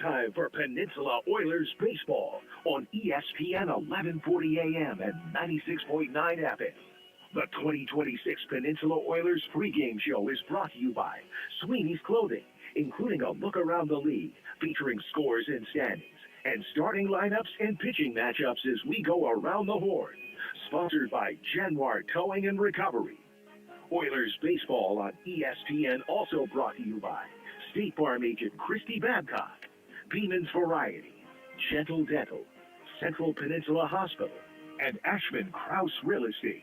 time for Peninsula Oilers baseball on ESPN 1140 AM and 96.9 FM. The 2026 Peninsula Oilers pregame show is brought to you by Sweeney's Clothing, including a look around the league featuring scores and standings, and starting lineups and pitching matchups as we go around the horn. Sponsored by Januar Towing and Recovery. Oilers baseball on ESPN also brought to you by State Farm agent Christy Babcock, Beeman's Variety, Gentle Dental, Central Peninsula Hospital, and Ashman Krause Real Estate.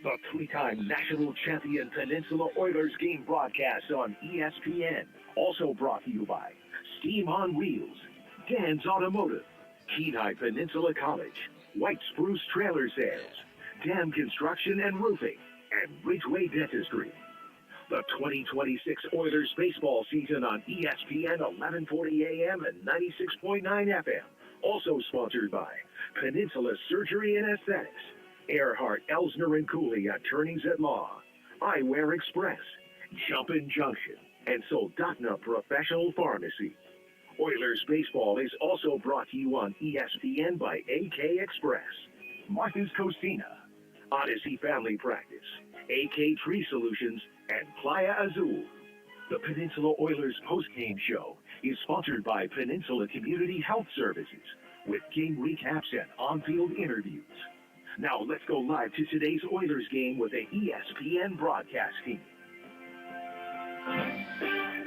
The three-time national champion Peninsula Oilers game broadcast on ESPN, also brought to you by Steam on Wheels, Dan's Automotive, Kenai Peninsula College, White Spruce Trailer Sales, Dam Construction and Roofing, and Ridgeway Dentistry. The 2026 Oilers baseball season on ESPN 1140 AM and 96.9 FM. Also sponsored by Peninsula Surgery and Aesthetics, Earhart, Elsner and Cooley Attorneys at Law, Eyewear Express, Jumpin' Junction, and Soldotna Professional Pharmacy. Oilers baseball is also brought to you on ESPN by AK Express, Martha's Cocina, Odyssey Family Practice, AK Tree Solutions, and Playa Azul. The Peninsula Oilers postgame show is sponsored by Peninsula Community Health Services with game recaps and on-field interviews. Now let's go live to today's Oilers game with the ESPN broadcast team.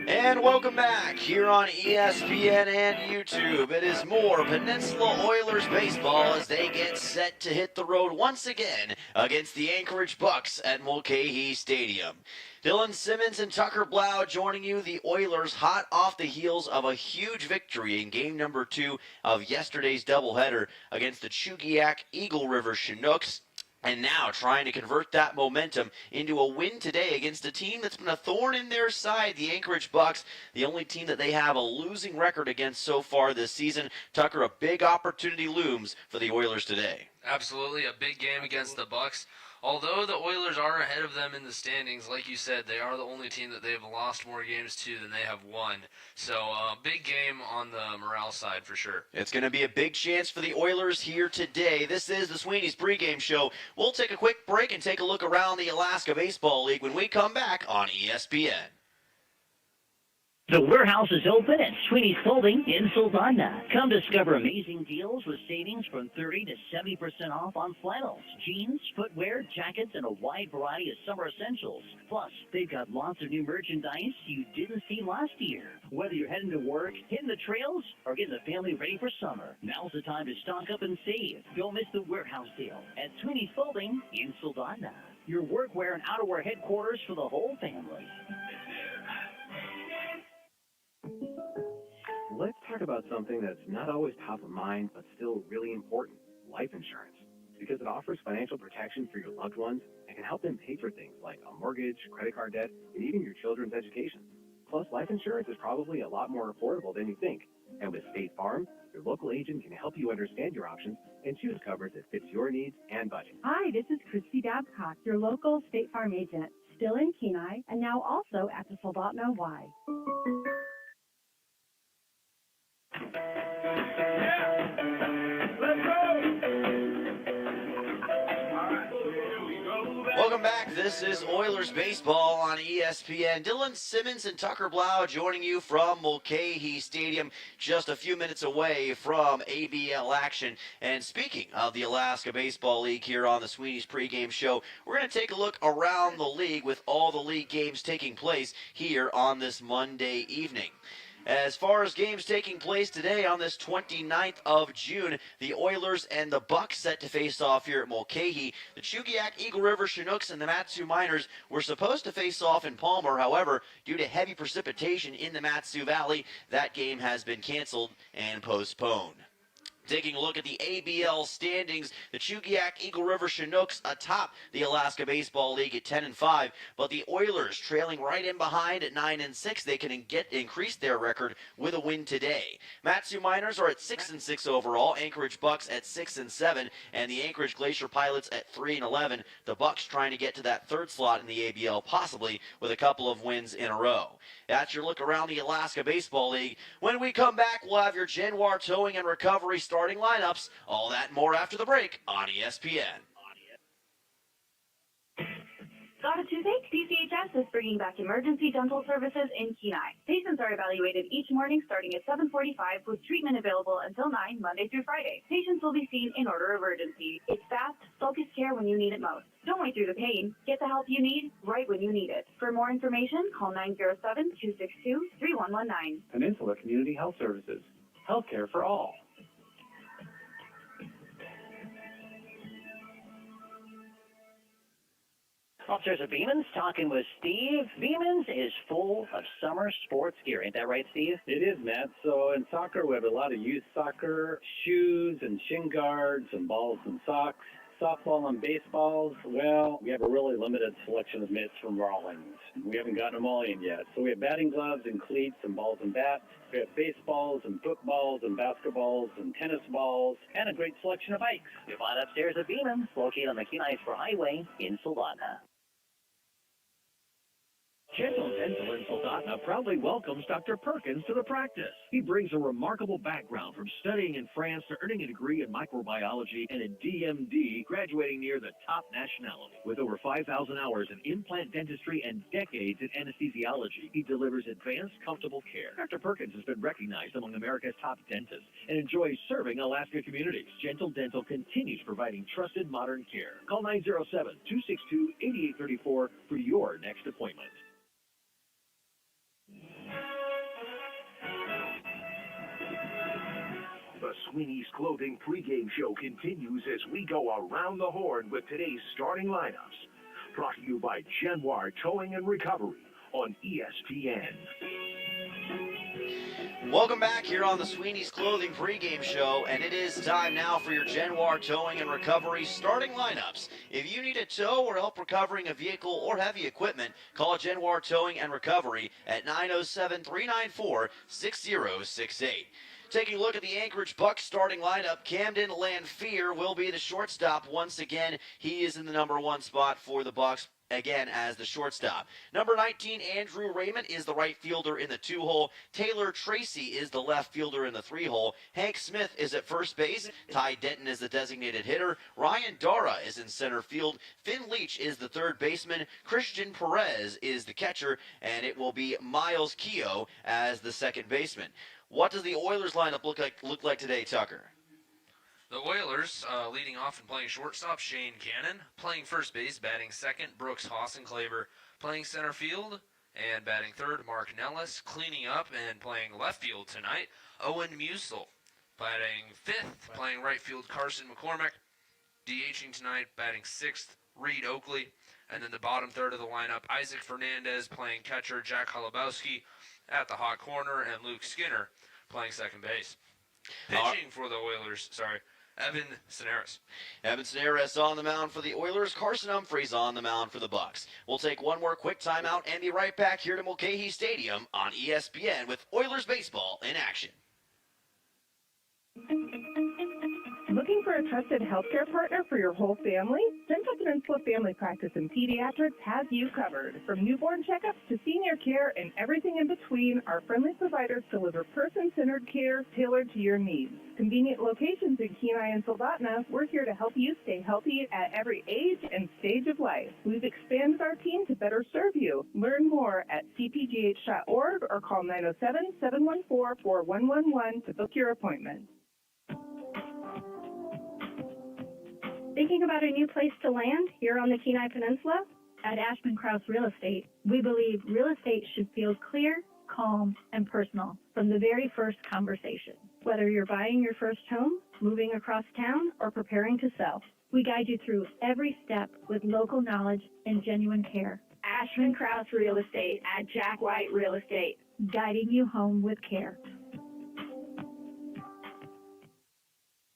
And welcome back here on ESPN and YouTube. It is more Peninsula Oilers baseball as they get set to hit the road once again against the Anchorage Bucs at Mulcahy Stadium. Dylan Simmons and Tucker Blau joining you. The Oilers hot off the heels of a huge victory in game number 2 of yesterday's doubleheader against the Chugiak Eagle River Chinooks. And now trying to convert that momentum into a win today against a team that's been a thorn in their side, the Anchorage Bucs, the only team that they have a losing record against so far this season. Tucker, a big opportunity looms for the Oilers today. Absolutely, a big game against the Bucs. Although the Oilers are ahead of them in the standings, like you said, they are the only team that they've lost more games to than they have won. So, big game on the morale side for sure. It's going to be a big chance for the Oilers here today. This is the Sweeney's pregame show. We'll take a quick break and take a look around the Alaska Baseball League when we come back on ESPN. The warehouse is open at Sweeney's Clothing in Soldotna. Come discover amazing deals with savings from 30 to 70% off on flannels, jeans, footwear, jackets, and a wide variety of summer essentials. Plus, they've got lots of new merchandise you didn't see last year. Whether you're heading to work, hitting the trails, or getting the family ready for summer, now's the time to stock up and save. Don't miss the warehouse sale at Sweeney's Clothing in Soldotna. Your workwear and outerwear headquarters for the whole family. Let's talk about something that's not always top of mind, but still really important, life insurance. Because it offers financial protection for your loved ones and can help them pay for things like a mortgage, credit card debt, and even your children's education. Plus, life insurance is probably a lot more affordable than you think. And with State Farm, your local agent can help you understand your options and choose coverage that fits your needs and budget. Hi, this is Christy Babcock, your local State Farm agent, still in Kenai, and now also at the Soldotna Y. Welcome back. This is Oilers baseball on ESPN. Dylan Simmons and Tucker Blau joining you from Mulcahy Stadium, just a few minutes away from ABL action. And speaking of the Alaska Baseball League here on the Sweeney's pregame show, we're going to take a look around the league with all the league games taking place here on this Monday evening. As far as games taking place today on this 29th of June, the Oilers and the Bucs set to face off here at Mulcahy. The Chugiak Eagle River Chinooks and the Mat-Su Miners were supposed to face off in Palmer. However, due to heavy precipitation in the Mat-Su Valley, that game has been canceled and postponed. Taking a look at the ABL standings, the Chugiak Eagle River Chinooks atop the Alaska Baseball League at 10-5, but the Oilers trailing right in behind at 9-6. They can increase their record with a win today. Matsu Miners are at 6-6 overall, Anchorage Bucs at 6-7, and the Anchorage Glacier Pilots at 3-11. The Bucs trying to get to that third slot in the ABL, possibly with a couple of wins in a row. That's your look around the Alaska Baseball League. When we come back, we'll have your Januar Towing and Recovery starting lineups. All that and more after the break on ESPN. Got a toothache? DCHS is bringing back emergency dental services in Kenai. Patients are evaluated each morning starting at 7:45 with treatment available until 9 Monday through Friday. Patients will be seen in order of urgency. It's fast, focused care when you need it most. Don't wait through the pain. Get the help you need right when you need it. For more information, call 907-262-3119. Peninsula Community Health Services. Healthcare for all. Officers of Beeman's talking with Steve. Beeman's is full of summer sports gear. Ain't that right, Steve? It is, Matt. So in soccer, we have a lot of youth soccer, shoes and shin guards and balls and socks. Softball and baseballs, well, we have a really limited selection of mitts from Rawlings. We haven't gotten them all in yet. So we have batting gloves and cleats and balls and bats. We have baseballs and footballs and basketballs and tennis balls and a great selection of bikes. You'll find upstairs at Beeman's, located on the Kenai Expo Highway in Soldotna. Gentle Dental in Soldotna proudly welcomes Dr. Perkins to the practice. He brings a remarkable background from studying in France to earning a degree in microbiology and a DMD, graduating near the top nationality. With over 5,000 hours in implant dentistry and decades in anesthesiology, he delivers advanced, comfortable care. Dr. Perkins has been recognized among America's top dentists and enjoys serving Alaska communities. Gentle Dental continues providing trusted modern care. Call 907-262-8834 for your next appointment. The Sweeney's Clothing pregame show continues as we go around the horn with today's starting lineups. Brought to you by Januar Towing and Recovery on ESPN. Welcome back here on the Sweeney's Clothing pregame show, and it is time now for your Januar Towing and Recovery starting lineups. If you need a tow or help recovering a vehicle or heavy equipment, call Januar Towing and Recovery at 907-394-6068. Taking a look at the Anchorage Bucs starting lineup, Camden Lanphier will be the shortstop once again. He is in the number one spot for the Bucs, again as the shortstop. Number 19, Andrew Raymond is the right fielder in the 2-hole. Taylor Tracy is the left fielder in the 3-hole. Hank Smith is at first base. Ty Denton is the designated hitter. Ryan Dara is in center field. Finn Leach is the third baseman. Christian Perez is the catcher, and it will be Miles Keogh as the second baseman. What does the Oilers lineup look like today, Tucker? The Oilers, leading off and playing shortstop, Shane Cannon. Playing first base, batting second, Brooks Hossenclaver. Playing center field and batting third, Mark Nellis. Cleaning up and playing left field tonight, Owen Musil. Batting fifth, playing right field, Carson McCormick. DHing tonight, batting sixth, Reed Oakley. And then the bottom third of the lineup, Isaac Fernandez playing catcher, Jack Holubowski at the hot corner, and Luke Skinner playing second base. Pitching for the Oilers, Evan Cineris. Evan Cineris on the mound for the Oilers. Carson Humphreys on the mound for the Bucs. We'll take one more quick timeout and be right back here to Mulcahy Stadium on ESPN with Oilers baseball in action. Looking for a trusted healthcare partner for your whole family? Central Peninsula Family Practice and Pediatrics has you covered. From newborn checkups to senior care and everything in between, our friendly providers deliver person-centered care tailored to your needs. Convenient locations in Kenai and Soldotna, we're here to help you stay healthy at every age and stage of life. We've expanded our team to better serve you. Learn more at cpgh.org or call 907-714-4111 to book your appointment. Thinking about a new place to land here on the Kenai Peninsula? At Ashman Krause Real Estate, we believe real estate should feel clear, calm, and personal from the very first conversation. Whether you're buying your first home, moving across town, or preparing to sell, we guide you through every step with local knowledge and genuine care. Ashman Krause Real Estate at Jack White Real Estate, guiding you home with care.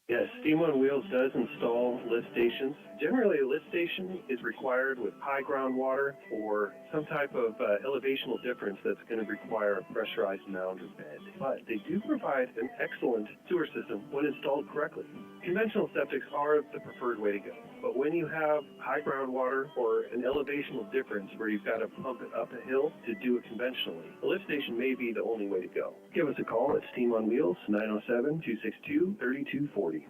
Yes, Steam on Wheels does install lift stations. Generally, a lift station is required with high groundwater or some type of elevational difference that's going to require a pressurized mound or bed. But they do provide an excellent sewer system when installed correctly. Conventional septics are the preferred way to go. But when you have high groundwater or an elevational difference where you've got to pump it up a hill to do it conventionally, a lift station may be the only way to go. Give us a call at Steam on Wheels, 907-262-3240.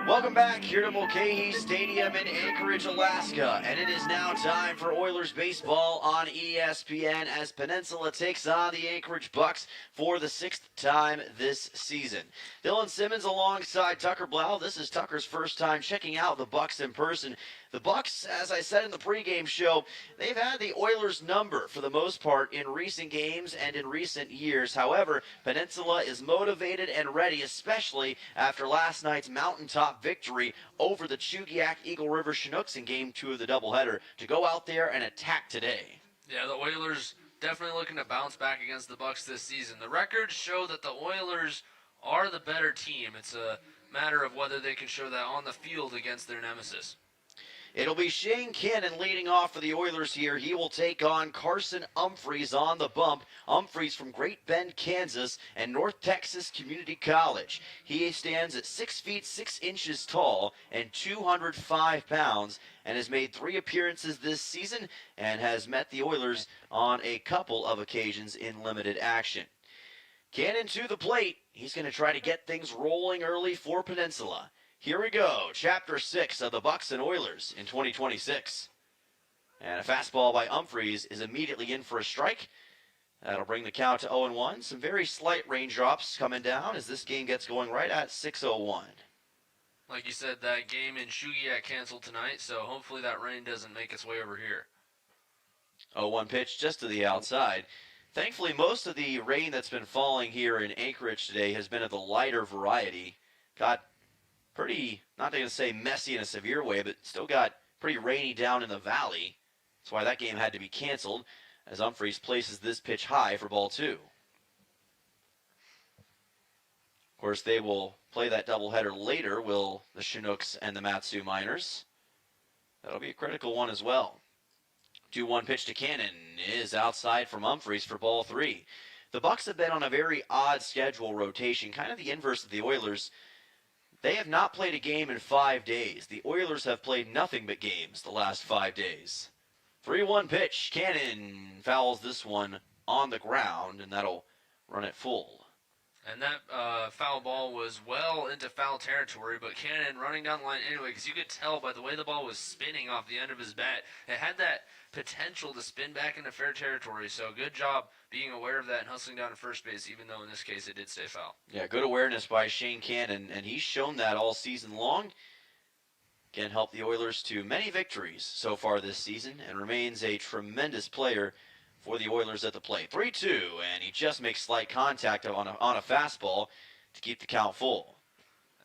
Welcome back here to Mulcahy Stadium in Anchorage, Alaska, and it is now time for Oilers baseball on ESPN as Peninsula takes on the Anchorage Bucs for the 6th time this season. Dylan Simmons alongside Tucker Blau. This is Tucker's first time checking out the Bucs in person. The Bucs, as I said in the pregame show, they've had the Oilers' number for the most part in recent games and in recent years. However, Peninsula is motivated and ready, especially after last night's mountaintop victory over the Chugiak Eagle River Chinooks in Game 2 of the doubleheader, to go out there and attack today. Yeah, the Oilers definitely looking to bounce back against the Bucs this season. The records show that the Oilers are the better team. It's a matter of whether they can show that on the field against their nemesis. It'll be Shane Cannon leading off for the Oilers here. He will take on Carson Humphreys on the bump. Humphreys from Great Bend, Kansas, and North Texas Community College. He stands at 6 feet 6 inches tall and 205 pounds and has made 3 appearances this season and has met the Oilers on a couple of occasions in limited action. Cannon to the plate. He's going to try to get things rolling early for Peninsula. Here we go, Chapter 6 of the Bucs and Oilers in 2026. And a fastball by Humphreys is immediately in for a strike. That'll bring the count to 0-1. Some very slight raindrops coming down as this game gets going right at 6:01. Like you said, that game in Chugiak canceled tonight, so hopefully that rain doesn't make its way over here. 0-1 pitch just to the outside. Thankfully, most of the rain that's been falling here in Anchorage today has been of the lighter variety. Got pretty, not going to say messy in a severe way, but still got pretty rainy down in the valley. That's why that game had to be canceled, as Humphreys places this pitch high for ball 2. Of course, they will play that doubleheader later, will the Chinooks and the Matsu Miners. That'll be a critical one as well. 2-1 pitch to Cannon is outside from Humphreys for ball 3. The Bucs have been on a very odd schedule rotation, kind of the inverse of the Oilers. They have not played a game in 5 days. The Oilers have played nothing but games the last 5 days. 3-1 pitch. Cannon fouls this one on the ground, and that'll run it full. And that foul ball was well into foul territory, but Cannon running down the line anyway, because you could tell by the way the ball was spinning off the end of his bat, it had that potential to spin back into fair territory. So good job being aware of that and hustling down to first base, even though in this case it did stay foul. Yeah, good awareness by Shane Cannon, and he's shown that all season long. Can help the Oilers to many victories so far this season and remains a tremendous player for the Oilers at the plate. 3-2, and he just makes slight contact on a fastball to keep the count full.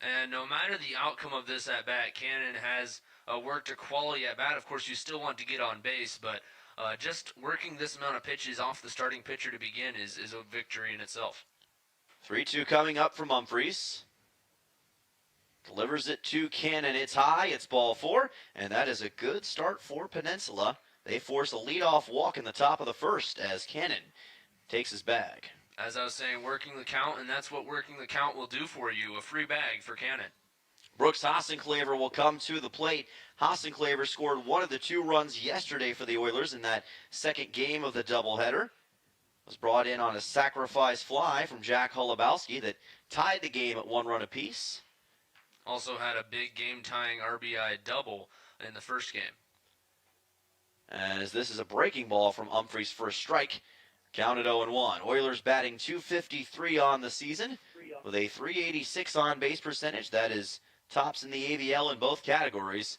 And no matter the outcome of this at-bat, Cannon has worked a quality at-bat. Of course, you still want to get on base, but just working this amount of pitches off the starting pitcher to begin is a victory in itself. 3-2 coming up from Humphreys. Delivers it to Cannon. It's high. It's ball 4, and that is a good start for Peninsula. They force a leadoff walk in the top of the first as Cannon takes his bag. As I was saying, working the count, and that's what working the count will do for you, a free bag for Cannon. Brooks Hossenclaver will come to the plate. Hossenclaver scored one of the 2 runs yesterday for the Oilers in that second game of the doubleheader. Was brought in on a sacrifice fly from Jack Holubowski that tied the game at 1 run apiece. Also had a big game-tying RBI double in the first game. As this is a breaking ball from Humphreys for a strike, counted 0-1. Oilers batting .253 on the season with a .386 on-base percentage. That is tops in the AVL in both categories,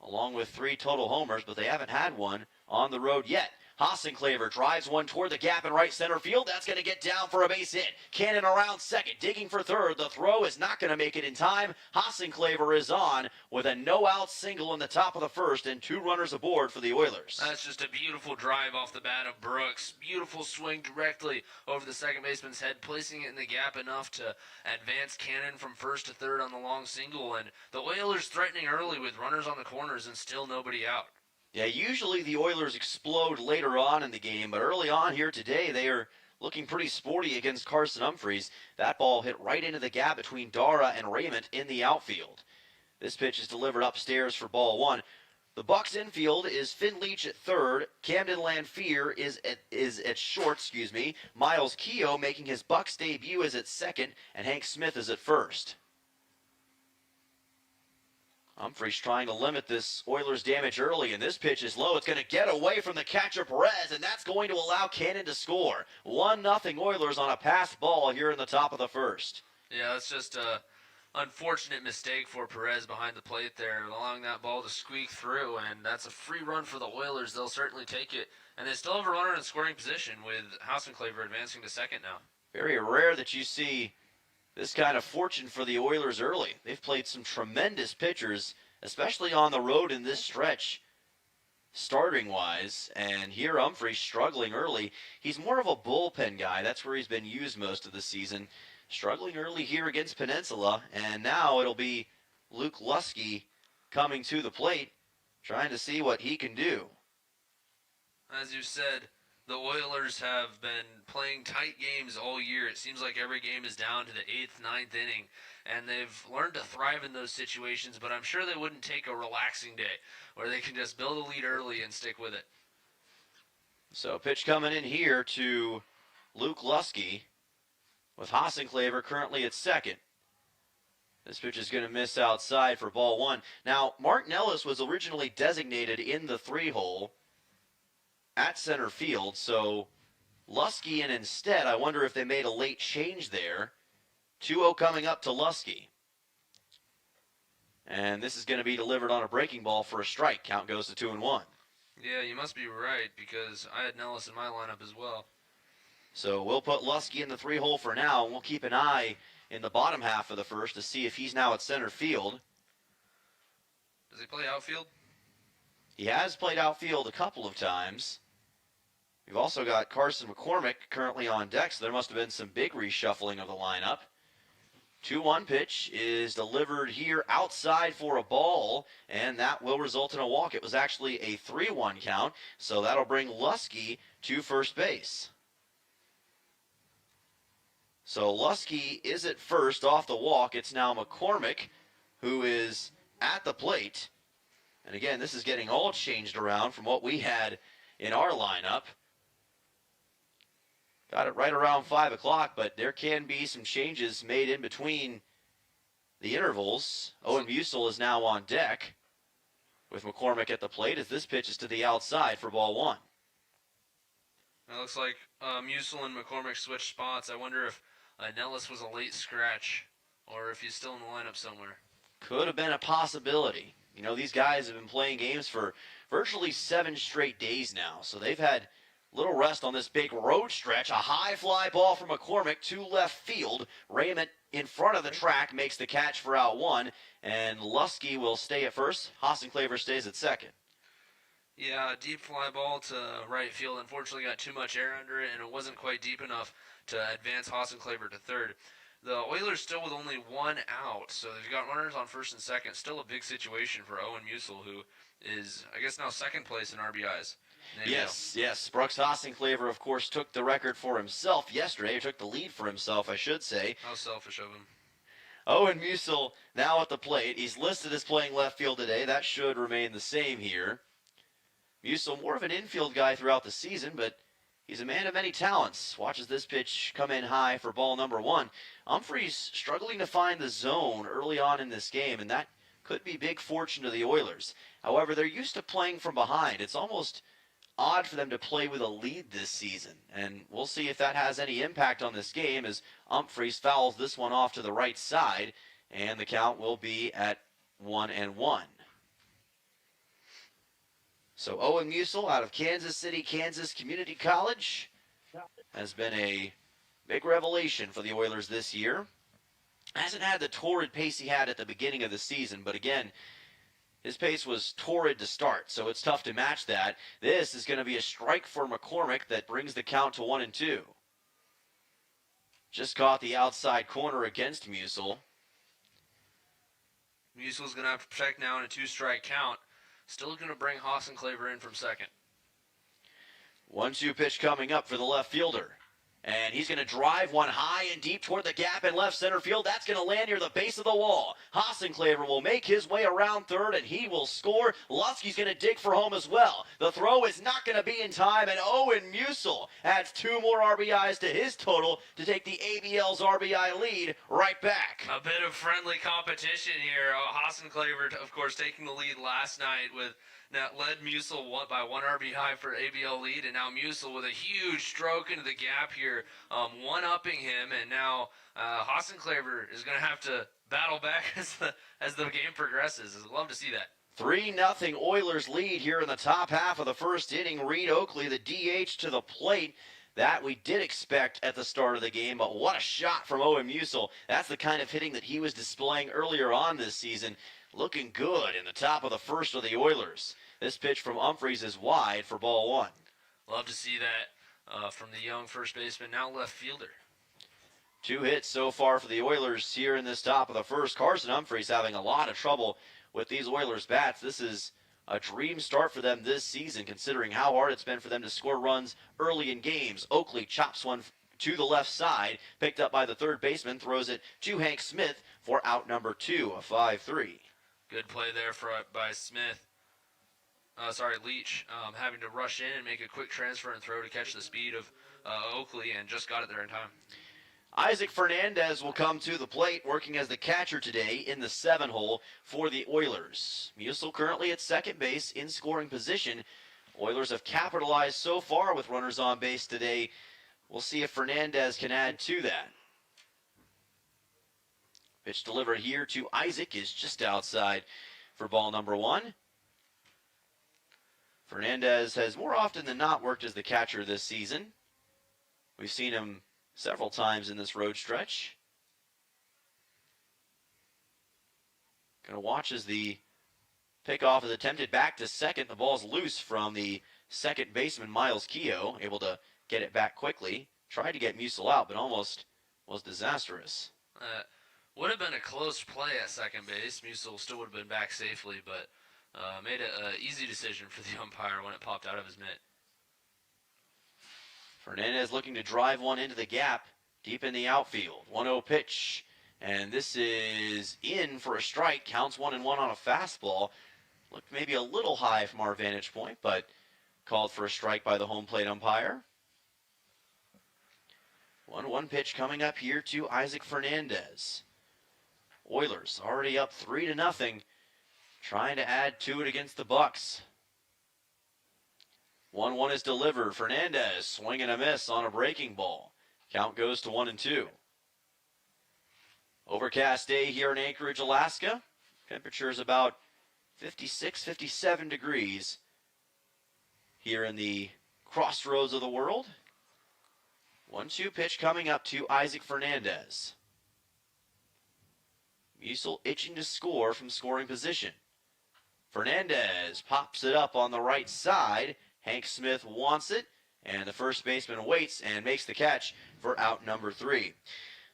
along with 3 total homers, but they haven't had one on the road yet. Hassenclaver drives one toward the gap in right center field. That's going to get down for a base hit. Cannon around second, digging for third. The throw is not going to make it in time. Hassenclaver is on with a no-out single in the top of the first and 2 runners aboard for the Oilers. That's just a beautiful drive off the bat of Brooks. Beautiful swing directly over the second baseman's head, placing it in the gap enough to advance Cannon from first to third on the long single. And the Oilers threatening early with runners on the corners and still nobody out. Yeah, usually the Oilers explode later on in the game, but early on here today, they are looking pretty sporty against Carson Humphreys. That ball hit right into the gap between Dara and Raymond in the outfield. This pitch is delivered upstairs for ball 1. The Bucs infield is Finn Leach at third. Camden Lanphier is at short, Miles Keogh making his Bucs debut is at second, and Hank Smith is at first. Humphreys trying to limit this Oilers damage early, and this pitch is low. It's going to get away from the catcher Perez, and that's going to allow Cannon to score. 1-0 Oilers on a passed ball here in the top of the first. Yeah, that's just a unfortunate mistake for Perez behind the plate there, allowing that ball to squeak through, and that's a free run for the Oilers. They'll certainly take it, and they still have a runner in scoring position with Hassenclaver advancing to second now. Very rare that you see this kind of fortune for the Oilers early. They've played some tremendous pitchers, especially on the road in this stretch, starting-wise. And here Humphreys struggling early. He's more of a bullpen guy. That's where he's been used most of the season. Struggling early here against Peninsula. And now it'll be Luke Lusky coming to the plate, trying to see what he can do. As you said, the Oilers have been playing tight games all year. It seems like every game is down to the 8th, 9th inning, and they've learned to thrive in those situations, but I'm sure they wouldn't take a relaxing day where they can just build a lead early and stick with it. So pitch coming in here to Luke Lusky with Hassenclaver currently at second. This pitch is going to miss outside for ball 1. Now, Martin Ellis was originally designated in the 3-hole at center field, so Lusky in instead. I wonder if they made a late change there. 2-0 coming up to Lusky. And this is going to be delivered on a breaking ball for a strike. Count goes to 2-1. Yeah, you must be right, because I had Nellis in my lineup as well. So we'll put Lusky in the 3-hole for now, and we'll keep an eye in the bottom half of the first to see if he's now at center field. Does he play outfield? He has played outfield a couple of times. We've also got Carson McCormick currently on deck, so there must have been some big reshuffling of the lineup. 2-1 pitch is delivered here outside for a ball, and that will result in a walk. It was actually a 3-1 count, so that'll bring Lusky to first base. So Lusky is at first off the walk. It's now McCormick who is at the plate. And again, this is getting all changed around from what we had in our lineup. Got it right around 5 o'clock, but there can be some changes made in between the intervals. Owen Musil is now on deck with McCormick at the plate as this pitch is to the outside for ball 1. It looks like Musil and McCormick switched spots. I wonder if Nellis was a late scratch or if he's still in the lineup somewhere. Could have been a possibility. You know, these guys have been playing games for virtually 7 straight days now, so they've had little rest on this big road stretch. A high fly ball from McCormick to left field. Raymond in front of the track makes the catch for out 1, and Lusky will stay at first. Hassenclaver stays at second. Yeah, deep fly ball to right field. Unfortunately got too much air under it, and it wasn't quite deep enough to advance Hassenclaver to third. The Oilers still with only 1 out, so they've got runners on first and second. Still a big situation for Owen Musil, who is, I guess, now second place in RBIs. Yes. Brooks Hassenclaver, of course, took the record for himself yesterday, or took the lead for himself, I should say. How selfish of him. Owen Musil now at the plate. He's listed as playing left field today. That should remain the same here. Musil, more of an infield guy throughout the season, but he's a man of many talents. Watches this pitch come in high for ball number 1. Humphreys struggling to find the zone early on in this game, and that could be big fortune to the Oilers. However, they're used to playing from behind. It's almost odd for them to play with a lead this season, and we'll see if that has any impact on this game as Humphreys fouls this one off to the right side, and the count will be at 1-1. So Owen Musil out of Kansas City, Kansas Community College has been a big revelation for the Oilers this year. Hasn't had the torrid pace he had at the beginning of the season, but again, his pace was torrid to start, so it's tough to match that. This is going to be a strike for McCormick that brings the count to 1-2. Just caught the outside corner against Musil. Musil's going to have to protect now in a 2-strike count. Still going to bring Hassenclaver in from second. 1-2 pitch coming up for the left fielder. And he's going to drive one high and deep toward the gap in left center field. That's going to land near the base of the wall. Hassenclaver will make his way around third, and he will score. Lusky's going to dig for home as well. The throw is not going to be in time, and Owen Musil adds 2 more RBIs to his total to take the ABL's RBI lead right back. A bit of friendly competition here. Hassenclaver, of course, taking the lead last night with that led Musil by 1 RBI for ABL lead, and now Musil with a huge stroke into the gap here, one-upping him, and now Hassenclaver is going to have to battle back as the game progresses. I'd love to see that. 3-0 Oilers lead here in the top half of the first inning. Reed Oakley, the DH, to the plate. That we did expect at the start of the game, but what a shot from Owen Musil. That's the kind of hitting that he was displaying earlier on this season. Looking good in the top of the first for the Oilers. This pitch from Humphreys is wide for ball 1. Love to see that from the young first baseman, now left fielder. 2 hits so far for the Oilers here in this top of the first. Carson Humphreys having a lot of trouble with these Oilers bats. This is a dream start for them this season, considering how hard it's been for them to score runs early in games. Oakley chops one to the left side, picked up by the third baseman, throws it to Hank Smith for out number 2, a 5-3. Good play there by Smith. Leach, having to rush in and make a quick transfer and throw to catch the speed of Oakley, and just got it there in time. Isaac Fernandez will come to the plate, working as the catcher today in the 7-hole for the Oilers. Musil currently at second base in scoring position. Oilers have capitalized so far with runners on base today. We'll see if Fernandez can add to that. Pitch delivered here to Isaac is just outside for ball number 1. Fernandez has more often than not worked as the catcher this season. We've seen him several times in this road stretch. Going to watch as the pickoff is attempted back to second. The ball's loose from the second baseman, Miles Keogh, able to get it back quickly. Tried to get Musil out, but almost was disastrous. Would have been a close play at second base. Musil still would have been back safely, but made it an easy decision for the umpire when it popped out of his mitt. Fernandez looking to drive one into the gap deep in the outfield. 1-0 pitch, and this is in for a strike. Counts 1-1 on a fastball. Looked maybe a little high from our vantage point, but called for a strike by the home plate umpire. 1-1 pitch coming up here to Isaac Fernandez. Oilers already up 3-0, trying to add to it against the Bucs. 1-1 is delivered. Fernandez swing and a miss on a breaking ball. Count goes to 1-2. Overcast day here in Anchorage, Alaska. Temperature is about 56, 57 degrees here in the crossroads of the world. 1-2 pitch coming up to Isaac Fernandez. Musil itching to score from scoring position. Fernandez pops it up on the right side. Hank Smith wants it, and the first baseman waits and makes the catch for out number 3.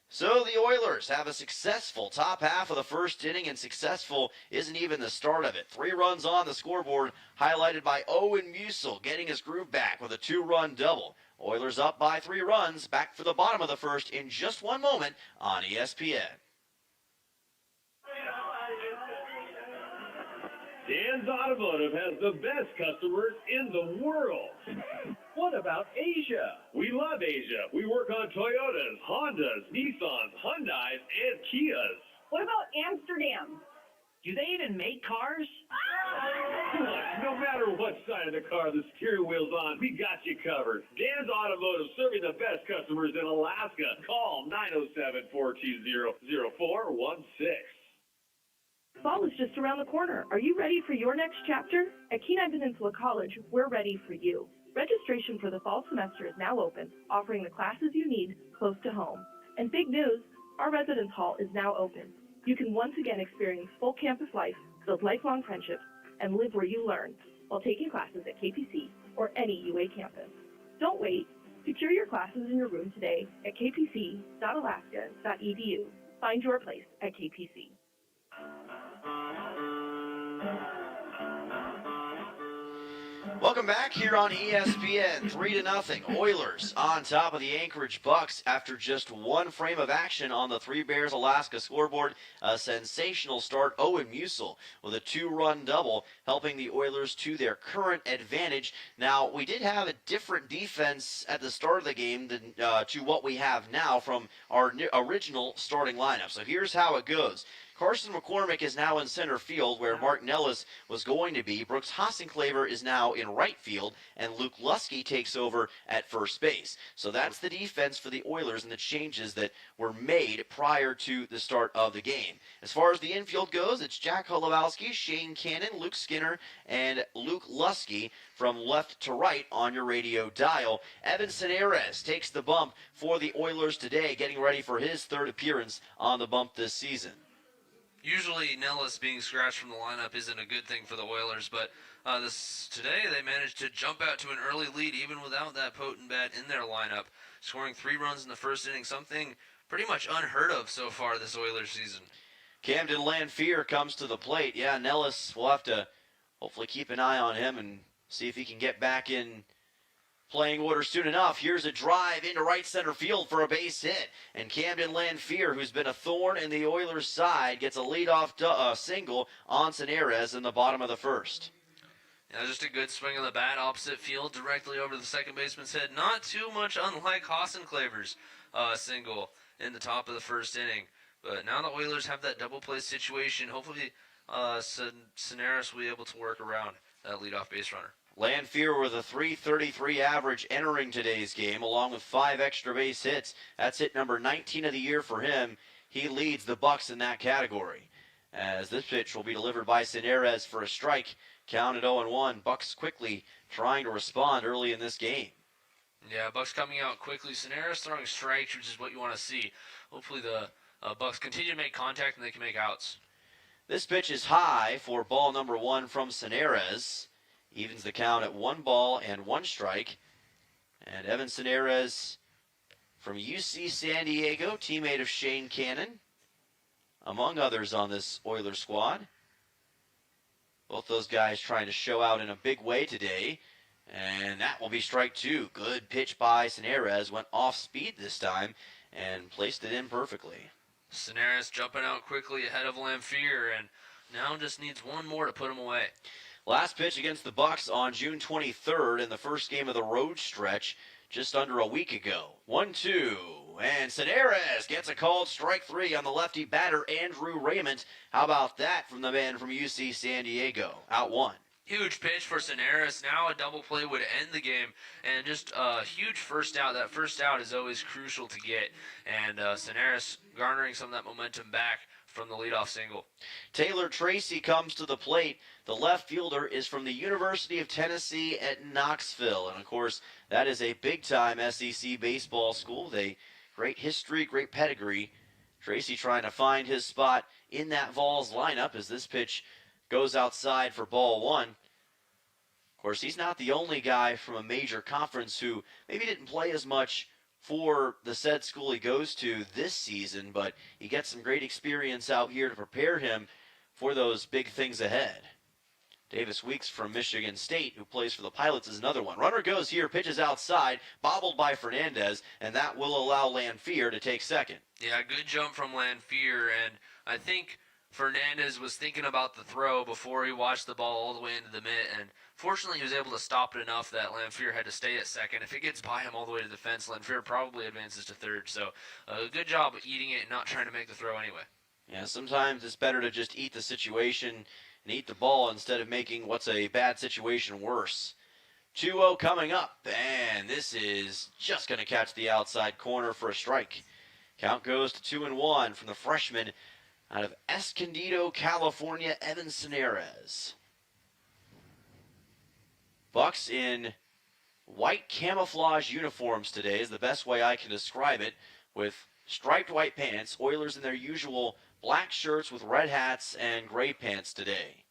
So the Oilers have a successful top half of the first inning, and successful isn't even the start of it. 3 runs on the scoreboard, highlighted by Owen Musil getting his groove back with a 2-run double. Oilers up by 3 runs, back for the bottom of the first in just one moment on ESPN. Dan's Automotive has the best customers in the world. What about Asia? We love Asia. We work on Toyotas, Hondas, Nissans, Hyundais, and Kias. What about Amsterdam? Do they even make cars? No matter what side of the car the steering wheel's on, we got you covered. Dan's Automotive, serving the best customers in Alaska. Call 907-420-0416. Fall is just around the corner. Are you ready for your next chapter? At Kenai Peninsula College, we're ready for you. Registration for the fall semester is now open, offering the classes you need close to home. And big news, our residence hall is now open. You can once again experience full campus life, build lifelong friendships, and live where you learn while taking classes at KPC or any UA campus. Don't wait. Secure your classes in your room today at kpc.alaska.edu. Find your place at KPC. Welcome back here on ESPN. 3-0. Oilers on top of the Anchorage Bucs after just one frame of action on the Three Bears Alaska scoreboard. A sensational start. Owen Musil with a 2-run double, helping the Oilers to their current advantage. Now, we did have a different defense at the start of the game than to what we have now from our original starting lineup. So here's how it goes. Carson McCormick is now in center field where Mark Nellis was going to be. Brooks Hassenclaver is now in right field, and Luke Lusky takes over at first base. So that's the defense for the Oilers and the changes that were made prior to the start of the game. As far as the infield goes, it's Jack Holowowski, Shane Cannon, Luke Skinner, and Luke Lusky from left to right on your radio dial. Evan Cineres takes the bump for the Oilers today, getting ready for his third appearance on the bump this season. Usually Nellis being scratched from the lineup isn't a good thing for the Oilers, but today they managed to jump out to an early lead even without that potent bat in their lineup, scoring 3 runs in the first inning, something pretty much unheard of so far this Oilers season. Camden Lanphier comes to the plate. Yeah, Nellis will have to hopefully keep an eye on him and see if he can get back in playing order soon enough. Here's a drive into right center field for a base hit. And Camden Lanphier, who's been a thorn in the Oilers' side, gets a leadoff single on Cineres in the bottom of the first. Yeah, just a good swing of the bat opposite field directly over the second baseman's head. Not too much unlike Hassenclaver's single in the top of the first inning. But now the Oilers have that double play situation. Hopefully Cineres will be able to work around that leadoff base runner. Lanphier with a .333 average entering today's game, along with 5 extra base hits. That's hit number 19 of the year for him. He leads the Bucs in that category. As this pitch will be delivered by Cineres for a strike, counted 0-1. Bucs quickly trying to respond early in this game. Yeah, Bucs coming out quickly. Cineres throwing strikes, which is what you want to see. Hopefully the Bucs continue to make contact and they can make outs. This pitch is high for ball number 1 from Cineres. Evens the count at 1 ball and 1 strike. And Evan Cineres from UC San Diego, teammate of Shane Cannon, among others on this Oilers squad. Both those guys trying to show out in a big way today. And that will be strike 2. Good pitch by Cineres. Went off speed this time and placed it in perfectly. Cineres jumping out quickly ahead of Lanphier and now just needs one more to put him away. Last pitch against the Bucs on June 23rd in the first game of the road stretch just under a week ago. 1-2, and Cineres gets a called strike 3 on the lefty batter, Andrew Raymond. How about that from the man from UC San Diego? Out 1. Huge pitch for Cineres. Now a double play would end the game, and just a huge first out. That first out is always crucial to get, and Cineres garnering some of that momentum back from the leadoff single. Taylor Tracy comes to the plate. The left fielder is from the University of Tennessee at Knoxville. And, of course, that is a big-time SEC baseball school. They great history, great pedigree. Tracy trying to find his spot in that Vols lineup as this pitch goes outside for ball 1. Of course, he's not the only guy from a major conference who maybe didn't play as much for the said school he goes to this season, but he gets some great experience out here to prepare him for those big things ahead. Davis Weeks from Michigan State, who plays for the Pilots, is another one. Runner goes here, pitches outside, bobbled by Fernandez, and that will allow Lanphier to take second. Yeah, good jump from Lanphier, and I think Fernandez was thinking about the throw before he watched the ball all the way into the mitt, and fortunately he was able to stop it enough that Lanphier had to stay at second. If it gets by him all the way to the fence, Lanphier probably advances to third. So good job eating it and not trying to make the throw anyway. Yeah, sometimes it's better to just eat the situation and eat the ball instead of making what's a bad situation worse. 2-0 coming up, and this is just going to catch the outside corner for a strike. Count goes to 2-1 from the freshman out of Escondido, California, Evan Senares. Bucs in white camouflage uniforms today is the best way I can describe it, with striped white pants. Oilers in their usual black shirts with red hats and gray pants today.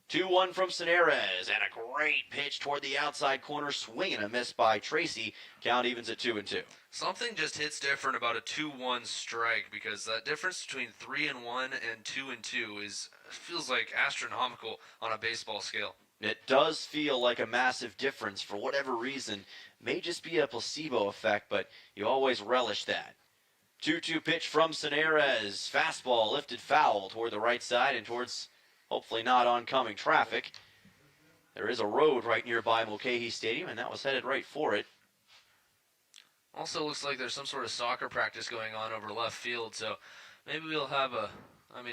2-1 from Senares, and a great pitch toward the outside corner, swing and a miss by Tracy. Count evens at 2-2. Something just hits different about a 2-1 strike, because that difference between 3-1 and 2-2 feels like astronomical on a baseball scale. It does feel like a massive difference for whatever reason. May just be a placebo effect, but you always relish that. 2-2 pitch from Senares. Fastball lifted foul toward the right side and towards hopefully not oncoming traffic. There is a road right nearby Mulcahy Stadium, and that was headed right for it. Also looks like there's some sort of soccer practice going on over left field, so maybe we'll have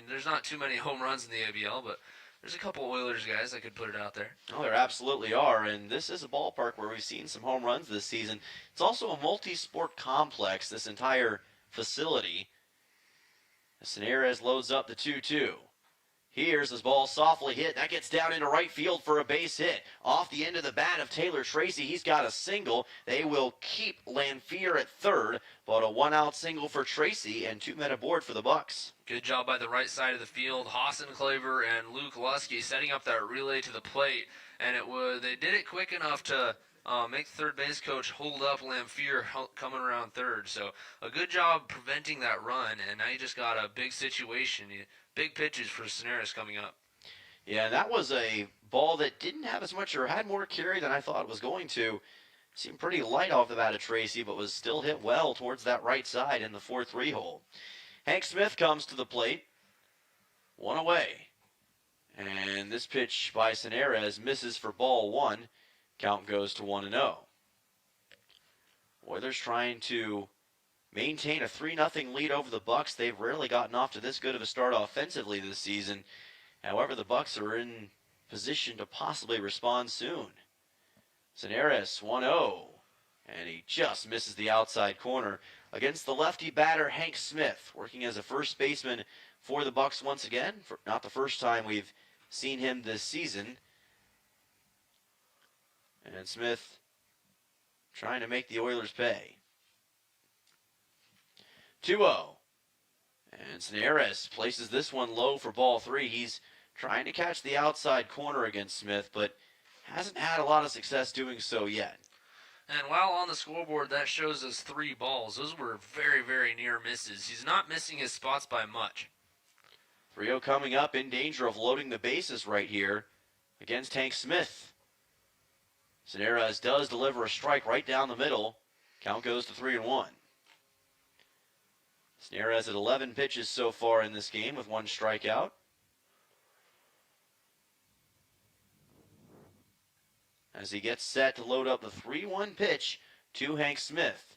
there's not too many home runs in the ABL, but there's a couple Oilers guys that could put it out there. Oh, there absolutely are, and this is a ballpark where we've seen some home runs this season. It's also a multi-sport complex, this entire facility. Senares loads up the 2-2. Here's his ball softly hit. That gets down into right field for a base hit. Off the end of the bat of Taylor Tracy, he's got a single. They will keep Lanphier at third, but a one-out single for Tracy and 2 men aboard for the Bucs. Good job by the right side of the field. Hassenclaver and Luke Lusky setting up that relay to the plate, and they did it quick enough to make the third base coach hold up Lanphier coming around third. So a good job preventing that run, and now you just got a big situation. Big pitches for Senares coming up. Yeah, that was a ball that didn't have as much or had more carry than I thought it was going to. Seemed pretty light off the bat of Tracy, but was still hit well towards that right side in the 4-3 hole. Hank Smith comes to the plate. 1 away. And this pitch by Senares misses for ball 1. Count goes to 1-0. Oilers trying to maintain a 3-0 lead over the Bucs. They've rarely gotten off to this good of a start offensively this season. However, the Bucs are in position to possibly respond soon. Senares 1-0, and he just misses the outside corner against the lefty batter Hank Smith, working as a first baseman for the Bucs once again. Not the first time we've seen him this season. And Smith trying to make the Oilers pay. 2-0. And Senares places this one low for ball 3. He's trying to catch the outside corner against Smith, but hasn't had a lot of success doing so yet. And while on the scoreboard, that shows us 3 balls. Those were very, very near misses. He's not missing his spots by much. 3-0 coming up, in danger of loading the bases right here against Hank Smith. Senares does deliver a strike right down the middle. Count goes to 3-1. Senares at 11 pitches so far in this game with 1 strikeout. As he gets set to load up the 3-1 pitch to Hank Smith.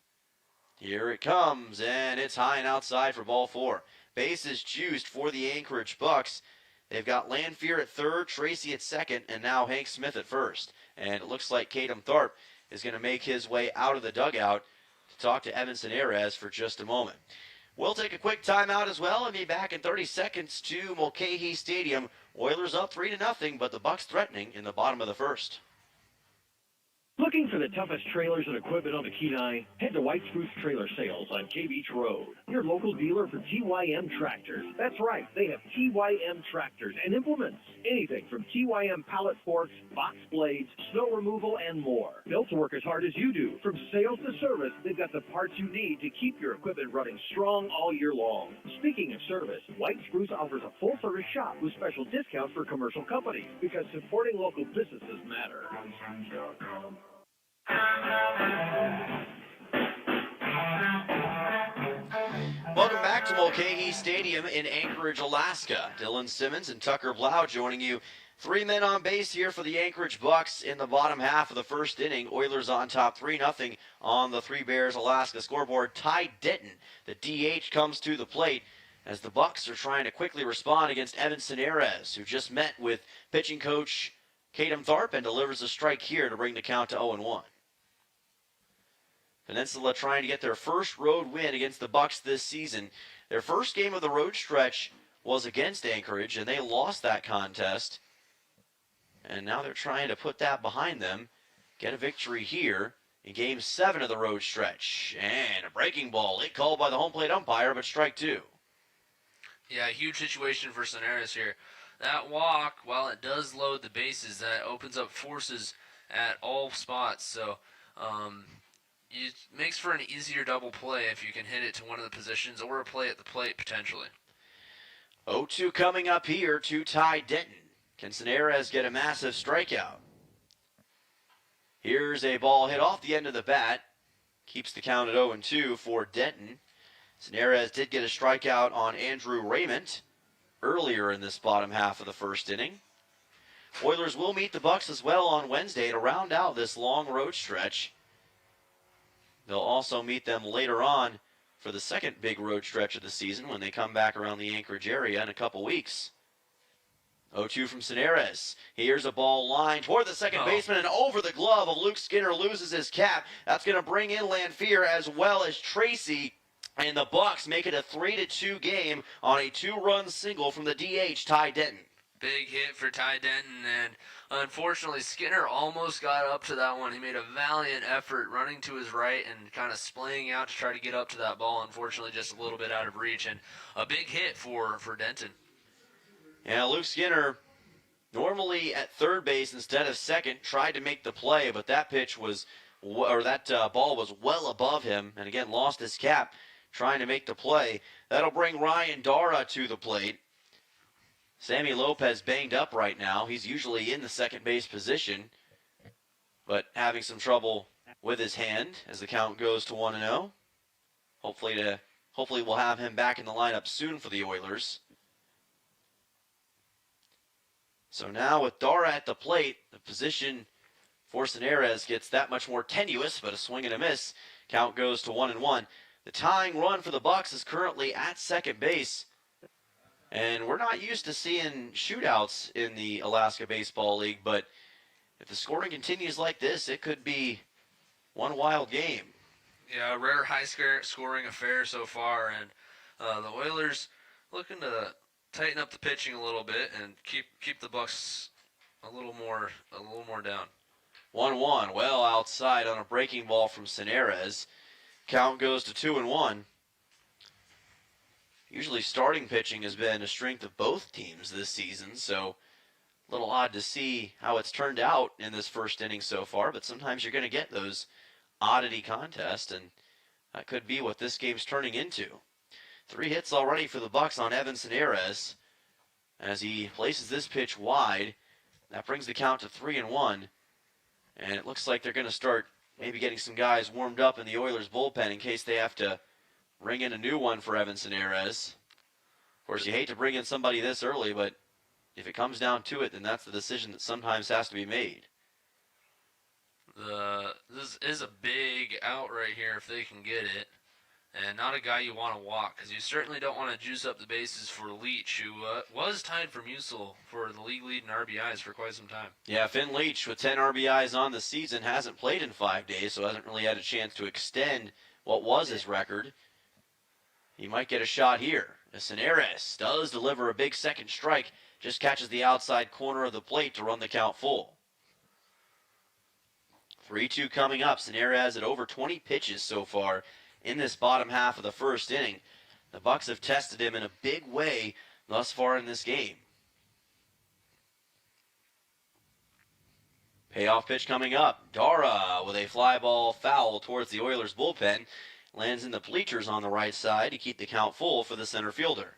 Here it comes, and it's high and outside for ball 4. Bases juiced for the Anchorage Bucs. They've got Lanphier at third, Tracy at second, and now Hank Smith at first. And it looks like Caden Tharp is going to make his way out of the dugout to talk to Evan Senares for just a moment. We'll take a quick timeout as well and be back in 30 seconds to Mulcahy Stadium. Oilers up 3-0, but the Bucs threatening in the bottom of the first. Looking for the toughest trailers and equipment on the Kenai? Head to White Spruce Trailer Sales on K Beach Road, your local dealer for TYM tractors. That's right, they have TYM tractors and implements. Anything from TYM pallet forks, box blades, snow removal, and more. Built to work as hard as you do. From sales to service, they've got the parts you need to keep your equipment running strong all year long. Speaking of service, White Spruce offers a full-service shop with special discounts for commercial companies because supporting local businesses matter. Welcome back to Mulcahy Stadium in Anchorage, Alaska. Dylan Simmons and Tucker Blau joining you. 3 men on base here for the Anchorage Bucs in the bottom half of the first inning. Oilers on top 3-0 on the Three Bears Alaska scoreboard. Ty Denton, the DH, comes to the plate as the Bucs are trying to quickly respond against Evan Senares, who just met with pitching coach Caden Tharp and delivers a strike here to bring the count to 0-1. Peninsula trying to get their first road win against the Bucs this season. Their first game of the road stretch was against Anchorage, and they lost that contest. And now they're trying to put that behind them, get a victory here in Game 7 of the road stretch. And a breaking ball, late called by the home plate umpire, but strike two. Yeah, huge situation for Sonares here. That walk, while it does load the bases, that opens up forces at all spots. So it makes for an easier double play if you can hit it to one of the positions or a play at the plate potentially. 0-2 coming up here to tie Denton. Can Sonares get a massive strikeout? Here's a ball hit off the end of the bat. Keeps the count at 0-2 for Denton. Sonares did get a strikeout on Andrew Raymond earlier in this bottom half of the first inning. Oilers will meet the Bucs as well on Wednesday to round out this long road stretch. They'll also meet them later on for the second big road stretch of the season when they come back around the Anchorage area in a couple weeks. 0-2 from Sonares. Here's a ball line toward the second baseman and over the glove of Luke Skinner, loses his cap. That's going to bring in Lanphier as well as Tracy. And the Bucs make it a 3-2 game on a 2-run single from the DH, Ty Denton. Big hit for Ty Denton, and unfortunately Skinner almost got up to that one. He made a valiant effort running to his right and kind of splaying out to try to get up to that ball. Unfortunately, just a little bit out of reach, and a big hit for Denton. Yeah, Luke Skinner, normally at third base instead of second, tried to make the play, but that ball was well above him, and again lost his cap trying to make the play. That'll bring Ryan Dara to the plate. Sammy Lopez banged up right now. He's usually in the second base position, but having some trouble with his hand as the count goes to 1-0. Hopefully we'll have him back in the lineup soon for the Oilers. So now with Dara at the plate, the position for Sonares gets that much more tenuous, but a swing and a miss. Count goes to 1-1. The tying run for the Bucs is currently at second base. And we're not used to seeing shootouts in the Alaska Baseball League, but if the scoring continues like this, it could be one wild game. Yeah, a rare high-scoring affair so far, and the Oilers looking to tighten up the pitching a little bit and keep the Bucs a little more down. 1-1, well outside on a breaking ball from Sonares. Count goes to 2-1. Usually starting pitching has been a strength of both teams this season, so a little odd to see how it's turned out in this first inning so far, but sometimes you're going to get those oddity contests, and that could be what this game's turning into. 3 hits already for the Bucs on Evan Sonares as he places this pitch wide. That brings the count to 3-1, and it looks like they're going to start maybe getting some guys warmed up in the Oilers bullpen in case they have to bring in a new one for Evan Sonares. Of course, you hate to bring in somebody this early, but if it comes down to it, then that's the decision that sometimes has to be made. This is a big out right here if they can get it, and not a guy you want to walk, because you certainly don't want to juice up the bases for Leach, who was tied for Musil for the league lead in RBIs for quite some time. Yeah, Finn Leach with 10 RBIs on the season hasn't played in 5 days, so hasn't really had a chance to extend what was his record. He might get a shot here. Sonares does deliver a big second strike, just catches the outside corner of the plate to run the count full. 3-2 coming up. Sonares at over 20 pitches so far in this bottom half of the first inning. The Bucs have tested him in a big way thus far in this game. Payoff pitch coming up. Dara with a fly ball foul towards the Oilers bullpen. Lands in the bleachers on the right side to keep the count full for the center fielder.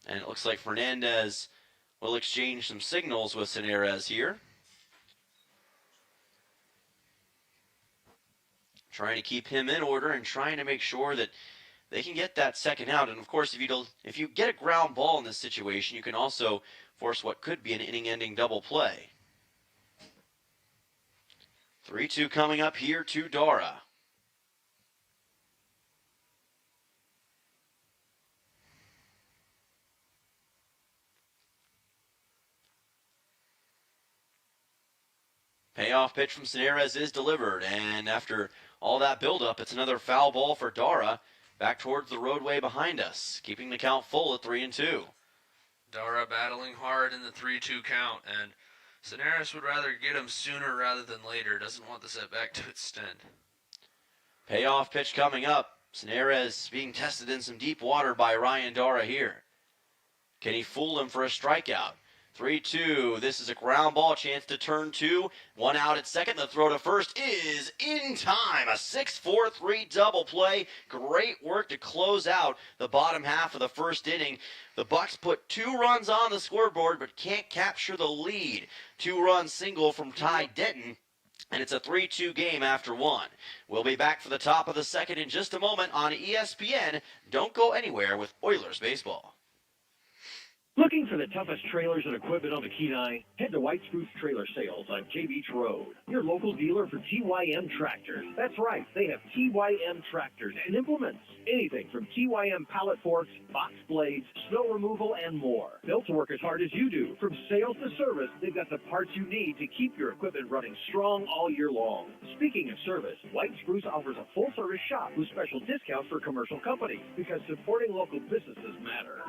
And it looks like Fernandez will exchange some signals with Sonares here. Trying to keep him in order and trying to make sure that they can get that second out. And of course, if you get a ground ball in this situation, you can also force what could be an inning-ending double play. 3-2 coming up here to Dara. Payoff pitch from Sonares is delivered, and after all that buildup, it's another foul ball for Dara. back towards the roadway behind us, keeping the count full at 3-2. Dara battling hard in the 3-2 count, and Cineris would rather get him sooner rather than later. Doesn't want the setback to extend. Payoff pitch coming up. Cineres being tested in some deep water by Ryan Dara here. Can he fool him for a strikeout? 3-2. This is a ground ball, chance to turn two. One out at second. The throw to first is in time. A 6-4-3 double play. Great work to close out the bottom half of the first inning. The Bucs put 2 runs on the scoreboard but can't capture the lead. 2-run single from Ty Denton. And it's a 3-2 game after 1. We'll be back for the top of the second in just a moment on ESPN. Don't go anywhere with Oilers baseball. Looking for the toughest trailers and equipment on the Kenai? Head to White Spruce Trailer Sales on K Beach Road, your local dealer for TYM tractors. That's right, they have TYM tractors and implements. Anything from TYM pallet forks, box blades, snow removal, and more. Built to work as hard as you do. From sales to service, they've got the parts you need to keep your equipment running strong all year long. Speaking of service, White Spruce offers a full-service shop with special discounts for commercial companies because supporting local businesses matter.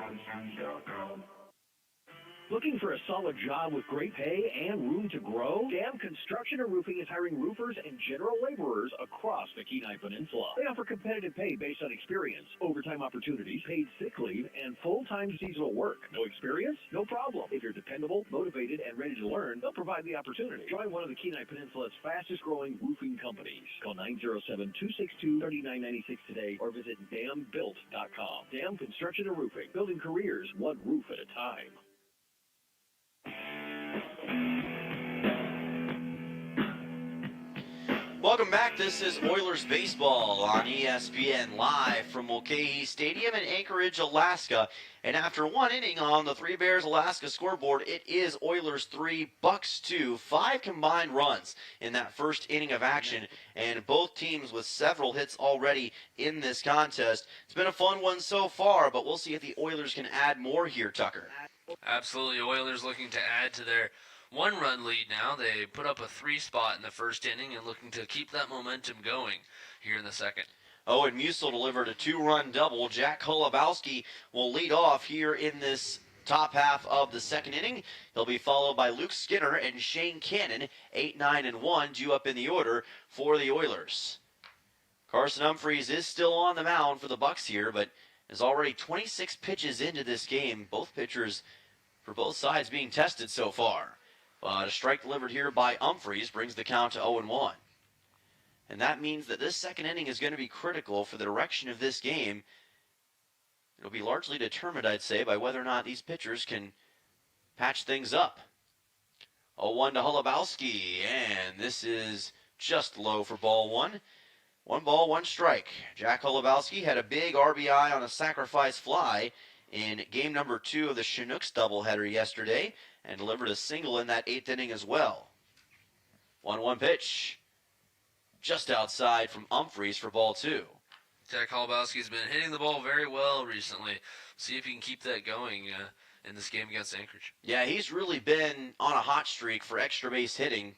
Looking for a solid job with great pay and room to grow? Dam Construction and Roofing is hiring roofers and general laborers across the Kenai Peninsula. They offer competitive pay based on experience, overtime opportunities, paid sick leave, and full-time seasonal work. No experience? No problem. If you're dependable, motivated, and ready to learn, they'll provide the opportunity. Join one of the Kenai Peninsula's fastest-growing roofing companies. Call 907-262-3996 today or visit dambuilt.com. Dam Construction and Roofing, building careers one roof at a time. Welcome back. This is Oilers Baseball on ESPN live from Mulcahy Stadium in Anchorage, Alaska. And after 1 inning on the Three Bears Alaska scoreboard, it is Oilers 3, Bucs 2. 5 combined runs in that first inning of action, and both teams with several hits already in this contest. It's been a fun one so far, but we'll see if the Oilers can add more here, Tucker. Absolutely. Oilers looking to add to their 1-run lead now. They put up a 3 spot in the first inning and looking to keep that momentum going here in the second. Owen Musil delivered a 2-run double. Jack Holubowski will lead off here in this top half of the second inning. He'll be followed by Luke Skinner and Shane Cannon, 8, 9, and 1, due up in the order for the Oilers. Carson Humphreys is still on the mound for the Bucs here, but is already 26 pitches into this game. Both pitchers for both sides being tested so far. But a strike delivered here by Humphreys brings the count to 0-1. And that means that this second inning is going to be critical for the direction of this game. It'll be largely determined, I'd say, by whether or not these pitchers can patch things up. 0-1 to Holubowski, and this is just low for ball 1. 1 ball, 1 strike. Jack Holubowski had a big RBI on a sacrifice fly in game number 2 of the Chinooks doubleheader yesterday, and delivered a single in that 8th inning as well. 1-1 pitch. Just outside from Humphreys for ball 2. Jack Holubowski's been hitting the ball very well recently. See if he can keep that going in this game against Anchorage. Yeah, he's really been on a hot streak for extra base hitting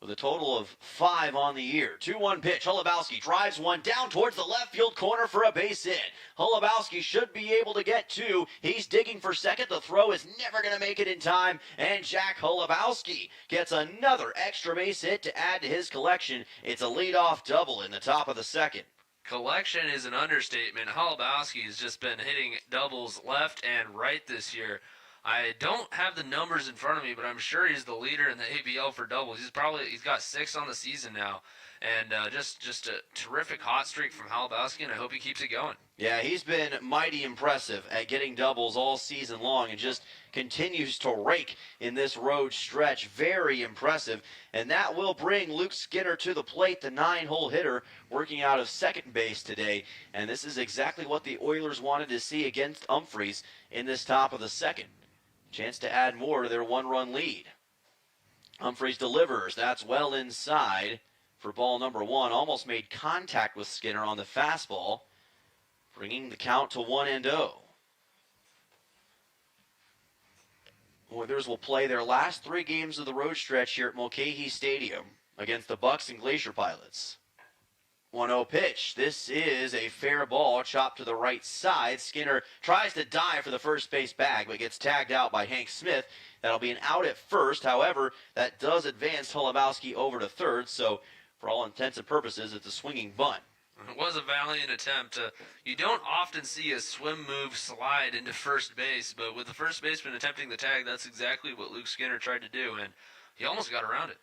with a total of 5 on the year. 2-1 pitch. Holubowski drives one down towards the left field corner for a base hit. Holubowski should be able to get 2. He's digging for second. The throw is never going to make it in time. And Jack Holubowski gets another extra base hit to add to his collection. It's a leadoff double in the top of the second. Collection is an understatement. Holubowski has just been hitting doubles left and right this year. I don't have the numbers in front of me, but I'm sure he's the leader in the ABL for doubles. He's got 6 on the season now, and just a terrific hot streak from Holubowski, and I hope he keeps it going. Yeah, he's been mighty impressive at getting doubles all season long and just continues to rake in this road stretch. Very impressive, and that will bring Luke Skinner to the plate, the 9-hole hitter, working out of second base today, and this is exactly what the Oilers wanted to see against Humphreys in this top of the second. Chance to add more to their 1-run lead. Humphreys delivers. That's well inside for ball number 1. Almost made contact with Skinner on the fastball, bringing the count to 1-0. Oilers will play their last 3 games of the road stretch here at Mulcahy Stadium against the Bucs and Glacier Pilots. 1-0 pitch. This is a fair ball chopped to the right side. Skinner tries to dive for the first base bag, but gets tagged out by Hank Smith. That'll be an out at first. However, that does advance Holubowski over to third, so for all intents and purposes, it's a swinging bunt. It was a valiant attempt. You don't often see a swim move slide into first base, but with the first baseman attempting the tag, that's exactly what Luke Skinner tried to do, and he almost got around it.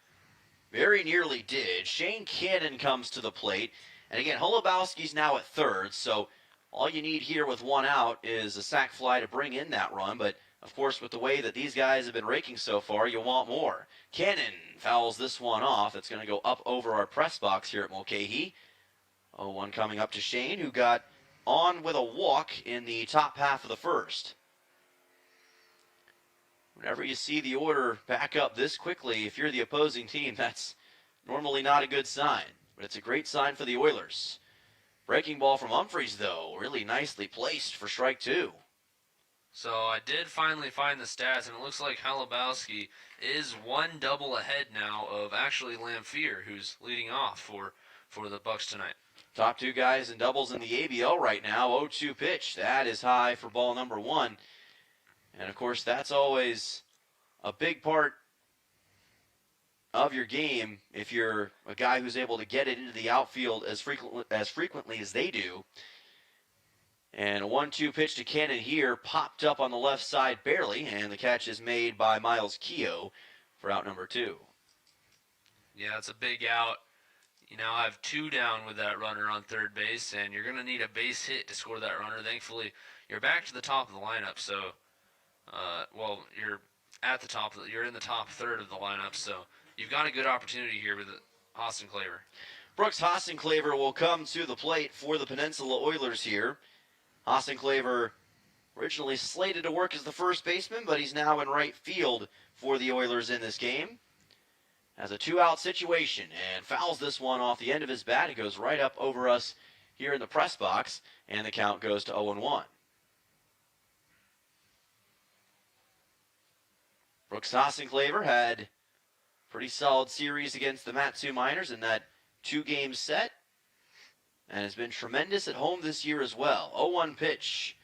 Very nearly did. Shane Cannon comes to the plate. And again, Holubowski's now at third, so all you need here with one out is a sac fly to bring in that run. But, of course, with the way that these guys have been raking so far, you want more. Cannon fouls this one off. It's going to go up over our press box here at Mulcahy. 0-1 coming up to Shane, who got on with a walk in the top half of the first. Whenever you see the order back up this quickly, if you're the opposing team, that's normally not a good sign. But it's a great sign for the Oilers. Breaking ball from Humphreys, though, really nicely placed for strike two. So I did finally find the stats, and it looks like Holubowski is one double ahead now of actually Lamphere, who's leading off for the Bucs tonight. Top two guys in doubles in the ABL right now. 0-2 pitch. That is high for ball number one. And, of course, that's always a big part of your game if you're a guy who's able to get it into the outfield as frequently as they do. And a 1-2 pitch to Cannon here, popped up on the left side barely, and the catch is made by Miles Keogh for out number two. Yeah, it's a big out. You now have two down with that runner on third base, and you're going to need a base hit to score that runner. Thankfully, you're back to the top of the lineup, so you're at the top. You're in the top third of the lineup, so you've got a good opportunity here with Austin Claver. Brooks Claver will come to the plate for the Peninsula Oilers here. Claver originally slated to work as the first baseman, but he's now in right field for the Oilers in this game. Has a two-out situation and fouls this one off the end of his bat. It goes right up over us here in the press box, and the count goes to 0-1. Brooks Claver had pretty solid series against the Matsu Miners in that two-game set, and has been tremendous at home this year as well. 0-1 pitch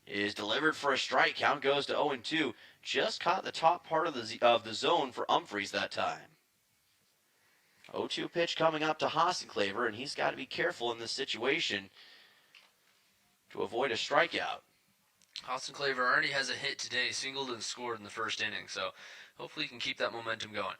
is delivered for a strike. Count goes to 0-2. Just caught the top part of the zone for Humphreys that time. 0-2 pitch coming up to Claver, and he's got to be careful in this situation to avoid a strikeout. Claver already has a hit today, singled and scored in the first inning, so hopefully he can keep that momentum going.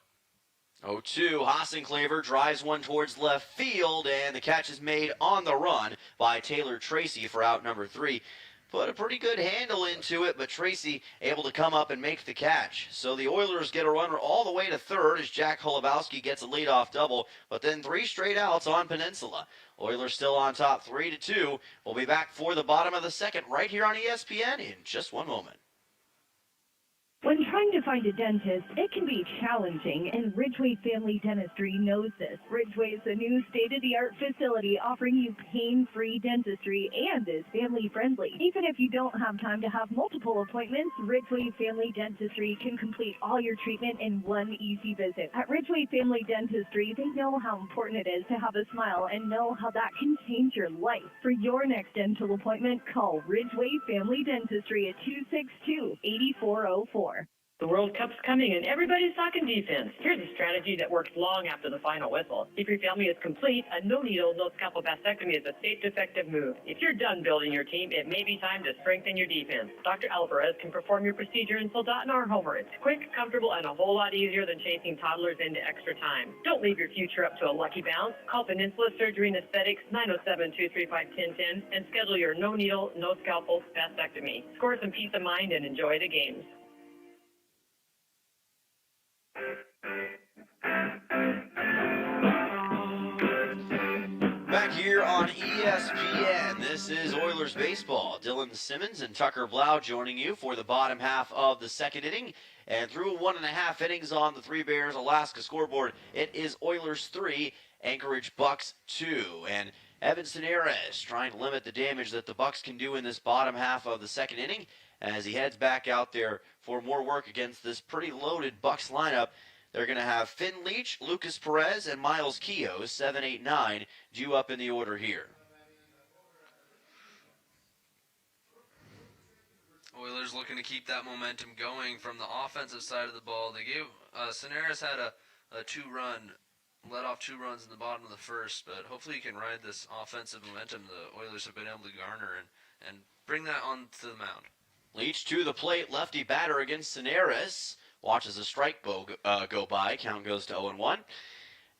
0-2, Claver drives one towards left field, and the catch is made on the run by Taylor Tracy for out number three. Put a pretty good handle into it, but Tracy able to come up and make the catch. So the Oilers get a runner all the way to third as Jack Holubowski gets a leadoff double, but then three straight outs on Peninsula. Oilers still on top 3-2. We'll be back for the bottom of the second right here on ESPN in just one moment. When trying to find a dentist, it can be challenging, and Ridgeway Family Dentistry knows this. Ridgeway is a new state-of-the-art facility offering you pain-free dentistry and is family-friendly. Even if you don't have time to have multiple appointments, Ridgeway Family Dentistry can complete all your treatment in one easy visit. At Ridgeway Family Dentistry, they know how important it is to have a smile and know how that can change your life. For your next dental appointment, call Ridgeway Family Dentistry at 262-8404. The World Cup's coming and everybody's talking defense. Here's a strategy that works long after the final whistle. If your family is complete, a no-needle, no-scalpel vasectomy is a safe, effective move. If you're done building your team, it may be time to strengthen your defense. Dr. Alvarez can perform your procedure in Soldotna or Homer. It's quick, comfortable, and a whole lot easier than chasing toddlers into extra time. Don't leave your future up to a lucky bounce. Call Peninsula Surgery and Aesthetics 907-235-1010 and schedule your no-needle, no-scalpel vasectomy. Score some peace of mind and enjoy the games. Back here on ESPN, this is Oilers baseball. Dylan Simmons and Tucker Blau joining you for the bottom half of the second inning. And through 1.5 innings on the Three Bears Alaska scoreboard, it is Oilers 3, Anchorage Bucs 2. And Evan Senares trying to limit the damage that the Bucs can do in this bottom half of the second inning as he heads back out there for more work against this pretty loaded Bucs lineup. They're going to have Finn Leach, Lucas Perez, and Miles Keough, 7, 8, 9, due up in the order here. Oilers looking to keep that momentum going from the offensive side of the ball. They gave Soneras had a led off 2 runs in the bottom of the first, but hopefully you can ride this offensive momentum the Oilers have been able to garner and bring that on to the mound. Leach to the plate, lefty batter against Soneras. Watches a strike go by. Count goes to 0-1.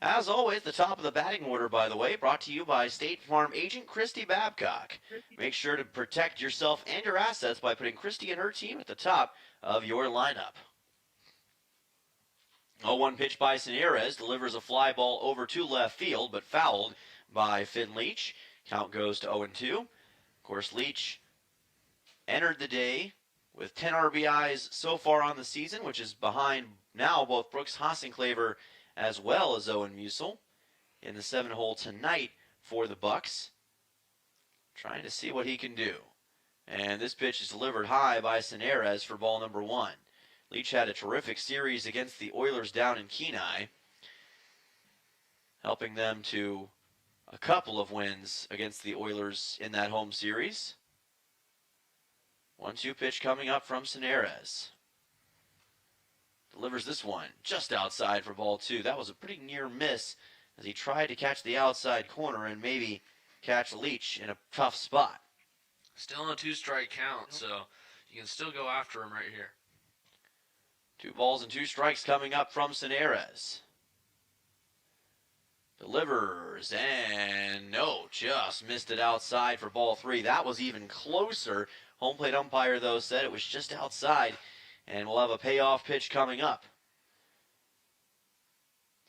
As always, the top of the batting order, by the way, brought to you by State Farm agent Christy Babcock. Make sure to protect yourself and your assets by putting Christy and her team at the top of your lineup. 0-1 pitch by Soneras, delivers a fly ball over to left field, but fouled by Finn Leach. Count goes to 0-2. Of course, Leach entered the day with 10 RBIs so far on the season, which is behind now both Brooks Hassenclaver as well as Owen Musil in the 7-hole tonight for the Bucs. Trying to see what he can do. And this pitch is delivered high by Soneras for ball number 1. Leach had a terrific series against the Oilers down in Kenai, helping them to a couple of wins against the Oilers in that home series. 1-2 pitch coming up from Soneras. Delivers this one just outside for ball 2. That was a pretty near miss as he tried to catch the outside corner and maybe catch Leach in a tough spot. Still on a 2-strike count, so you can still go after him right here. 2 balls and 2 strikes coming up from Soneras. Delivers, and no, just missed it outside for ball 3. That was even closer. Home plate umpire, though, said it was just outside, and we'll have a payoff pitch coming up.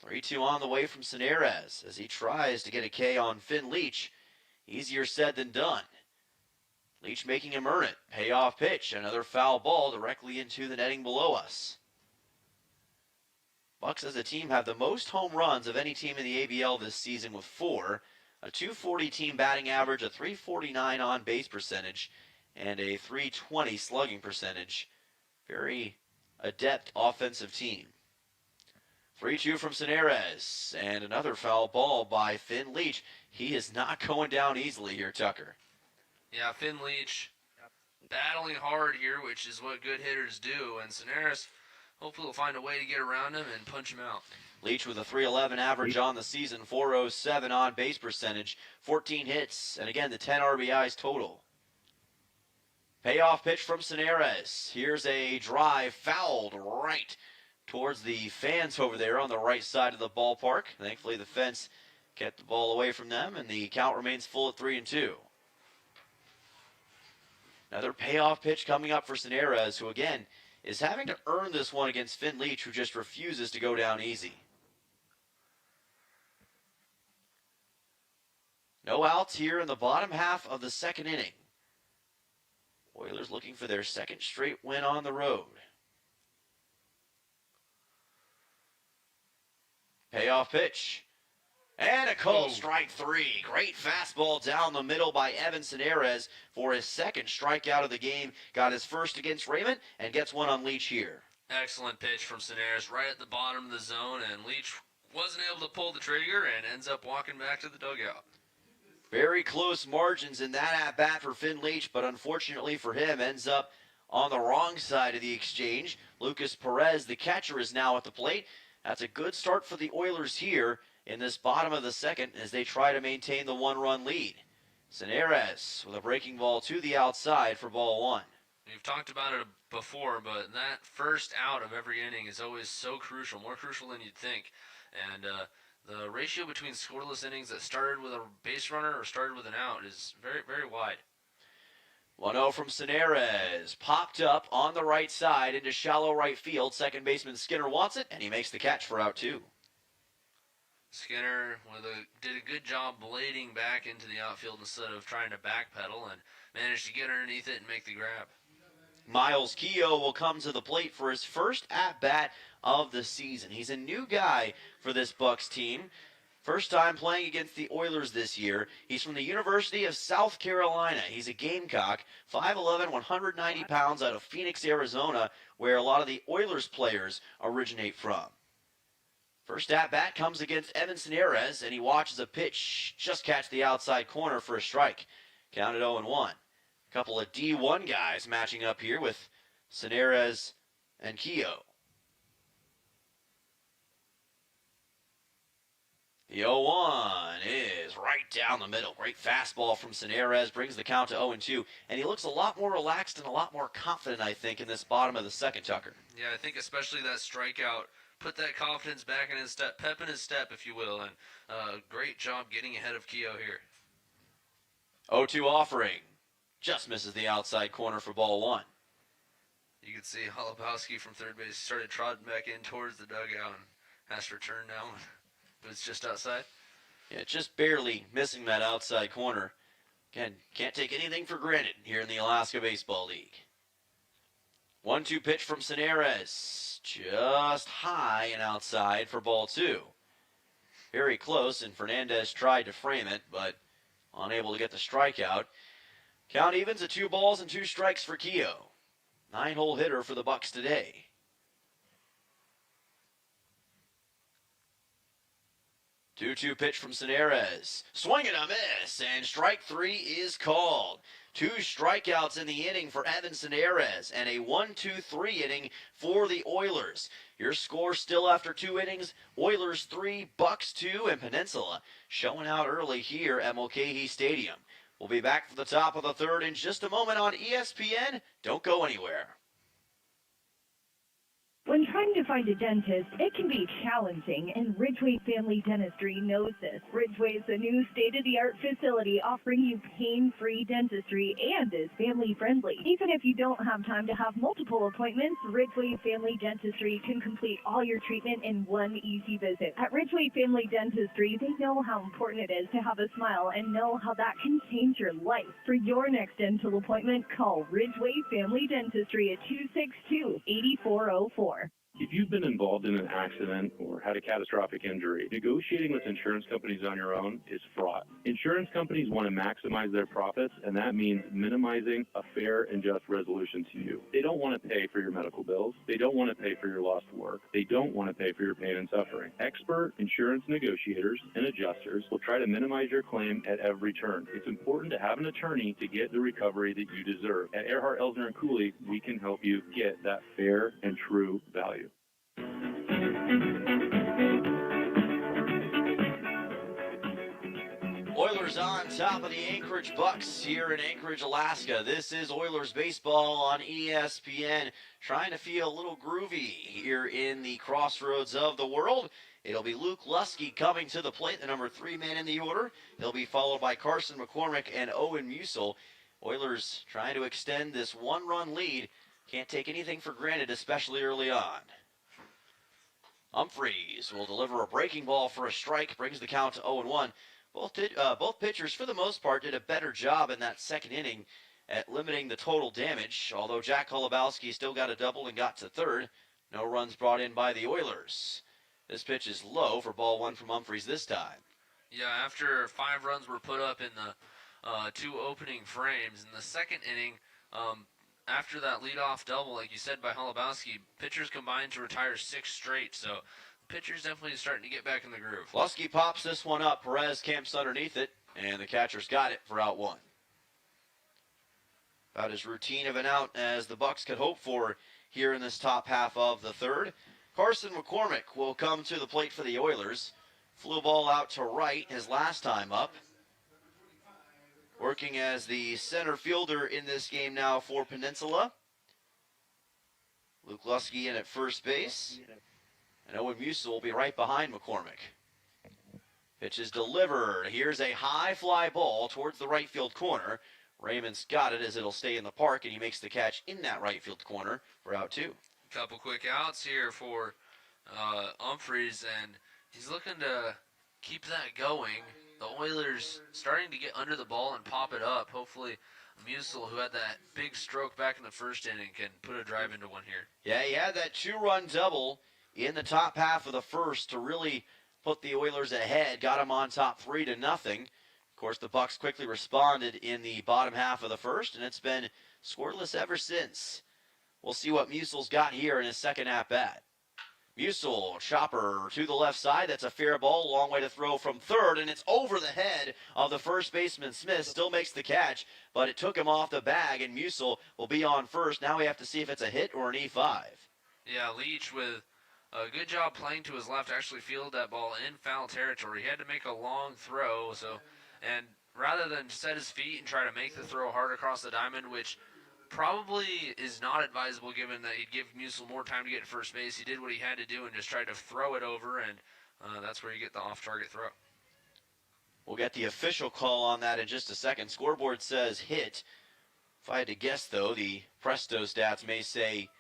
3-2 on the way from Soneras as he tries to get a K on Finn Leach. Easier said than done. Leach making him earn it. Payoff pitch, another foul ball directly into the netting below us. Bucs as a team have the most home runs of any team in the ABL this season with 4. A .240 team batting average, a .349 on base percentage, and a .320 slugging percentage. Very adept offensive team. 3-2 from Soneras, and another foul ball by Finn Leach. He is not going down easily here, Tucker. Yeah, Finn Leach battling hard here, which is what good hitters do, and Soneras hopefully will find a way to get around him and punch him out. Leach with a .311 average on the season, .407 on base percentage, 14 hits, and again the 10 RBIs total. Payoff pitch from Soneras. Here's a drive fouled right towards the fans over there on the right side of the ballpark. Thankfully the fence kept the ball away from them, and the count remains full at 3-2. Another payoff pitch coming up for Soneras, who again is having to earn this one against Finn Leach, who just refuses to go down easy. No outs here in the bottom half of the second inning. Oilers looking for their second straight win on the road. Payoff pitch. And a called strike 3. Great fastball down the middle by Evan Soneras for his second strikeout of the game. Got his first against Raymond and gets one on Leach here. Excellent pitch from Soneras right at the bottom of the zone, and Leach wasn't able to pull the trigger and ends up walking back to the dugout. Very close margins in that at-bat for Finn Leach, but unfortunately for him, ends up on the wrong side of the exchange. Lucas Perez, the catcher, is now at the plate. That's a good start for the Oilers here in this bottom of the second as they try to maintain the 1-run lead. Soneras with a breaking ball to the outside for ball 1. We've talked about it before, but that first out of every inning is always so crucial, more crucial than you'd think. And the ratio between scoreless innings that started with a base runner or started with an out is very, very wide. 1-0 from Soneras. Popped up on the right side into shallow right field. Second baseman Skinner wants it, and he makes the catch for out 2. Skinner did a good job blading back into the outfield instead of trying to backpedal and managed to get underneath it and make the grab. Miles Keough will come to the plate for his first at-bat of the season. He's a new guy for this Bucs team. First time playing against the Oilers this year. He's from the University of South Carolina. He's a Gamecock, 5'11", 190 pounds out of Phoenix, Arizona, where a lot of the Oilers players originate from. First at-bat comes against Evan Cineres, and he watches a pitch just catch the outside corner for a strike. Counted 0-1. A couple of D1 guys matching up here with Cineres and Keogh. The 0-1 is right down the middle. Great fastball from Cineres, brings the count to 0-2, and he looks a lot more relaxed and a lot more confident, I think, in this bottom of the second, Tucker. Yeah, I think especially that strikeout put that confidence back in his step, pep in his step, if you will, and great job getting ahead of Keogh here. 0-2 offering. Just misses the outside corner for ball one. You can see Holubowski from third base started trotting back in towards the dugout and has to return now, but it's just outside. Yeah, just barely missing that outside corner. Again, can't take anything for granted here in the Alaska Baseball League. 1-2 pitch from Cineres. Just high and outside for ball two. Very close, and Fernandez tried to frame it, but unable to get the strikeout. Count evens at 2 balls and 2 strikes for Keogh. 9-hole hitter for the Bucs today. Two-two pitch from Cineres. Swing and a miss, and strike 3 is called. 2 strikeouts in the inning for Evan Cineres, and a 1-2-3 inning for the Oilers. Your score still after 2 innings, Oilers 3, Bucs 2, and Peninsula showing out early here at Mulcahy Stadium. We'll be back for the top of the third in just a moment on ESPN. Don't go anywhere. When trying to find a dentist, it can be challenging, and Ridgeway Family Dentistry knows this. Ridgeway is a new state-of-the-art facility offering you pain-free dentistry and is family-friendly. Even if you don't have time to have multiple appointments, Ridgeway Family Dentistry can complete all your treatment in one easy visit. At Ridgeway Family Dentistry, they know how important it is to have a smile and know how that can change your life. For your next dental appointment, call Ridgeway Family Dentistry at 262-8404. If you've been involved in an accident or had a catastrophic injury, negotiating with insurance companies on your own is fraught. Insurance companies want to maximize their profits, and that means minimizing a fair and just resolution to you. They don't want to pay for your medical bills. They don't want to pay for your lost work. They don't want to pay for your pain and suffering. Expert insurance negotiators and adjusters will try to minimize your claim at every turn. It's important to have an attorney to get the recovery that you deserve. At Earhart, Elsner, and Cooley, we can help you get that fair and true value. Oilers on top of the Anchorage Bucs here in Anchorage, Alaska. This is Oilers baseball on ESPN. Trying to feel a little groovy here in the crossroads of the world. It'll be Luke Lusky coming to the plate, the number 3 man in the order. He'll be followed by Carson McCormick and Owen Musil. Oilers trying to extend this 1-run lead. Can't take anything for granted, especially early on. Humphreys will deliver a breaking ball for a strike, brings the count to 0-1. Both pitchers, for the most part, did a better job in that second inning at limiting the total damage, although Jack Holubowski still got a double and got to third. No runs brought in by the Oilers. This pitch is low for ball 1 from Humphreys this time. Yeah, after 5 runs were put up in the 2 opening frames in the second inning, after that leadoff double, like you said, by Holubowski, pitchers combined to retire 6 straight, so pitchers definitely starting to get back in the groove. Lusky pops this one up. Perez camps underneath it, and the catcher's got it for out 1. About as routine of an out as the Bucs could hope for here in this top half of the third. Carson McCormick will come to the plate for the Oilers. Flew ball out to right his last time up. Working as the center fielder in this game now for Peninsula. Luke Lusky in at first base. And Owen Musil will be right behind McCormick. Pitch is delivered. Here's a high fly ball towards the right field corner. Raymond's got it as it'll stay in the park, and he makes the catch in that right field corner for out 2. Couple quick outs here for Humphreys, and he's looking to keep that going. The Oilers starting to get under the ball and pop it up. Hopefully Musil, who had that big stroke back in the first inning, can put a drive into one here. Yeah, he had that 2-run double in the top half of the first to really put the Oilers ahead. Got them on top 3-0. Of course, the Bucs quickly responded in the bottom half of the first, and it's been scoreless ever since. We'll see what Musil's got here in his second at-bat. Musil, chopper to the left side. That's a fair ball. Long way to throw from third, and it's over the head of the first baseman, Smith. Still makes the catch, but it took him off the bag, and Musil will be on first. Now we have to see if it's a hit or an E5. Yeah, Leach with a good job playing to his left actually fielded that ball in foul territory. He had to make a long throw, and rather than set his feet and try to make the throw hard across the diamond, which probably is not advisable given that he'd give Musil more time to get to first base. He did what he had to do and just tried to throw it over, and that's where you get the off-target throw. We'll get the official call on that in just a second. Scoreboard says hit. If I had to guess, though, the Presto stats may say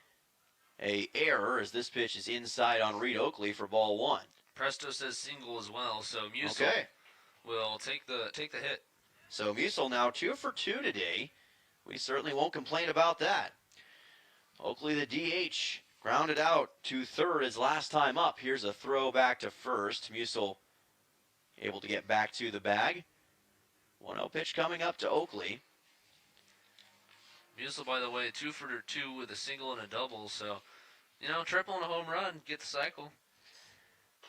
a error as this pitch is inside on Reed Oakley for ball one. Presto says single as well, so Musil will take the hit. So Musil now 2 for 2 today. We certainly won't complain about that. Oakley, the DH, grounded out to third his last time up. Here's a throw back to first. Musil able to get back to the bag. 1-0 pitch coming up to Oakley. Musil, by the way, 2 for 2 with a single and a double. So, triple and a home run, get the cycle.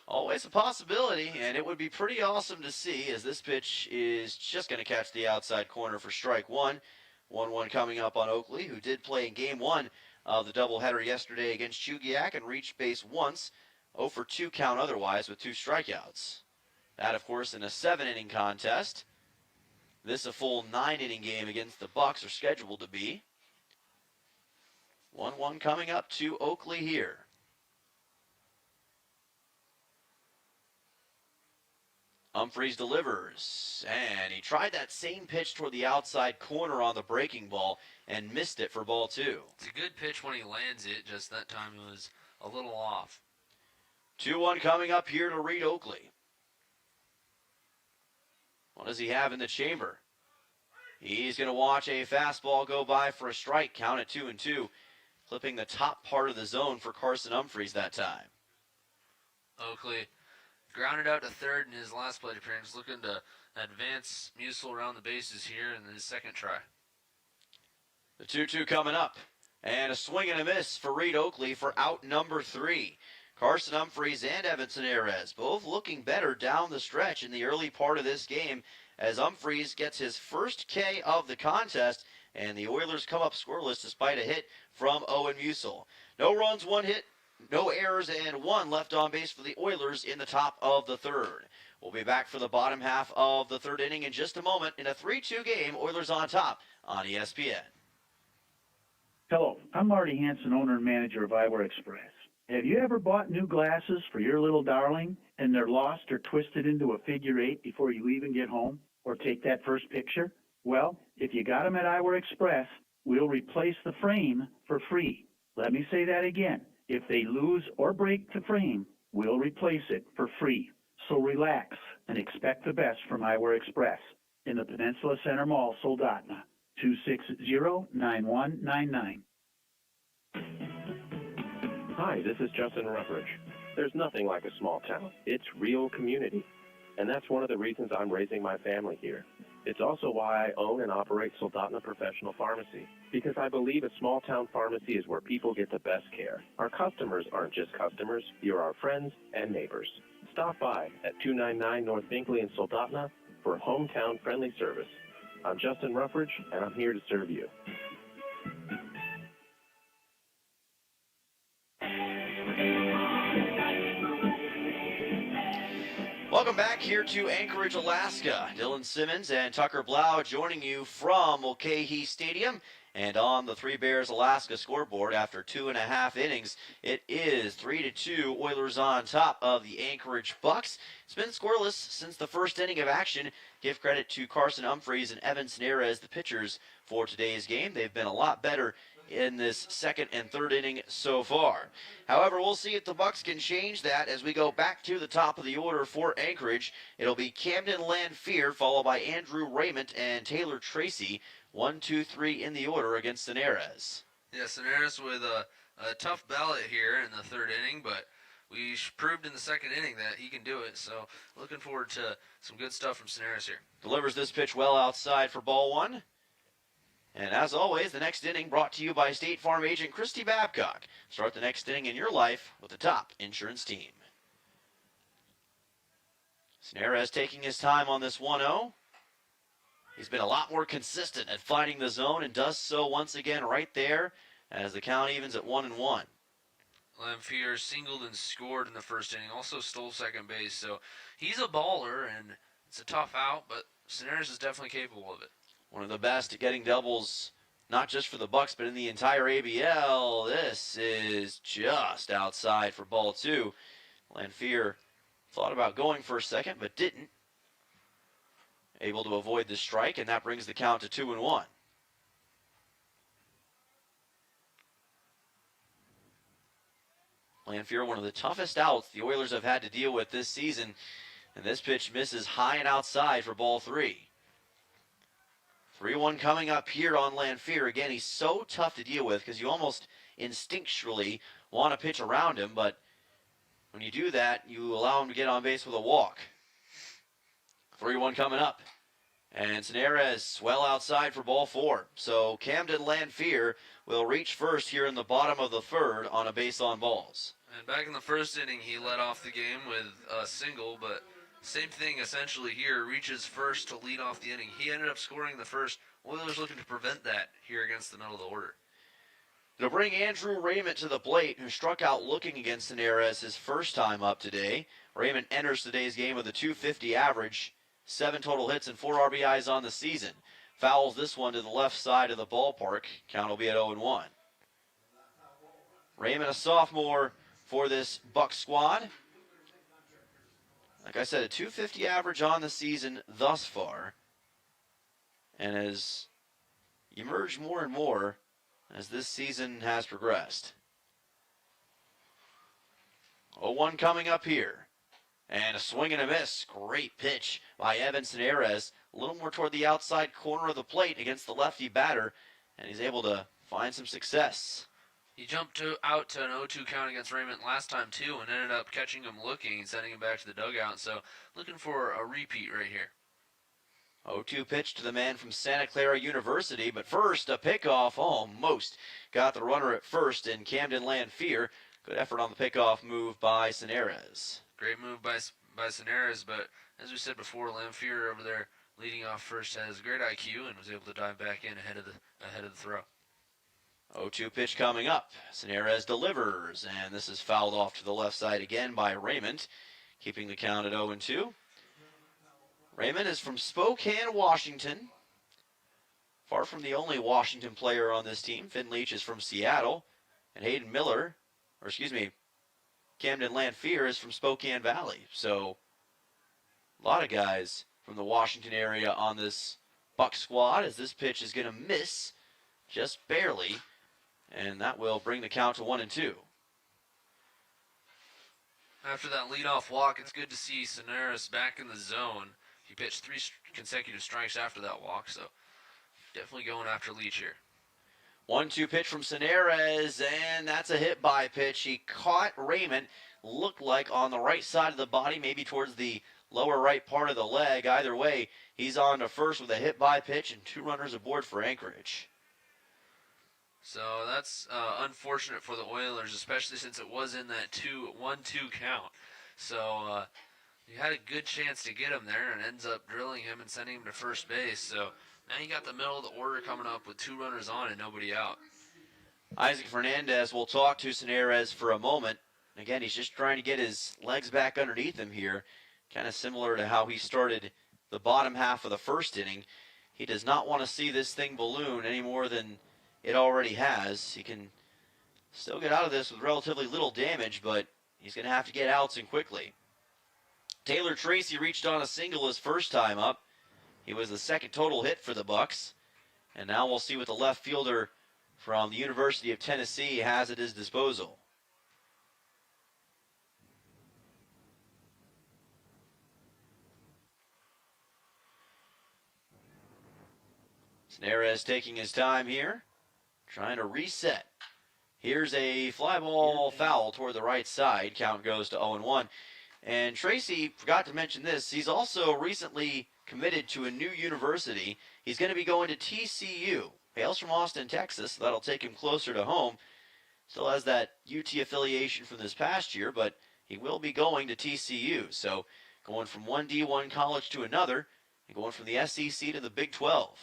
Always a possibility, and it would be pretty awesome to see as this pitch is just going to catch the outside corner for strike one. 1-1 coming up on Oakley, who did play in game one of the doubleheader yesterday against Chugiak and reached base once. 0 for 2 count otherwise with 2 strikeouts. That, of course, in a 7-inning contest. This a full 9-inning game against the Bucs are scheduled to be. 1-1 coming up to Oakley here. Humphreys delivers, and he tried that same pitch toward the outside corner on the breaking ball and missed it for ball 2. It's a good pitch when he lands it, just that time it was a little off. 2-1 coming up here to Reed Oakley. What does he have in the chamber? He's going to watch a fastball go by for a strike, count at 2-2, clipping the top part of the zone for Carson Humphreys that time. Oakley grounded out to third in his last plate appearance, looking to advance Musil around the bases here in his second try. The 2-2 coming up, and a swing and a miss for Reed Oakley for out number 3. Carson Humphreys and Evanson Erez both looking better down the stretch in the early part of this game as Humphreys gets his first K of the contest, and the Oilers come up scoreless despite a hit from Owen Musil. No runs, 1 hit, no errors, and 1 left on base for the Oilers in the top of the third. We'll be back for the bottom half of the third inning in just a moment in a 3-2 game. Oilers on top on ESPN. Hello, I'm Marty Hansen, owner and manager of Eyewear Express. Have you ever bought new glasses for your little darling and they're lost or twisted into a figure 8 before you even get home or take that first picture? Well, if you got them at Eyewear Express, we'll replace the frame for free. Let me say that again. If they lose or break the frame, we'll replace it for free. So relax and expect the best from Eyewear Express in the Peninsula Center Mall, Soldotna, 260-9199. Hi, this is Justin Ruffridge. There's nothing like a small town. It's real community. And that's one of the reasons I'm raising my family here. It's also why I own and operate Soldotna Professional Pharmacy, because I believe a small-town pharmacy is where people get the best care. Our customers aren't just customers. You're our friends and neighbors. Stop by at 299 North Binkley in Soldotna for hometown-friendly service. I'm Justin Ruffridge, and I'm here to serve you. Welcome back here to Anchorage, Alaska. Dylan Simmons and Tucker Blau joining you from Mulcahy Stadium. And on the Three Bears Alaska scoreboard, after 2.5 innings, it is 3-2, Oilers on top of the Anchorage Bucs. It's been scoreless since the first inning of action. Give credit to Carson Humphreys and Evanson Erez, the pitchers for today's game. They've been a lot better in this second and third inning so far. However, we'll see if the Bucs can change that as we go back to the top of the order for Anchorage. It'll be Camden Lanfear, followed by Andrew Raymond and Taylor Tracy. 1, 2, 3 in the order against Seneres. Yeah, Seneres with a tough ballot here in the third inning, but we proved in the second inning that he can do it. So looking forward to some good stuff from Seneres here. Delivers this pitch well outside for ball 1. And as always, the next inning brought to you by State Farm agent Christy Babcock. Start the next inning in your life with the top insurance team. Cineras taking his time on this 1-0. He's been a lot more consistent at finding the zone and does so once again right there as the count evens at 1-1. Lamphere singled and scored in the first inning, also stole second base, so he's a baller, and it's a tough out, but Cineras is definitely capable of it. One of the best at getting doubles, not just for the Bucs, but in the entire ABL. This is just outside for ball 2. Lamphere thought about going for a second, but didn't. Able to avoid the strike, and that brings the count to 2-1. Lamphere, one of the toughest outs the Oilers have had to deal with this season, and this pitch misses high and outside for ball 3. 3-1 coming up here on Lamphere. Again, he's so tough to deal with because you almost instinctually want to pitch around him, but when you do that, you allow him to get on base with a walk. 3-1 coming up. And Cineras well outside for ball 4. So Camden Lamphere will reach first here in the bottom of the third on a base on balls. And back in the first inning, he led off the game with a single, but same thing essentially here, reaches first to lead off the inning. He ended up scoring the first. Oilers looking to prevent that here against the middle of the order. It'll bring Andrew Raymond to the plate, who struck out looking against Cineras his first time up today. Raymond enters today's game with a .250 average, 7 total hits and 4 RBIs on the season. Fouls this one to the left side of the ballpark. Count will be at 0-1. Raymond, a sophomore for this Bucs squad. Like I said, a .250 average on the season thus far, and has emerged more and more as this season has progressed. 0-1 coming up here. And a swing and a miss. Great pitch by Evan Cineras. A little more toward the outside corner of the plate against the lefty batter, and he's able to find some success. He jumped out to an 0-2 count against Raymond last time, too, and ended up catching him looking and sending him back to the dugout. So looking for a repeat right here. 0-2 pitch to the man from Santa Clara University, but first a pickoff. Almost got the runner at first in Camden Lamphere. Good effort on the pickoff move by Cineras. Great move by Cineras, but as we said before, Lamphere over there leading off first has great IQ and was able to dive back in ahead of the throw. 0-2 pitch coming up. Cineras delivers, and this is fouled off to the left side again by Raymond, keeping the count at 0-2. Raymond is from Spokane, Washington. Far from the only Washington player on this team. Finn Leach is from Seattle, and Camden Lamphere is from Spokane Valley. So a lot of guys from the Washington area on this Bucs squad, as this pitch is going to miss just barely, and that will bring the count to 1-2. After that leadoff walk, it's good to see Cineras back in the zone. He pitched 3 consecutive strikes after that walk, so definitely going after Leach here. 1-2 pitch from Cineras, and that's a hit by pitch. He caught Raymond, looked like on the right side of the body, maybe towards the lower right part of the leg. Either way, he's on to first with a hit by pitch and 2 runners aboard for Anchorage. So that's unfortunate for the Oilers, especially since it was in that 1-2 count. So he had a good chance to get him there and ends up drilling him and sending him to first base. So now you got the middle of the order coming up with 2 runners on and nobody out. Isaac Fernandez will talk to Cineras for a moment. Again, he's just trying to get his legs back underneath him here, kind of similar to how he started the bottom half of the first inning. He does not want to see this thing balloon any more than it already has. He can still get out of this with relatively little damage, but he's going to have to get outs and quickly. Taylor Tracy reached on a single his first time up. He was the second total hit for the Bucs. And now we'll see what the left fielder from the University of Tennessee has at his disposal. Cineras taking his time here, trying to reset. Here's a fly ball foul toward the right side. Count goes to 0-1. And Tracy forgot to mention this. He's also recently committed to a new university. He's going to be going to TCU, Hails from Austin, Texas. So that'll take him closer to home. Still has that UT affiliation from this past year, but he will be going to TCU. So going from one D1 college to another, and going from the SEC to the Big 12.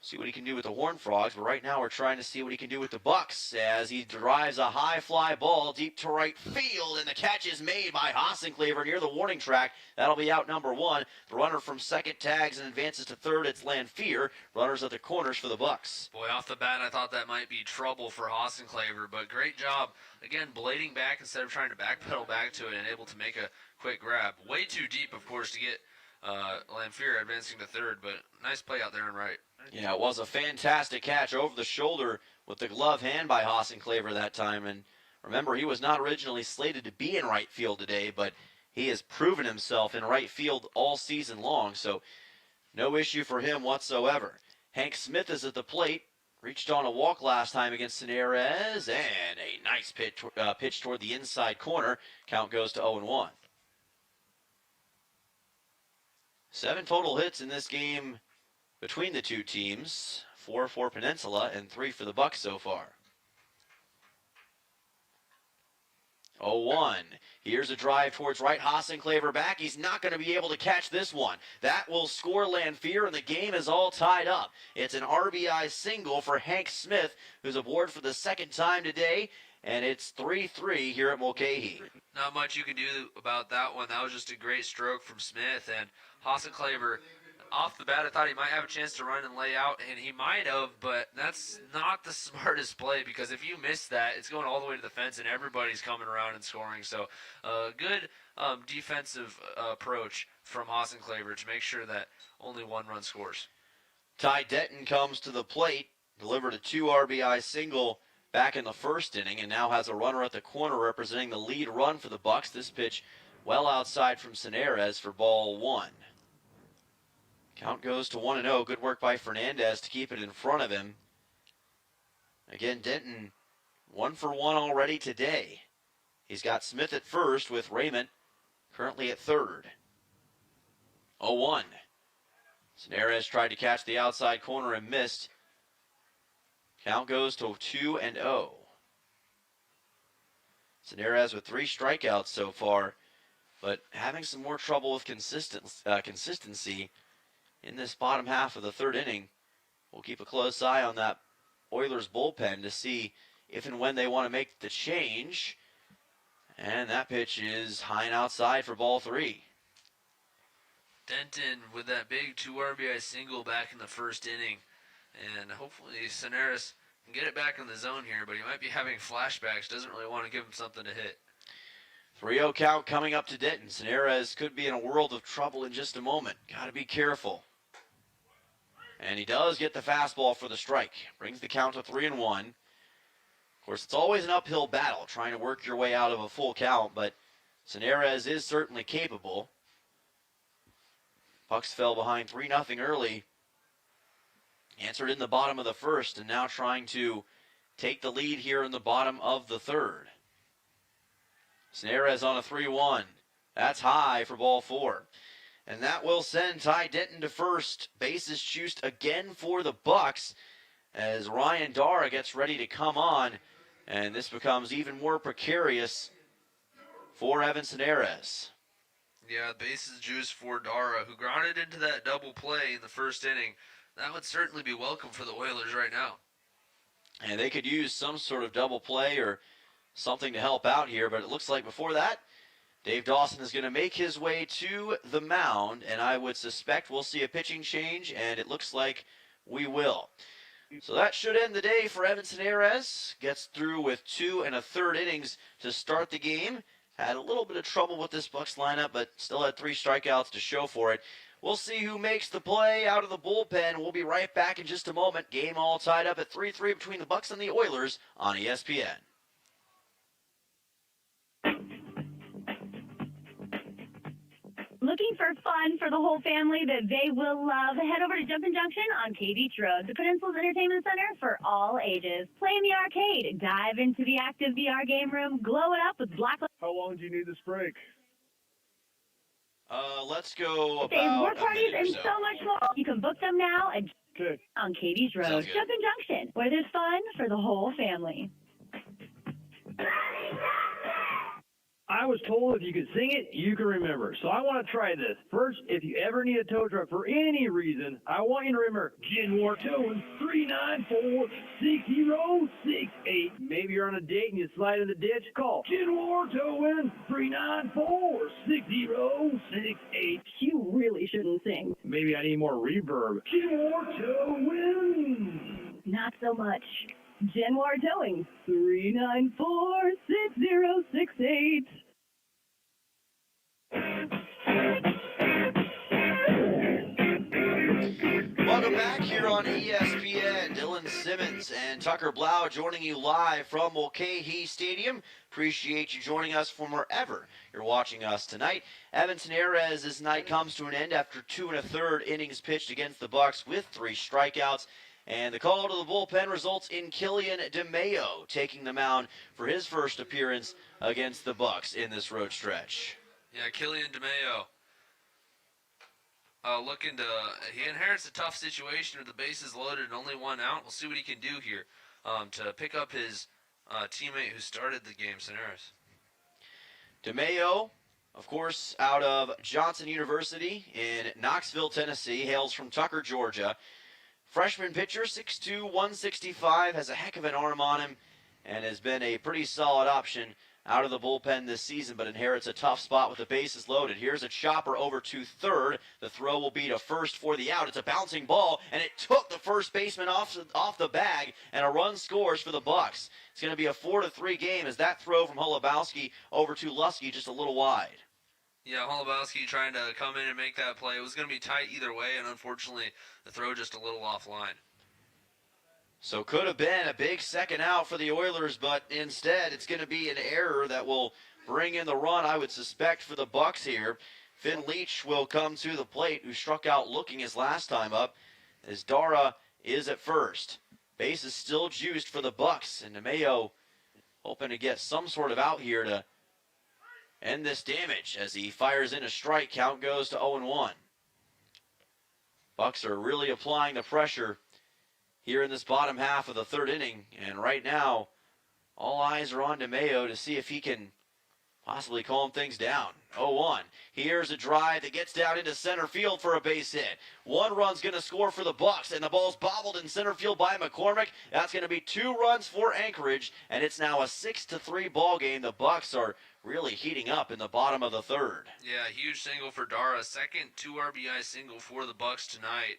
See what he can do with the Horned Frogs, but right now we're trying to see what he can do with the Bucs as he drives a high fly ball deep to right field, and the catch is made by Hossenclaver near the warning track. That'll be out number one. The runner from second tags and advances to third. It's Lanphier. Runners at the corners for the Bucs. Boy, off the bat, I thought that might be trouble for Hossenclaver, but great job. Again, blading back instead of trying to backpedal back to it and able to make a quick grab. Way too deep, of course, to get Lanphier advancing to third, but nice play out there and right. Yeah, it was a fantastic catch over the shoulder with the glove hand by Hossenclaver that time. And remember, he was not originally slated to be in right field today, but he has proven himself in right field all season long, so no issue for him whatsoever. Hank Smith is at the plate. Reached on a walk last time against Cineres, and a nice pitch toward the inside corner. Count goes to 0-1. 7 total hits in this game between the two teams, 4 for Peninsula and 3 for the Bucs so far. 0-1. Here's a drive towards right. Hossenclaver back. He's not going to be able to catch this one. That will score Lanphier, and the game is all tied up. It's an RBI single for Hank Smith, who's aboard for the second time today, and it's 3-3 here at Mulcahy. Not much you can do about that one. That was just a great stroke from Smith, and Hossenclaver, off the bat, I thought he might have a chance to run and lay out, and he might have, but that's not the smartest play, because if you miss that, it's going all the way to the fence, and everybody's coming around and scoring. So good defensive approach from Hossenclaver to make sure that only one run scores. Ty Denton comes to the plate, delivered a 2 RBI single back in the first inning, and now has a runner at the corner representing the lead run for the Bucs. This pitch well outside from Cineres for ball 1. Count goes to 1-0. Good work by Fernandez to keep it in front of him. Again, Denton 1 for 1 already today. He's got Smith at first with Raymond currently at third. 0-1. Cineres tried to catch the outside corner and missed. Count goes to 2-0. Cineres with 3 strikeouts so far, but having some more trouble with consistency in this bottom half of the third inning. We'll keep a close eye on that Oilers bullpen to see if and when they want to make the change. And that pitch is high and outside for ball 3. Denton with that big 2 RBI single back in the first inning. And hopefully Cineres can get it back in the zone here, but he might be having flashbacks. Doesn't really want to give him something to hit. 3-0 count coming up to Denton. Cineres could be in a world of trouble in just a moment. Got to be careful. And he does get the fastball for the strike. Brings the count to 3-1. Of course, it's always an uphill battle trying to work your way out of a full count, but Cineres is certainly capable. Bucs fell behind 3-0 early. Answered in the bottom of the first, and now trying to take the lead here in the bottom of the third. Cineres on a 3-1. That's high for ball 4. And that will send Ty Denton to first. Bases juiced again for the Bucs as Ryan Dara gets ready to come on. And this becomes even more precarious for Evan Cineres. Yeah, bases juiced for Dara, who grounded into that double play in the first inning. That would certainly be welcome for the Oilers right now. And they could use some sort of double play or something to help out here, but it looks like before that, Dave Dawson is going to make his way to the mound, and I would suspect we'll see a pitching change, and it looks like we will. So that should end the day for Evan Cineres. Gets through with 2 1/3 innings to start the game. Had a little bit of trouble with this Bucs lineup, but still had 3 strikeouts to show for it. We'll see who makes the play out of the bullpen. We'll be right back in just a moment. Game all tied up at 3-3 between the Bucs and the Oilers on ESPN. Looking for fun for the whole family that they will love? Head over to Jumpin' Junction on K Beach Road, the Peninsula's entertainment center for all ages. Play in the arcade, dive into the active VR game room, glow it up with black. How long do you need this break? Let's go Save more about a parties minute or and so. so much more. You can book them now at Good. on Katie's Road, Sounds good. Junction Junction, where there's fun for the whole family. I was told if you could sing it, you can remember. So I want to try this. First, if you ever need a tow truck for any reason, I want you to remember Genwar Towing 394-6068. Maybe you're on a date and you slide in the ditch. Call Genwar Towing 394-6068. You really shouldn't sing. Maybe I need more reverb. Genwar Towing. Not so much. Genwar Towing, 394-6068. Welcome back here on ESPN. Dylan Simmons and Tucker Blau joining you live from Mulcahy Stadium. Appreciate you joining us from wherever you're watching us tonight. Evan Taneres' night comes to an end after 2 1/3 innings pitched against the Bucs with 3 strikeouts. And the call to the bullpen results in Killian DeMayo taking the mound for his first appearance against the Bucs in this road stretch. Yeah, Killian DeMayo. He inherits a tough situation with the bases loaded and only 1 out. We'll see what he can do here to pick up his teammate who started the game, Taneres. DeMayo, of course, out of Johnson University in Knoxville, Tennessee, hails from Tucker, Georgia. Freshman pitcher, 6'2", 165, has a heck of an arm on him and has been a pretty solid option out of the bullpen this season, but inherits a tough spot with the bases loaded. Here's a chopper over to third. The throw will be to first for the out. It's a bouncing ball, and it took the first baseman off the bag, and a run scores for the Bucs. It's going to be a 4-3 game as that throw from Holubowski over to Lusky just a little wide. Yeah, Holubowski trying to come in and make that play. It was going to be tight either way, and unfortunately, the throw just a little offline. So could have been a big second out for the Oilers, but instead it's going to be an error that will bring in the run, I would suspect, for the Bucs here. Finn Leach will come to the plate, who struck out looking his last time up, as Dara is at first. Base is still juiced for the Bucs, and DeMayo hoping to get some sort of out here to end this damage as he fires in a strike. Count goes to 0-1. Bucs are really applying the pressure here in this bottom half of the third inning, and right now all eyes are on DeMayo to see if he can possibly calm things down. 0-1. Here's a drive that gets down into center field for a base hit. 1 run's going to score for the Bucs, and the ball's bobbled in center field by McCormick. That's going to be 2 runs for Anchorage, and it's now a 6-3 ball game. The Bucs are really heating up in the bottom of the third. Yeah, huge single for Dara. Second 2 RBI single for the Bucs tonight,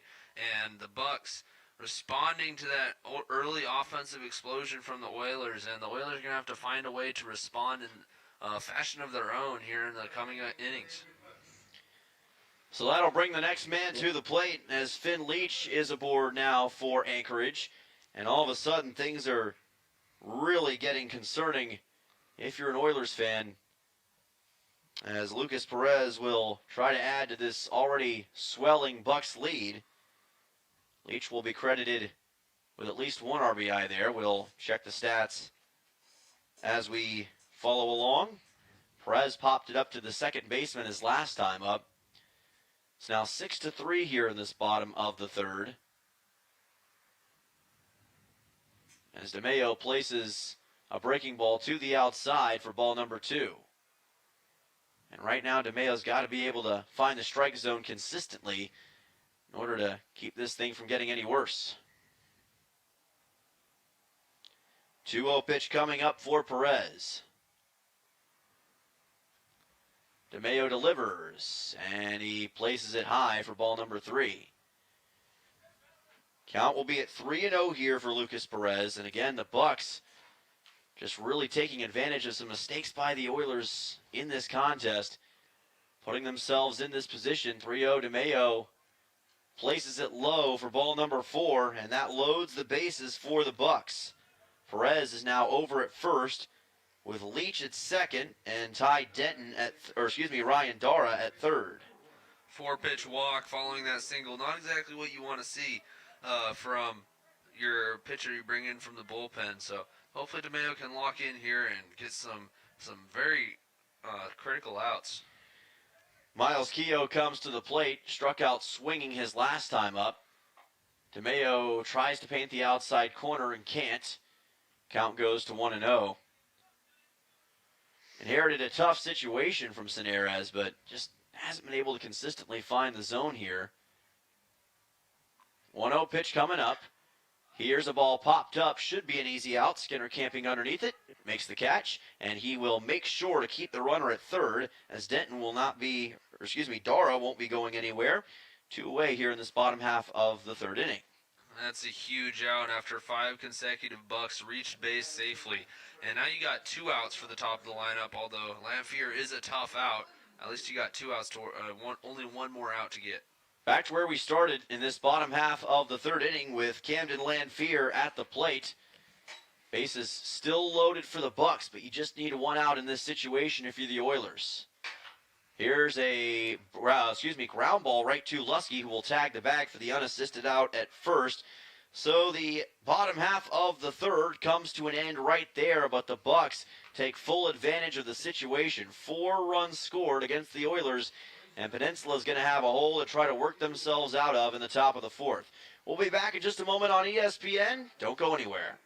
and the Bucs responding to that early offensive explosion from the Oilers, and the Oilers are going to have to find a way to respond in fashion of their own here in the coming innings. So that'll bring the next man to the plate as Finn Leach is aboard now for Anchorage. And all of a sudden things are really getting concerning if you're an Oilers fan, as Lucas Perez will try to add to this already swelling Bucs lead. Leach will be credited with at least 1 RBI there. We'll check the stats as we follow along. Perez popped it up to the second baseman his last time up. It's now 6-3 here in this bottom of the third, as DeMayo places a breaking ball to the outside for ball number 2. And right now DeMayo's got to be able to find the strike zone consistently in order to keep this thing from getting any worse. 2-0 pitch coming up for Perez. DeMayo delivers, and he places it high for ball number 3. Count will be at 3-0 here for Lucas Perez, and again, the Bucs just really taking advantage of some mistakes by the Oilers in this contest, putting themselves in this position. 3-0 DeMayo places it low for ball number 4, and that loads the bases for the Bucs. Perez is now over at first, with Leach at second and Ryan Dara at third. 4-pitch walk following that single. Not exactly what you want to see from your pitcher you bring in from the bullpen. So hopefully DeMayo can lock in here and get some very critical outs. Miles Keogh comes to the plate, struck out swinging his last time up. DeMeo tries to paint the outside corner and can't. Count goes to 1-0. Inherited a tough situation from Cineres, but just hasn't been able to consistently find the zone here. 1-0 pitch coming up. Here's a ball popped up. Should be an easy out. Skinner camping underneath it. Makes the catch, and he will make sure to keep the runner at third, as Denton will not be, Dara won't be going anywhere. 2 away here in this bottom half of the third inning. That's a huge out after 5 consecutive Bucs reached base safely. And now you got 2 outs for the top of the lineup, although Lanphier is a tough out. At least you got 2 outs, to only 1 more out to get. Back to where we started in this bottom half of the third inning with Camden Lanphier at the plate. Bases still loaded for the Bucs, but you just need 1 out in this situation if you're the Oilers. Here's a ground ball right to Lusky, who will tag the bag for the unassisted out at first. So the bottom half of the third comes to an end right there, but the Bucs take full advantage of the situation. 4 runs scored against the Oilers, and Peninsula is going to have a hole to try to work themselves out of in the top of the fourth. We'll be back in just a moment on ESPN. Don't go anywhere.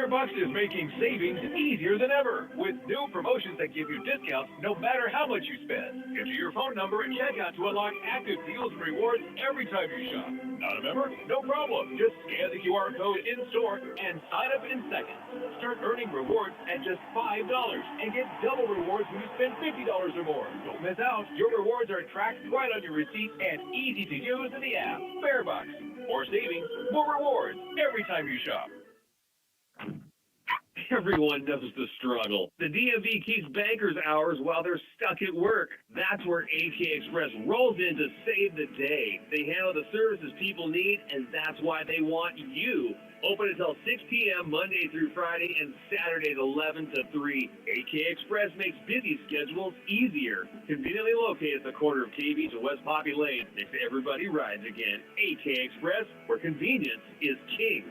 Bucs is making savings easier than ever with new promotions that give you discounts no matter how much you spend. Enter your phone number and checkout to unlock active deals and rewards every time you shop. Not a member? No problem. Just scan the QR code in store and sign up in seconds. Start earning rewards at just $5 and get double rewards when you spend $50 or more. Don't miss out. Your rewards are tracked right on your receipt and easy to use in the app. Bucs. More savings, more rewards every time you shop. Everyone knows the struggle. The DMV keeps bankers hours while they're stuck at work. That's where AK Express rolls in to save the day. They handle the services people need, and that's why they want you. Open until 6 p.m. Monday through Friday and Saturdays 11 to 3. AK Express makes busy schedules easier. Conveniently located at the corner of K Beach and West Poppy Lane. Makes everybody rides again. AK Express, where convenience is king.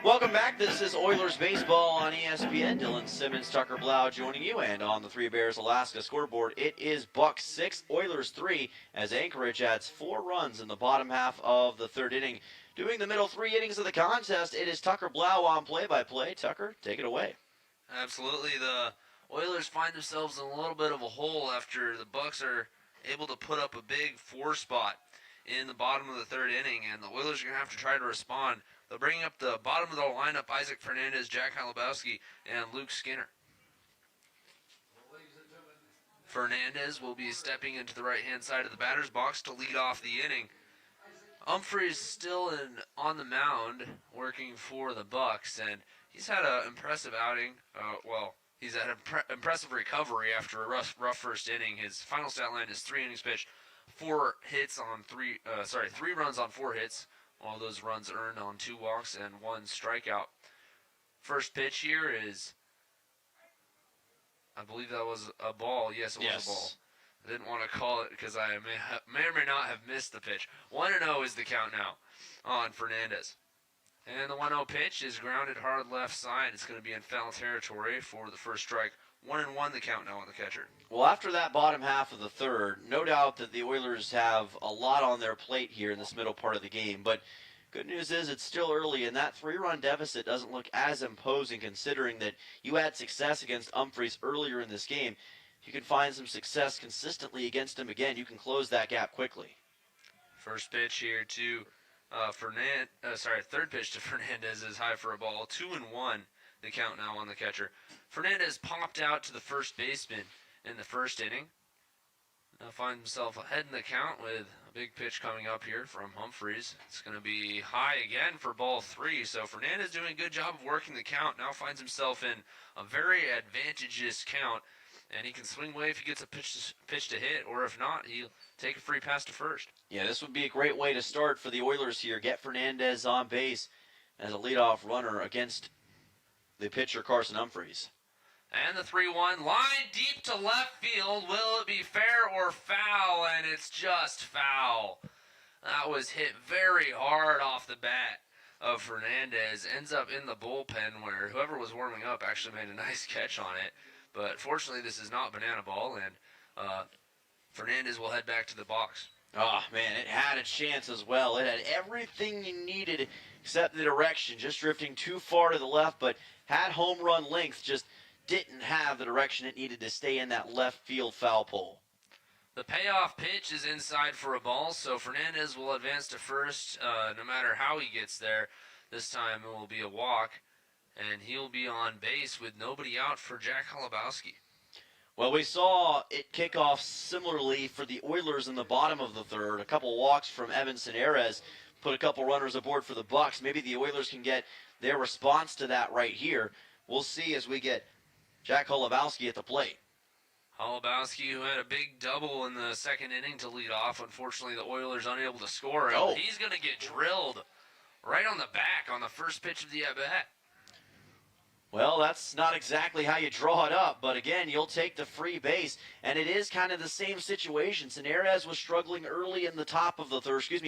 Welcome back. This is Oilers Baseball on ESPN. Dylan Simmons, Tucker Blau joining you. And on the Three Bears Alaska scoreboard, it is Bucs 6, Oilers 3, as Anchorage adds 4 runs in the bottom half of the third inning. Doing the middle 3 innings of the contest, it is Tucker Blau on play-by-play. Tucker, take it away. Absolutely. The Oilers find themselves in a little bit of a hole after the Bucs are able to put up a big 4 spot in the bottom of the third inning, and the Oilers are going to have to try to respond. They'll bring up the bottom of the lineup: Isaac Fernandez, Jack Halabowski, and Luke Skinner. Fernandez will be stepping into the right-hand side of the batter's box to lead off the inning. Humphreys still on the mound working for the Bucs, and he's had an impressive outing. He's had an impressive recovery after a rough first inning. His final stat line is 3 innings pitched, 3 runs on 4 hits. All those runs earned on 2 walks and 1 strikeout. First pitch here is, I believe that was a ball. Yes, it was a ball. I didn't want to call it because I may or may not have missed the pitch. 1-0 is the count now on Fernandez. And the 1-0 pitch is grounded hard left side. It's going to be in foul territory for the first strike. 1-1 the count now on the catcher. Well, after that bottom half of the third, no doubt that the Oilers have a lot on their plate here in this middle part of the game. But good news is it's still early, and that 3-run deficit doesn't look as imposing considering that you had success against Humphreys earlier in this game. If you can find some success consistently against him again, you can close that gap quickly. First pitch here to third pitch to Fernandez is high for a ball. 2-1 the count now on the catcher. Fernandez popped out to the first baseman in the first inning. Now finds himself ahead in the count with a big pitch coming up here from Humphreys. It's going to be high again for ball 3. So Fernandez doing a good job of working the count. Now finds himself in a very advantageous count. And he can swing away if he gets a pitch to hit, or if not, he'll take a free pass to first. Yeah, this would be a great way to start for the Oilers here. Get Fernandez on base as a leadoff runner against the pitcher Carson Humphreys. And the 3-1 line deep to left field. Will it be fair or foul? And it's just foul. That was hit very hard off the bat. of Fernandez ends up in the bullpen where whoever was warming up actually made a nice catch on it. But fortunately, this is not banana ball, and Fernandez will head back to the box. Oh, man, it had a chance as well. It had everything you needed except the direction, just drifting too far to the left, but had home run length, just didn't have the direction it needed to stay in that left field foul pole. The payoff pitch is inside for a ball, so Fernandez will advance to first no matter how he gets there. This time it will be a walk, and he'll be on base with nobody out for Jack Holubowski. Well, we saw it kick off similarly for the Oilers in the bottom of the third. A couple walks from Evan Seneres put a couple runners aboard for the Bucs. Maybe the Oilers can get their response to that right here. We'll see as we get Jack Holubowski at the plate. Holubowski, who had a big double in the second inning to lead off. Unfortunately, the Oilers unable to score. Oh. He's going to get drilled right on the back on the first pitch of the at-bat. Well, that's not exactly how you draw it up, but again, you'll take the free base, and it is kind of the same situation. Seneres was struggling early in the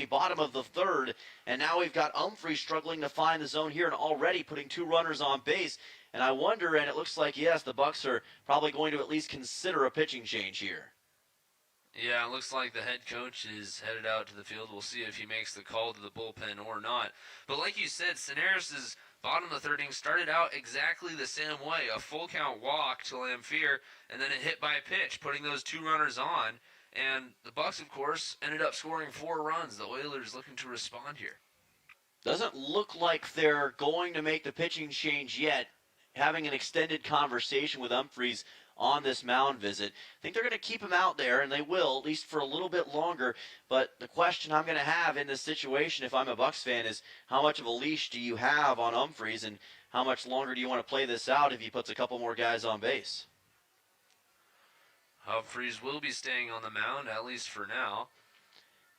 bottom of the third, and now we've got Humphrey struggling to find the zone here and already putting two runners on base. And I wonder, and it looks like, yes, the Bucs are probably going to at least consider a pitching change here. Yeah, it looks like the head coach is headed out to the field. We'll see if he makes the call to the bullpen or not. But like you said, Seneres' bottom of the third inning started out exactly the same way. A full count walk to Lamphere, and then a hit by pitch, putting those two runners on. And the Bucs, of course, ended up scoring 4 runs. The Oilers looking to respond here. Doesn't look like they're going to make the pitching change yet. Having an extended conversation with Humphreys on this mound visit. I think they're going to keep him out there, and they will, at least for a little bit longer. But the question I'm going to have in this situation, if I'm a Bucs fan, is how much of a leash do you have on Humphreys, and how much longer do you want to play this out if he puts a couple more guys on base? Humphreys will be staying on the mound, at least for now.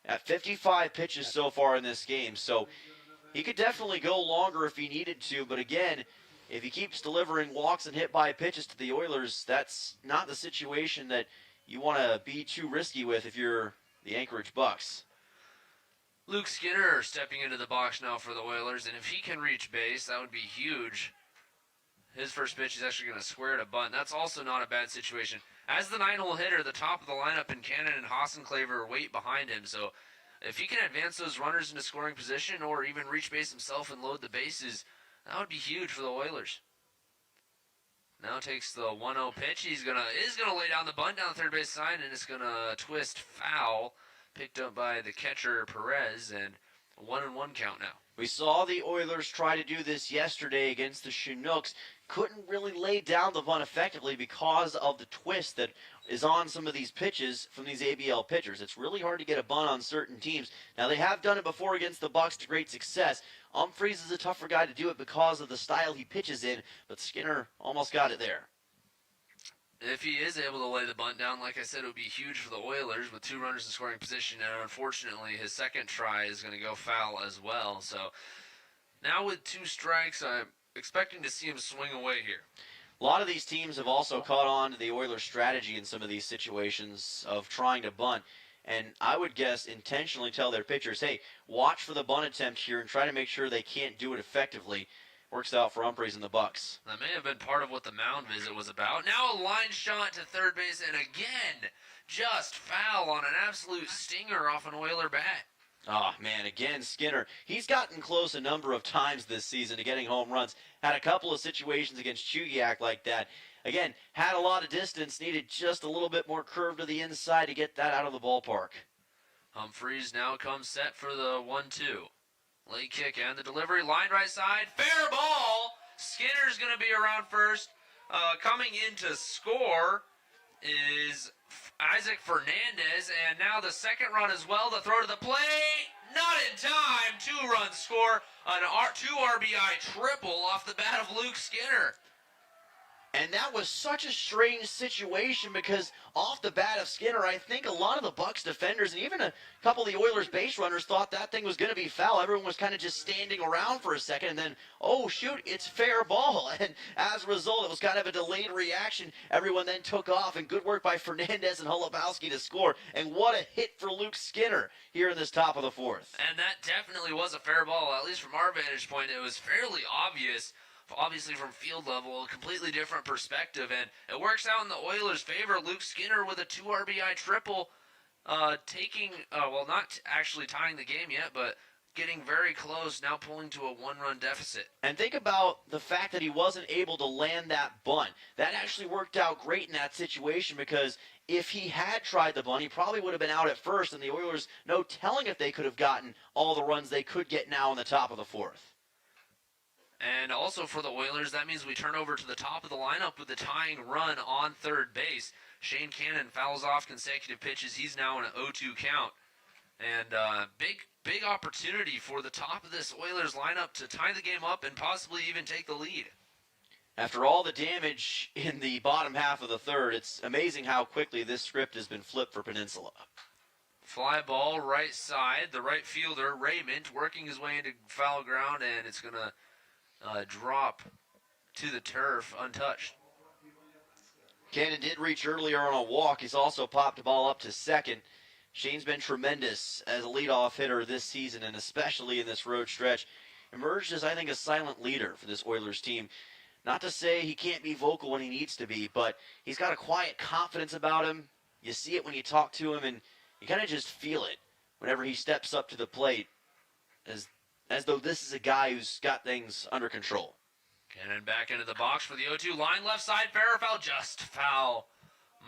At 55 pitches so far in this game, so he could definitely go longer if he needed to, but again, if he keeps delivering walks and hit by pitches to the Oilers, that's not the situation that you want to be too risky with if you're the Anchorage Bucs. Luke Skinner stepping into the box now for the Oilers, and if he can reach base, that would be huge. His first pitch is actually going to square to bunt. That's also not a bad situation. As the 9-hole hitter, the top of the lineup in Cannon and Hassenclaver wait behind him, so if he can advance those runners into scoring position or even reach base himself and load the bases, that would be huge for the Oilers. Now takes the 1-0 pitch. Is gonna lay down the bunt down the third base side, and it's gonna twist foul, picked up by the catcher Perez, and 1-1 count now. We saw the Oilers try to do this yesterday against the Chinooks. Couldn't really lay down the bunt effectively because of the twist that is on some of these pitches from these ABL pitchers. It's really hard to get a bunt on certain teams. Now, they have done it before against the Bucs to great success. Humphreys is a tougher guy to do it because of the style he pitches in, but Skinner almost got it there. If he is able to lay the bunt down, like I said, it would be huge for the Oilers with 2 runners in scoring position, and unfortunately his second try is going to go foul as well. So now with 2 strikes, I'm expecting to see him swing away here. A lot of these teams have also caught on to the Oilers' strategy in some of these situations of trying to bunt. And I would guess intentionally tell their pitchers, hey, watch for the bunt attempt here and try to make sure they can't do it effectively. Works out for Humphreys and the Bucs. That may have been part of what the mound visit was about. Now a line shot to third base, and again, just foul on an absolute stinger off an Oiler bat. Oh, man, again, Skinner. He's gotten close a number of times this season to getting home runs. Had a couple of situations against Chugiak like that. Again, had a lot of distance, needed just a little bit more curve to the inside to get that out of the ballpark. Humphreys now comes set for the 1-2. Late kick and the delivery, line right side, fair ball. Skinner's going to be around first. Coming in to score is Isaac Fernandez, and now the second run as well. The throw to the plate, not in time. 2-run score, an 2 RBI triple off the bat of Luke Skinner. And that was such a strange situation because off the bat of Skinner, I think a lot of the Bucs defenders and even a couple of the Oilers base runners thought that thing was going to be foul. Everyone was kind of just standing around for a second and then, oh, shoot, it's fair ball. And as a result, it was kind of a delayed reaction. Everyone then took off, and good work by Fernandez and Holubowski to score. And what a hit for Luke Skinner here in this top of the fourth. And that definitely was a fair ball, at least from our vantage point. It was fairly obvious. Obviously from field level, a completely different perspective, and it works out in the Oilers' favor. Luke Skinner with a 2 RBI triple, not actually tying the game yet, but getting very close, now pulling to a 1-run deficit. And think about the fact that he wasn't able to land that bunt. That actually worked out great in that situation because if he had tried the bunt, he probably would have been out at first, and the Oilers, no telling if they could have gotten all the runs they could get now in the top of the fourth. And also for the Oilers, that means we turn over to the top of the lineup with the tying run on third base. Shane Cannon fouls off consecutive pitches. He's now in an 0-2 count. And big opportunity for the top of this Oilers lineup to tie the game up and possibly even take the lead. After all the damage in the bottom half of the third, it's amazing how quickly this script has been flipped for Peninsula. Fly ball right side. The right fielder, Raymond, working his way into foul ground, and it's going to drop to the turf untouched. Cannon did reach earlier on a walk. He's also popped the ball up to second. Shane's been tremendous as a leadoff hitter this season, and especially in this road stretch. Emerged as, I think, a silent leader for this Oilers team. Not to say he can't be vocal when he needs to be, but he's got a quiet confidence about him. You see it when you talk to him, and you kind of just feel it whenever he steps up to the plate, as though this is a guy who's got things under control. Cannon back into the box for the 0-2 line. Left side, fair or foul? Just foul.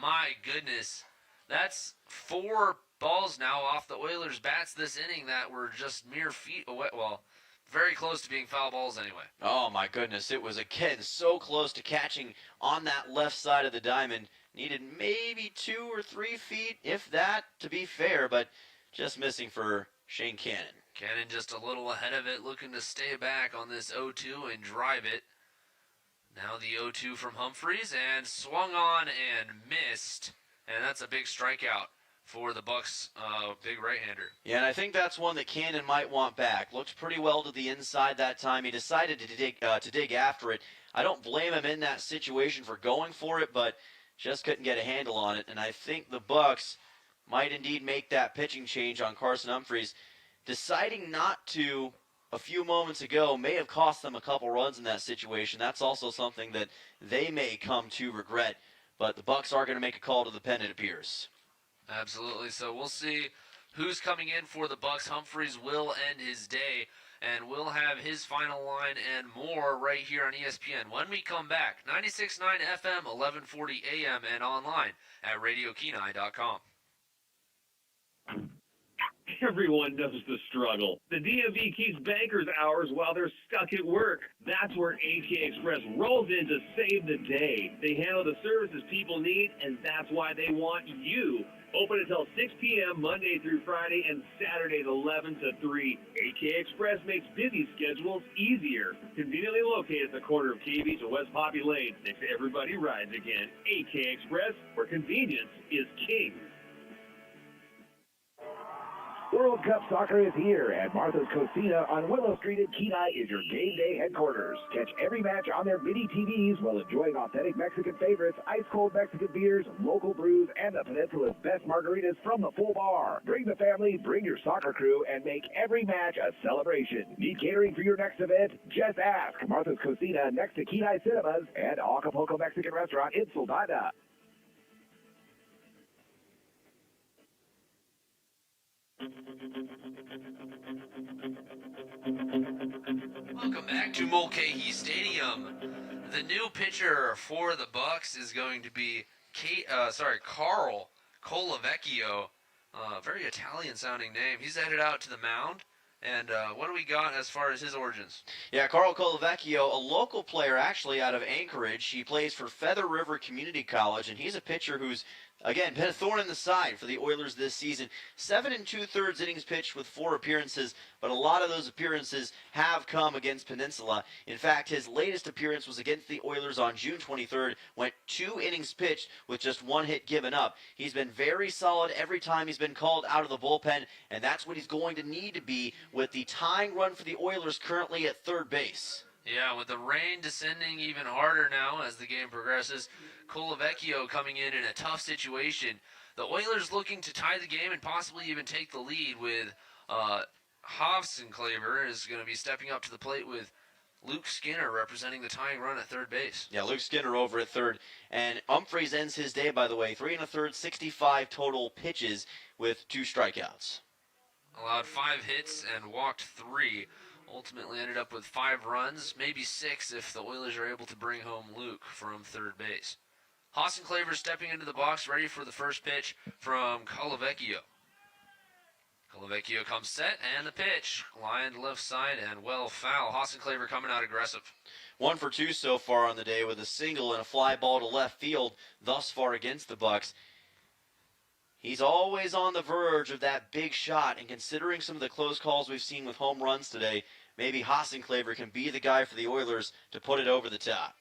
My goodness. That's 4 balls now off the Oilers' bats this inning that were just mere feet away. Well, very close to being foul balls anyway. Oh, my goodness. It was, again, so close to catching on that left side of the diamond. Needed maybe 2 or 3 feet, if that, to be fair, but just missing for Shane Cannon. Cannon just a little ahead of it, looking to stay back on this 0-2 and drive it. Now the 0-2 from Humphreys, and swung on and missed. And that's a big strikeout for the Bucs' big right-hander. Yeah, and I think that's one that Cannon might want back. Looked pretty well to the inside that time. He decided to dig after it. I don't blame him in that situation for going for it, but just couldn't get a handle on it. And I think the Bucs might indeed make that pitching change on Carson Humphreys. Deciding not to a few moments ago may have cost them a couple runs in that situation. That's also something that they may come to regret. But the Bucs are going to make a call to the pen, it appears. Absolutely. So we'll see who's coming in for the Bucs. Humphreys will end his day, and we'll have his final line and more right here on ESPN when we come back. 96.9 FM, 1140 AM, and online at RadioKenai.com. Everyone knows the struggle. The DMV keeps bankers hours while they're stuck at work. That's where AK Express rolls in to save the day. They handle the services people need, and that's why they want you. Open until 6 p.m. Monday through Friday and Saturdays 11 to 3. AK Express makes busy schedules easier. Conveniently located at the corner of KB and West Poppy Lane, next to Everybody Rides Again. AK Express, where convenience is king. World Cup soccer is here, and Martha's Cocina on Willow Street in Kenai is your game day headquarters. Catch every match on their mini TVs while enjoying authentic Mexican favorites, ice-cold Mexican beers, local brews, and the Peninsula's best margaritas from the full bar. Bring the family, bring your soccer crew, and make every match a celebration. Need catering for your next event? Just ask. Martha's Cocina next to Kenai Cinemas and Acapulco Mexican Restaurant in Soldada. Welcome back to Mulcahy Stadium. The new pitcher for the Bucs is going to be Carl Colavecchio. Very Italian-sounding name. He's headed out to the mound. And what do we got as far as his origins? Yeah, Carl Colavecchio, a local player actually out of Anchorage. He plays for Feather River Community College, and he's a pitcher who's Again, been a thorn in the side for the Oilers this season. 7 2/3 innings pitched with 4 appearances, but a lot of those appearances have come against Peninsula. In fact, his latest appearance was against the Oilers on June 23rd, went 2 innings pitched with just 1 hit given up. He's been very solid every time he's been called out of the bullpen, and that's what he's going to need to be with the tying run for the Oilers currently at third base. Yeah, with the rain descending even harder now as the game progresses, Colavecchio coming in a tough situation. The Oilers looking to tie the game and possibly even take the lead with Hofstenkleber is going to be stepping up to the plate with Luke Skinner representing the tying run at third base. Yeah, Luke Skinner over at third. And Humphreys ends his day, by the way, 3 1/3, 65 total pitches with 2 strikeouts. Allowed 5 hits and walked 3. Ultimately ended up with 5 runs, maybe 6 if the Oilers are able to bring home Luke from third base. Hofstenkleber stepping into the box, ready for the first pitch from Colavecchio. Colavecchio comes set, and the pitch. Lined left side and well foul. Hofstenkleber coming out aggressive. 1 for 2 so far on the day with a single and a fly ball to left field thus far against the Bucs. He's always on the verge of that big shot, and considering some of the close calls we've seen with home runs today, maybe Hofstenkleber can be the guy for the Oilers to put it over the top.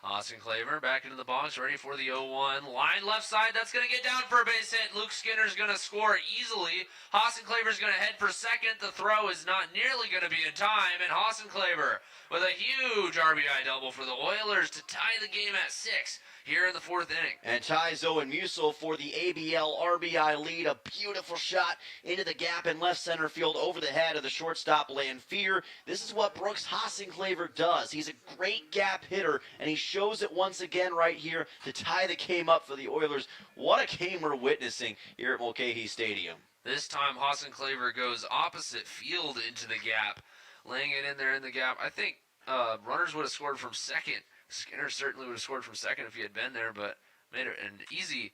Hofstenkleber back into the box, ready for the 0-1. Line left side, that's going to get down for a base hit. Luke Skinner's going to score easily. Hofstenkleber's going to head for second. The throw is not nearly going to be in time, and Hofstenkleber with a huge RBI double for the Oilers to tie the game at 6 here in the 4th inning. And ties Owen Musil for the ABL RBI lead. A beautiful shot into the gap in left center field over the head of the shortstop Lanfear. This is what Brooks Hofstenkleber does. He's a great gap hitter, and he shows it once again right here to tie the game up for the Oilers. What a game we're witnessing here at Mulcahy Stadium. This time Hofstenkleber goes opposite field into the gap, laying it in there in the gap. I think runners would have scored from second. Skinner certainly would have scored from second if he had been there, but made it an easy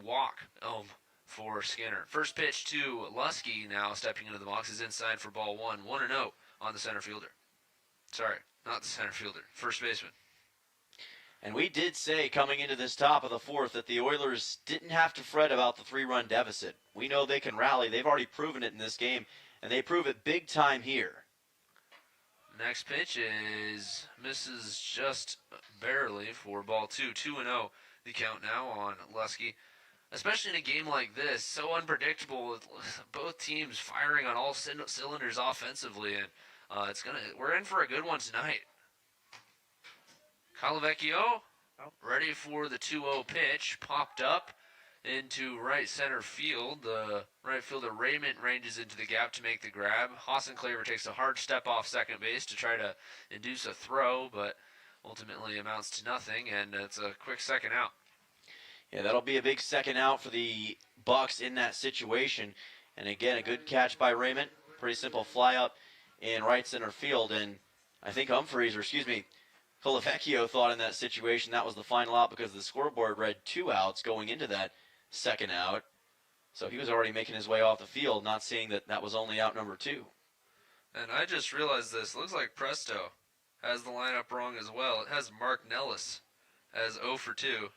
walk for Skinner. First pitch to Lusky now stepping into the box is inside for ball 1. 1-0 on the center fielder. Sorry, not the center fielder. First baseman. And we did say coming into this top of the 4th that the Oilers didn't have to fret about the 3-run deficit. We know they can rally. They've already proven it in this game, and they prove it big time here. Next pitch misses just barely for ball 2. 2-0 the count now on Lusky. Especially in a game like this, so unpredictable with both teams firing on all cylinders offensively, and we're in for a good one tonight. Colavecchio ready for the 2-0 pitch, popped up into right center field. The right fielder Raymond ranges into the gap to make the grab. Hofstenkleber takes a hard step off second base to try to induce a throw, but ultimately amounts to nothing, and it's a quick second out. Yeah, that'll be a big second out for the Bucs in that situation. And again, a good catch by Raymond. Pretty simple fly up in right center field, and I think Colavecchio thought in that situation that was the final out because the scoreboard read 2 outs going into that second out. So he was already making his way off the field, not seeing that was only out number 2. And I just realized this. Looks like Presto has the lineup wrong as well. It has Mark Nellis as 0 for 2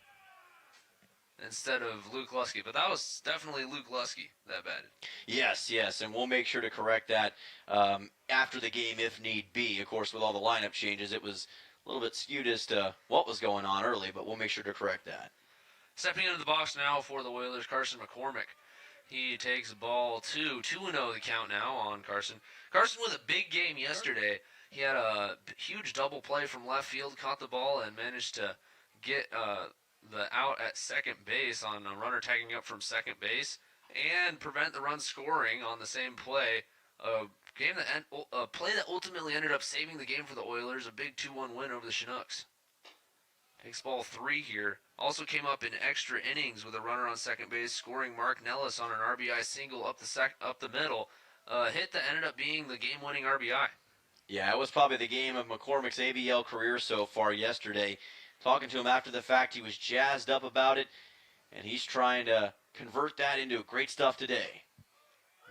instead of Luke Lusky. But that was definitely Luke Lusky that batted. Yes, and we'll make sure to correct that after the game if need be. Of course, with all the lineup changes, it was a little bit skewed as to what was going on early, but we'll make sure to correct that. Stepping into the box now for the Oilers, Carson McCormick. He takes ball 2. 2-0 the count now on Carson. Carson with a big game yesterday. He had a huge double play from left field, caught the ball, and managed to get the out at second base on a runner tagging up from second base and prevent the run scoring on the same play. A play that ultimately ended up saving the game for the Oilers, a big 2-1 win over the Chinooks. Takes ball 3 here. Also came up in extra innings with a runner on second base, scoring Mark Nellis on an RBI single up the middle. Hit that ended up being the game-winning RBI. Yeah, it was probably the game of McCormick's ABL career so far yesterday. Talking to him after the fact, he was jazzed up about it, and he's trying to convert that into great stuff today.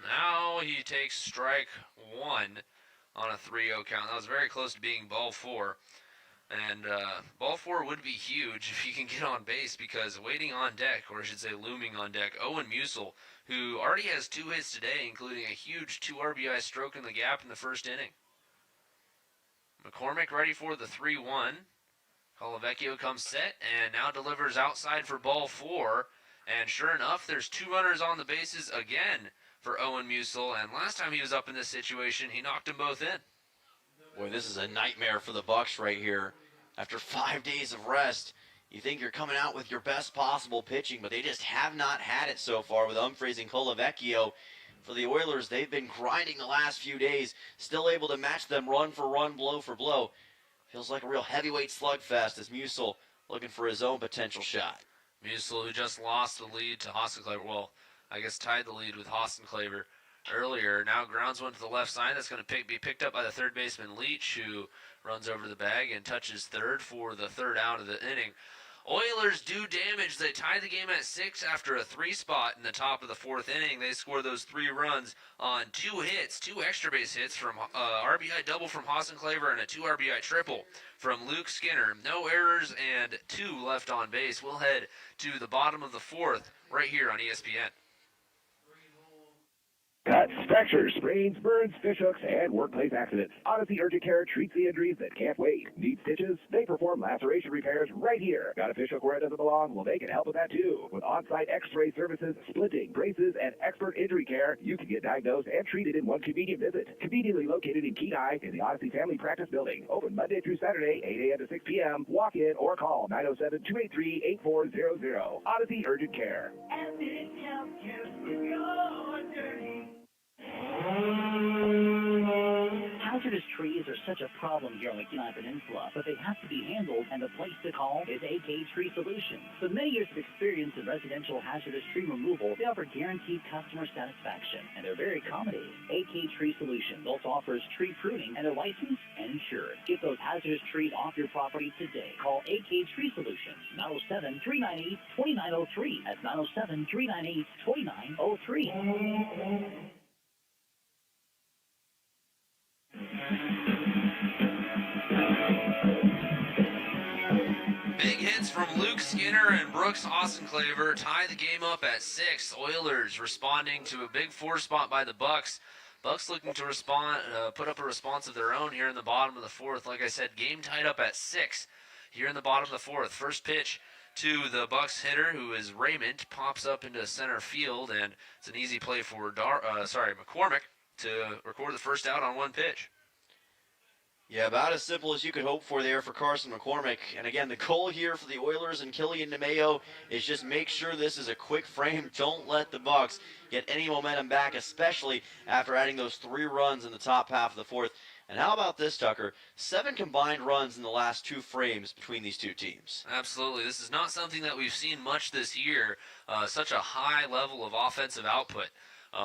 Now he takes strike 1 on a 3-0 count. That was very close to being ball 4. And ball 4 would be huge if he can get on base, because waiting on deck, or I should say looming on deck, Owen Musil, who already has 2 hits today, including a huge 2 RBI stroke in the gap in the first inning. McCormick ready for the 3-1. Colavecchio comes set and now delivers outside for ball 4. And sure enough, there's 2 runners on the bases again for Owen Musil. And last time he was up in this situation, he knocked them both in. Boy, this is a nightmare for the Bucs right here. After 5 days of rest, you think you're coming out with your best possible pitching, but they just have not had it so far with Humphreys and Colavecchio. For the Oilers, they've been grinding the last few days, still able to match them run for run, blow for blow. Feels like a real heavyweight slugfest as Musil looking for his own potential shot. Musil, who just lost the lead to Hostenklever, well, I guess tied the lead with Hostenklever earlier, now grounds one to the left side. That's going to be picked up by the third baseman Leach, who runs over the bag and touches third for the third out of the inning. Oilers do damage. They tie the game at 6 after a 3 spot in the top of the 4th inning. They score those 3 runs on 2 hits, 2 extra base hits from RBI double from Hostenklever and a 2 RBI triple from Luke Skinner. No errors and 2 left on base. We'll head to the bottom of the 4th right here on ESPN. Cuts, fractures, sprains, burns, fishhooks, and workplace accidents. Odyssey Urgent Care treats the injuries that can't wait. Need stitches? They perform laceration repairs right here. Got a fishhook where it doesn't belong? Well, they can help with that too. With on-site x-ray services, splitting, braces, and expert injury care, you can get diagnosed and treated in one convenient visit. Conveniently located in Kenai in the Odyssey Family Practice Building. Open Monday through Saturday, 8 a.m. to 6 p.m. Walk in or call 907-283-8400. Odyssey Urgent Care. Hazardous trees are such a problem here on the Kenai Peninsula, but they have to be handled, and the place to call is AK Tree Solutions. With many years of experience in residential hazardous tree removal, they offer guaranteed customer satisfaction, and they're very accommodating. AK Tree Solutions also offers tree pruning, and they're licensed and insured. Get those hazardous trees off your property today. Call AK Tree Solutions, 907-398-2903. That's 907-398-2903. Big hits from Luke Skinner and Brooks Hostenklever tie the game up at 6. Oilers responding to a big 4 spot by the Bucs. Bucs looking to put up a response of their own here in the bottom of the 4th. Like I said, game tied up at 6 here in the bottom of the 4th. First pitch to the Bucs hitter, who is Raymond, pops up into center field, and it's an easy play for McCormick to record the first out on 1 pitch. Yeah, about as simple as you could hope for there for Carson McCormick. And again, the goal here for the Oilers and Killian DeMayo is just make sure this is a quick frame. Don't let the Bucs get any momentum back, especially after adding those 3 runs in the top half of the 4th. And how about this, Tucker? 7 combined runs in the last 2 frames between these 2 teams. Absolutely. This is not something that we've seen much this year. Such a high level of offensive output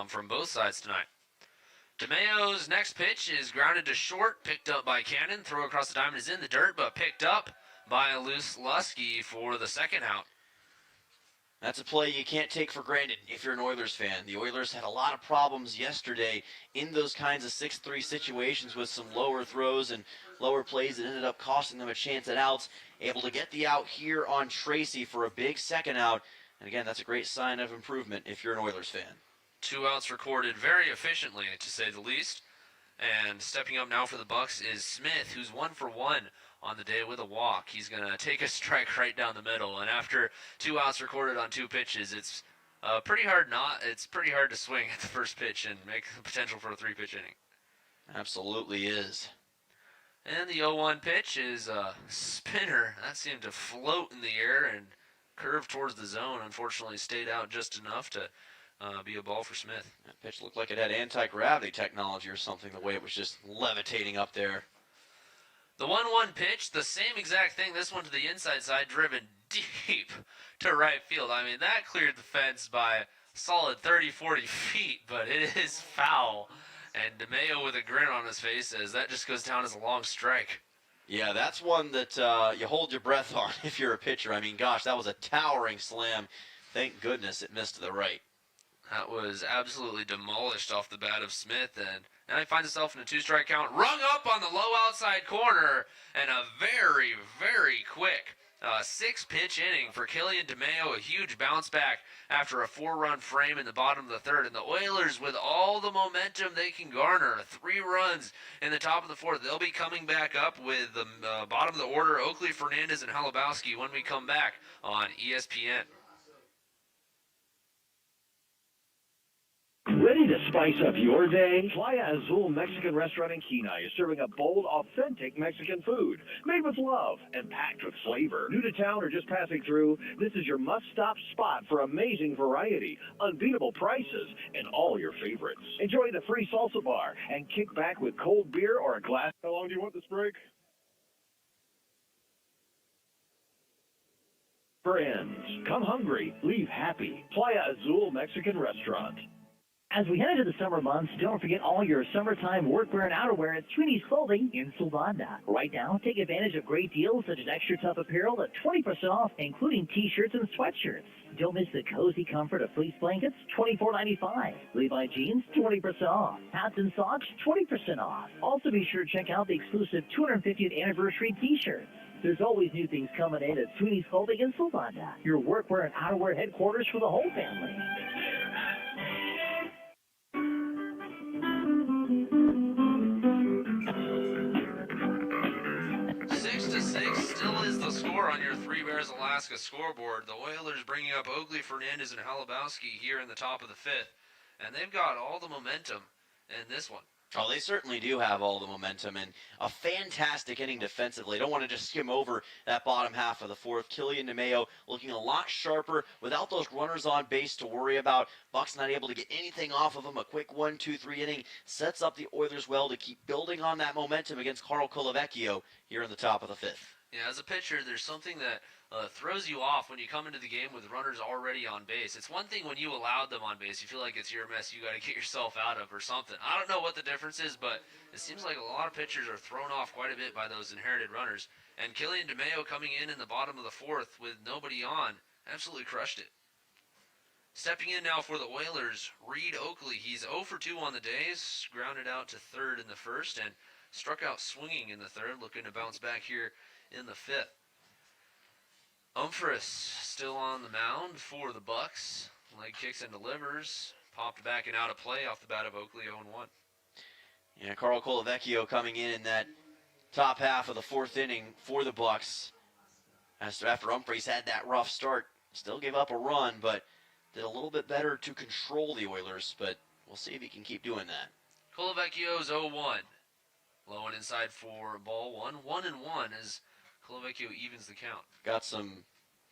from both sides tonight. DeMayo's next pitch is grounded to short, picked up by Cannon. Throw across the diamond is in the dirt, but picked up by Lusky for the second out. That's a play you can't take for granted if you're an Oilers fan. The Oilers had a lot of problems yesterday in those kinds of 6-3 situations with some lower throws and lower plays that ended up costing them a chance at outs. Able to get the out here on Tracy for a big second out. And again, that's a great sign of improvement if you're an Oilers fan. 2 outs recorded very efficiently, to say the least. And stepping up now for the Bucs is Smith, who's 1 for 1 on the day with a walk. He's going to take a strike right down the middle. And after 2 outs recorded on 2 pitches, it's pretty hard to swing at the first pitch and make the potential for a 3-pitch inning. Absolutely is. And the 0-1 pitch is a spinner. That seemed to float in the air and curve towards the zone. Unfortunately, stayed out just enough to be a ball for Smith. That pitch looked like it had anti-gravity technology or something, the way it was just levitating up there. The 1-1 pitch, the same exact thing, this one to the inside side, driven deep to right field. I mean, that cleared the fence by a solid 30-40 feet, but it is foul. And DeMayo with a grin on his face says that just goes down as a long strike. Yeah, that's one that you hold your breath on if you're a pitcher. I mean, gosh, that was a towering slam. Thank goodness it missed to the right. That was absolutely demolished off the bat of Smith, and now he finds himself in a two-strike count, rung up on the low outside corner, and a very, very quick six-pitch inning for Killian DeMeo, a huge bounce back after a 4-run frame in the bottom of the third, and the Oilers, with all the momentum they can garner, 3 runs in the top of the fourth, they'll be coming back up with the bottom of the order, Oakley, Fernandez, and Halabowski when we come back on ESPN. Ready to spice up your day? Playa Azul Mexican Restaurant in Kenai is serving a bold, authentic Mexican food made with love and packed with flavor. New to town or just passing through, this is your must-stop spot for amazing variety, unbeatable prices, and all your favorites. Enjoy the free salsa bar and kick back with cold beer or a glass. How long do you want this break? Friends, come hungry, leave happy. Playa Azul Mexican Restaurant. As we head into the summer months, don't forget all your summertime workwear and outerwear at Sweeney's Clothing in Sylvania. Right now, take advantage of great deals such as extra tough apparel at 20% off, including t-shirts and sweatshirts. Don't miss the cozy comfort of fleece blankets, $24.95. Levi jeans, 20% off. Hats and socks, 20% off. Also be sure to check out the exclusive 250th anniversary t-shirts. There's always new things coming in at Sweeney's Clothing in Sylvania, your workwear and outerwear headquarters for the whole family. 6-6 still is the score on your Three Bears Alaska scoreboard. The Oilers bringing up Oakley, Fernandez, and Halabowski here in the top of the fifth, and they've got all the momentum in this one. Oh, they certainly do have all the momentum, and a fantastic inning defensively. Don't want to just skim over that bottom half of the fourth. Killian DeMeo looking a lot sharper without those runners on base to worry about. Bucs not able to get anything off of him. A quick 1-2-3 inning sets up the Oilers well to keep building on that momentum against Carl Colavecchio here in the top of the fifth. Yeah, as a pitcher, there's something that throws you off when you come into the game with runners already on base. It's one thing when you allowed them on base. You feel like it's your mess you got to get yourself out of or something. I don't know what the difference is, but it seems like a lot of pitchers are thrown off quite a bit by those inherited runners. And Killian DeMeo coming in the bottom of the fourth with nobody on absolutely crushed it. Stepping in now for the Oilers, Reed Oakley. He's 0 for 2 on the day, grounded out to third in the first, and struck out swinging in the third, looking to bounce back here in the fifth. Umphris still on the mound for the Bucs. Leg kicks and delivers. Popped back and out of play off the bat of Oakley, 0-1. Yeah, Carl Colavecchio coming in that top half of the fourth inning for the Bucs. After Umphris had that rough start, still gave up a run, but did a little bit better to control the Oilers. But we'll see if he can keep doing that. Colavecchio's 0-1. Low and inside for ball one. 1-1 as Colavecchio evens the count. Got some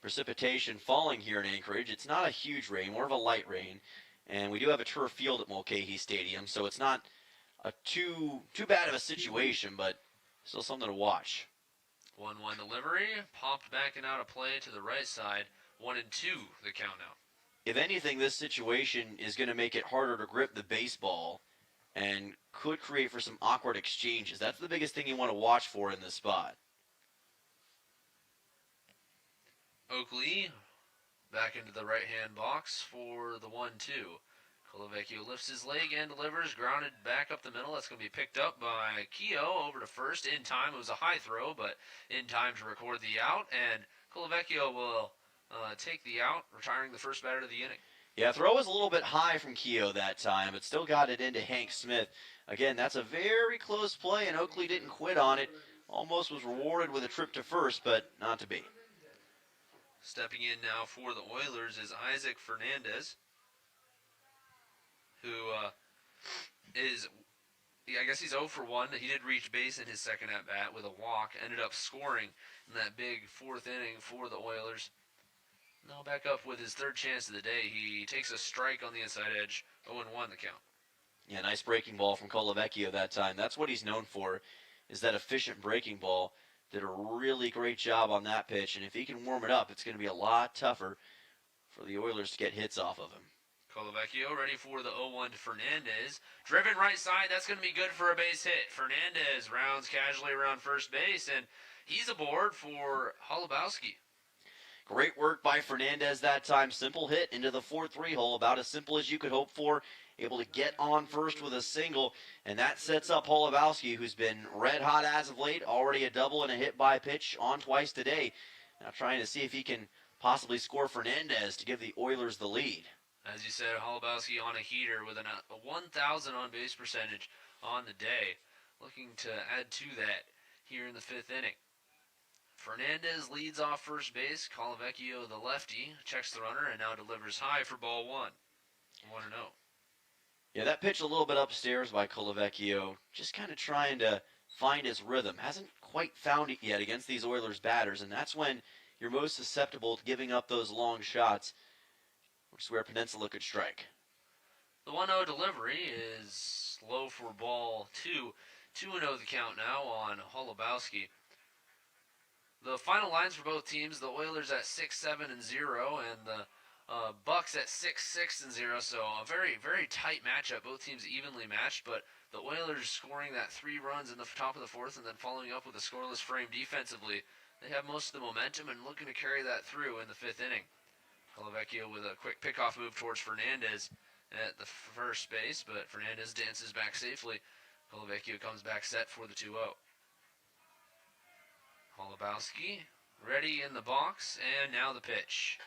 precipitation falling here in Anchorage. It's not a huge rain, more of a light rain. And we do have a turf field at Mulcahy Stadium, so it's not a too bad of a situation, but still something to watch. 1-1 delivery. Popped back and out of play to the right side. 1-2 the count now. If anything, this situation is going to make it harder to grip the baseball and could create for some awkward exchanges. That's the biggest thing you want to watch for in this spot. Oakley back into the right-hand box for the 1-2. Colavecchio lifts his leg and delivers, grounded back up the middle. That's going to be picked up by Keogh over to first in time. It was a high throw, but in time to record the out, and Colavecchio will take the out, retiring the first batter of the inning. Yeah, throw was a little bit high from Keogh that time, but still got it into Hank Smith. Again, that's a very close play, and Oakley didn't quit on it. Almost was rewarded with a trip to first, but not to be. Stepping in now for the Oilers is Isaac Fernandez, who I guess he's 0 for 1. He did reach base in his second at-bat with a walk, ended up scoring in that big fourth inning for the Oilers. Now back up with his third chance of the day. He takes a strike on the inside edge, 0-1 the count. Yeah, nice breaking ball from Colavecchio that time. That's what he's known for, is that efficient breaking ball. Did a really great job on that pitch, and if he can warm it up, it's going to be a lot tougher for the Oilers to get hits off of him. Colavecchio ready for the 0-1 to Fernandez. Driven right side, that's going to be good for a base hit. Fernandez rounds casually around first base, and he's aboard for Halabowski. Great work by Fernandez that time. Simple hit into the 4-3 hole, about as simple as you could hope for. Able to get on first with a single, and that sets up Holubowski, who's been red hot as of late. Already a double and a hit by pitch on twice today. Now trying to see if he can possibly score Fernandez to give the Oilers the lead. As you said, Holubowski on a heater with a 1,000 on-base percentage on the day. Looking to add to that here in the 5th inning. Fernandez leads off first base. Colavecchio, the lefty, checks the runner and now delivers high for ball 1. 1-0. Yeah, that pitch a little bit upstairs by Colavecchio, just kind of trying to find his rhythm. Hasn't quite found it yet against these Oilers batters, and that's when you're most susceptible to giving up those long shots, which is where Peninsula could strike. The 1-0 delivery is low for ball 2. 2-0 the count now on Holubowski. The final lines for both teams, the Oilers at 6-7-0 and the Bucs at 6-6-0. So a very, very tight matchup. Both teams evenly matched, but the Oilers scoring that 3 runs in the top of the 4th and then following up with a scoreless frame defensively. They have most of the momentum and looking to carry that through in the 5th inning. Colavecchio with a quick pickoff move towards Fernandez at the first base, but Fernandez dances back safely. Colavecchio comes back set for the 2-0. Holubowski ready in the box, and now the pitch.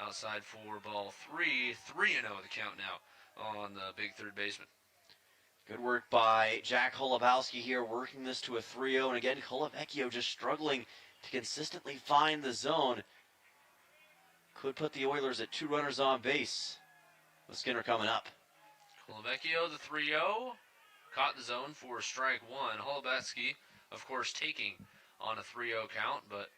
Outside for ball 3. 3-0 the count now on the big third baseman. Good work by Jack Holubowski here, working this to a 3-0. And again, Colavecchio just struggling to consistently find the zone. Could put the Oilers at 2 runners on base with Skinner coming up. Colavecchio, the 3-0. Caught the zone for strike 1. Holubowski, of course, taking on a 3-0 count, but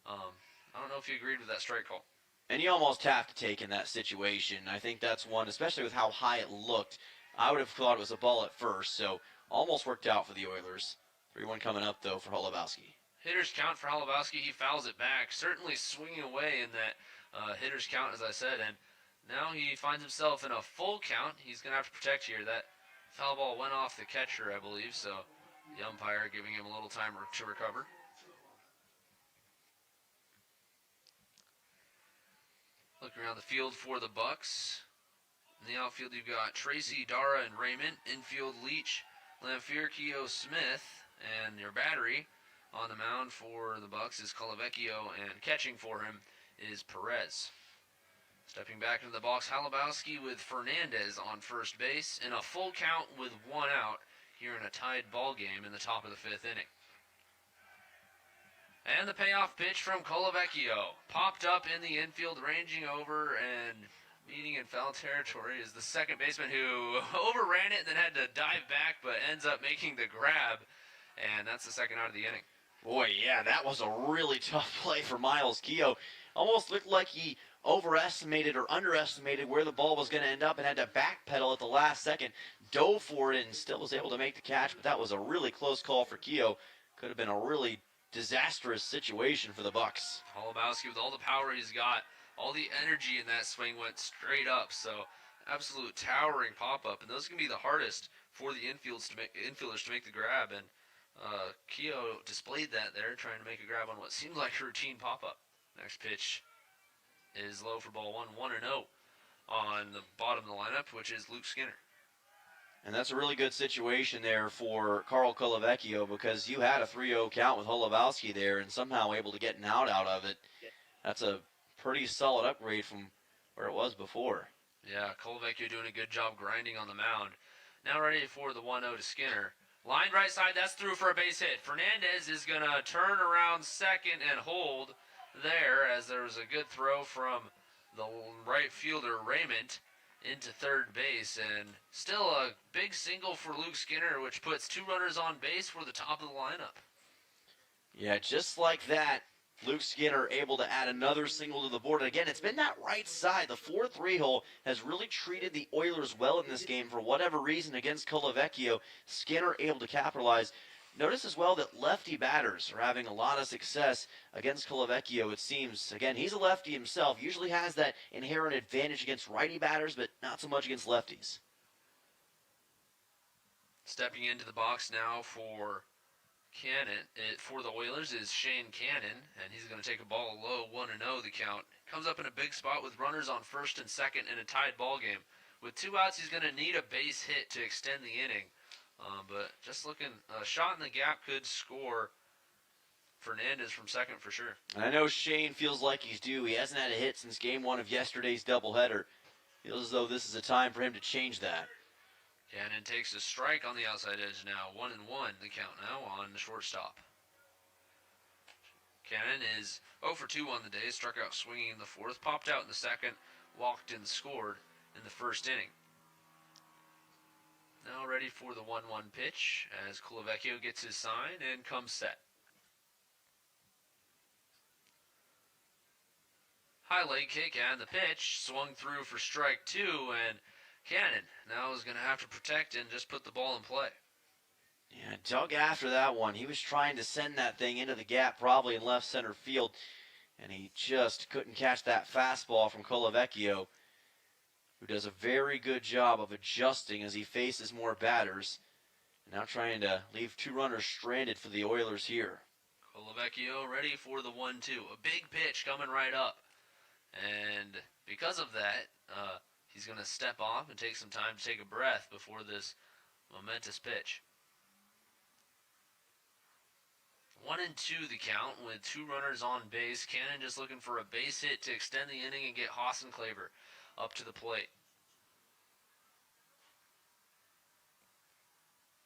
I don't know if you agreed with that strike call. And you almost have to take in that situation. I think that's one, especially with how high it looked. I would have thought it was a ball at first, so almost worked out for the Oilers. 3-1 coming up, though, for Holubowski. Hitter's count for Holubowski. He fouls it back, certainly swinging away in that hitter's count, as I said, and now he finds himself in a full count. He's going to have to protect here. That foul ball went off the catcher, I believe, so the umpire giving him a little time to recover. Look around the field for the Bucs. In the outfield, you've got Tracy, Dara, and Raymond. Infield, Leach, Lamphere, Keogh, Smith, and your battery on the mound for the Bucs is Colavecchio, and catching for him is Perez. Stepping back into the box, Holubowski with Fernandez on first base in a full count with 1 out here in a tied ball game in the top of the 5th inning. And the payoff pitch from Colavecchio. Popped up in the infield, ranging over and meeting in foul territory is the second baseman who overran it and then had to dive back but ends up making the grab. And that's the second out of the inning. Boy, yeah, that was a really tough play for Miles Keogh. Almost looked like he overestimated or underestimated where the ball was going to end up and had to backpedal at the last second. Dove for it and still was able to make the catch, but that was a really close call for Keogh. Could have been a really disastrous situation for the Bucs. Holubowski, with all the power he's got, all the energy in that swing went straight up, so absolute towering pop-up, and those can be the hardest for the infielders to make the grab, and Keogh displayed that there, trying to make a grab on what seemed like a routine pop-up. Next pitch is low for ball 1, 1-0 on the bottom of the lineup, which is Luke Skinner. And that's a really good situation there for Carl Colavecchio because you had a 3-0 count with Holubowski there and somehow able to get an out of it. That's a pretty solid upgrade from where it was before. Yeah, Colavecchio doing a good job grinding on the mound. Now ready for the 1-0 to Skinner. Line right side, that's through for a base hit. Fernandez is going to turn around second and hold there as there was a good throw from the right fielder, Raymond, into third base, and still a big single for Luke Skinner, which puts 2 runners on base for the top of the lineup. Yeah, just like that, Luke Skinner able to add another single to the board. And again, it's been that right side. The 4-3 hole has really treated the Oilers well in this game for whatever reason against Colavecchio. Skinner able to capitalize. Notice as well that lefty batters are having a lot of success against Colavecchio, it seems. Again, he's a lefty himself, usually has that inherent advantage against righty batters, but not so much against lefties. Stepping into the box now for Cannon for the Oilers is Shane Cannon, and he's going to take a ball low, 1-0 the count. Comes up in a big spot with runners on first and second in a tied ball game. With 2 outs, he's going to need a base hit to extend the inning. But just looking, a shot in the gap could score Fernandez from second for sure. I know Shane feels like he's due. He hasn't had a hit since game 1 of yesterday's doubleheader. Feels as though this is a time for him to change that. Cannon takes a strike on the outside edge now. 1-1 the count now on the shortstop. Cannon is 0 for 2 on the day. Struck out swinging in the fourth. Popped out in the second. Walked and scored in the first inning. Now ready for the 1-1 pitch as Colavecchio gets his sign and comes set. High leg kick and the pitch. Swung through for strike 2, and Cannon now is going to have to protect and just put the ball in play. Yeah, dug after that one. He was trying to send that thing into the gap, probably in left center field, and he just couldn't catch that fastball from Colavecchio, who does a very good job of adjusting as he faces more batters. Now trying to leave 2 runners stranded for the Oilers here. Colavecchio ready for the 1-2. A big pitch coming right up. And because of that, he's going to step off and take some time to take a breath before this momentous pitch. 1-2 the count with 2 runners on base. Cannon just looking for a base hit to extend the inning and get Hassenclaver up to the plate.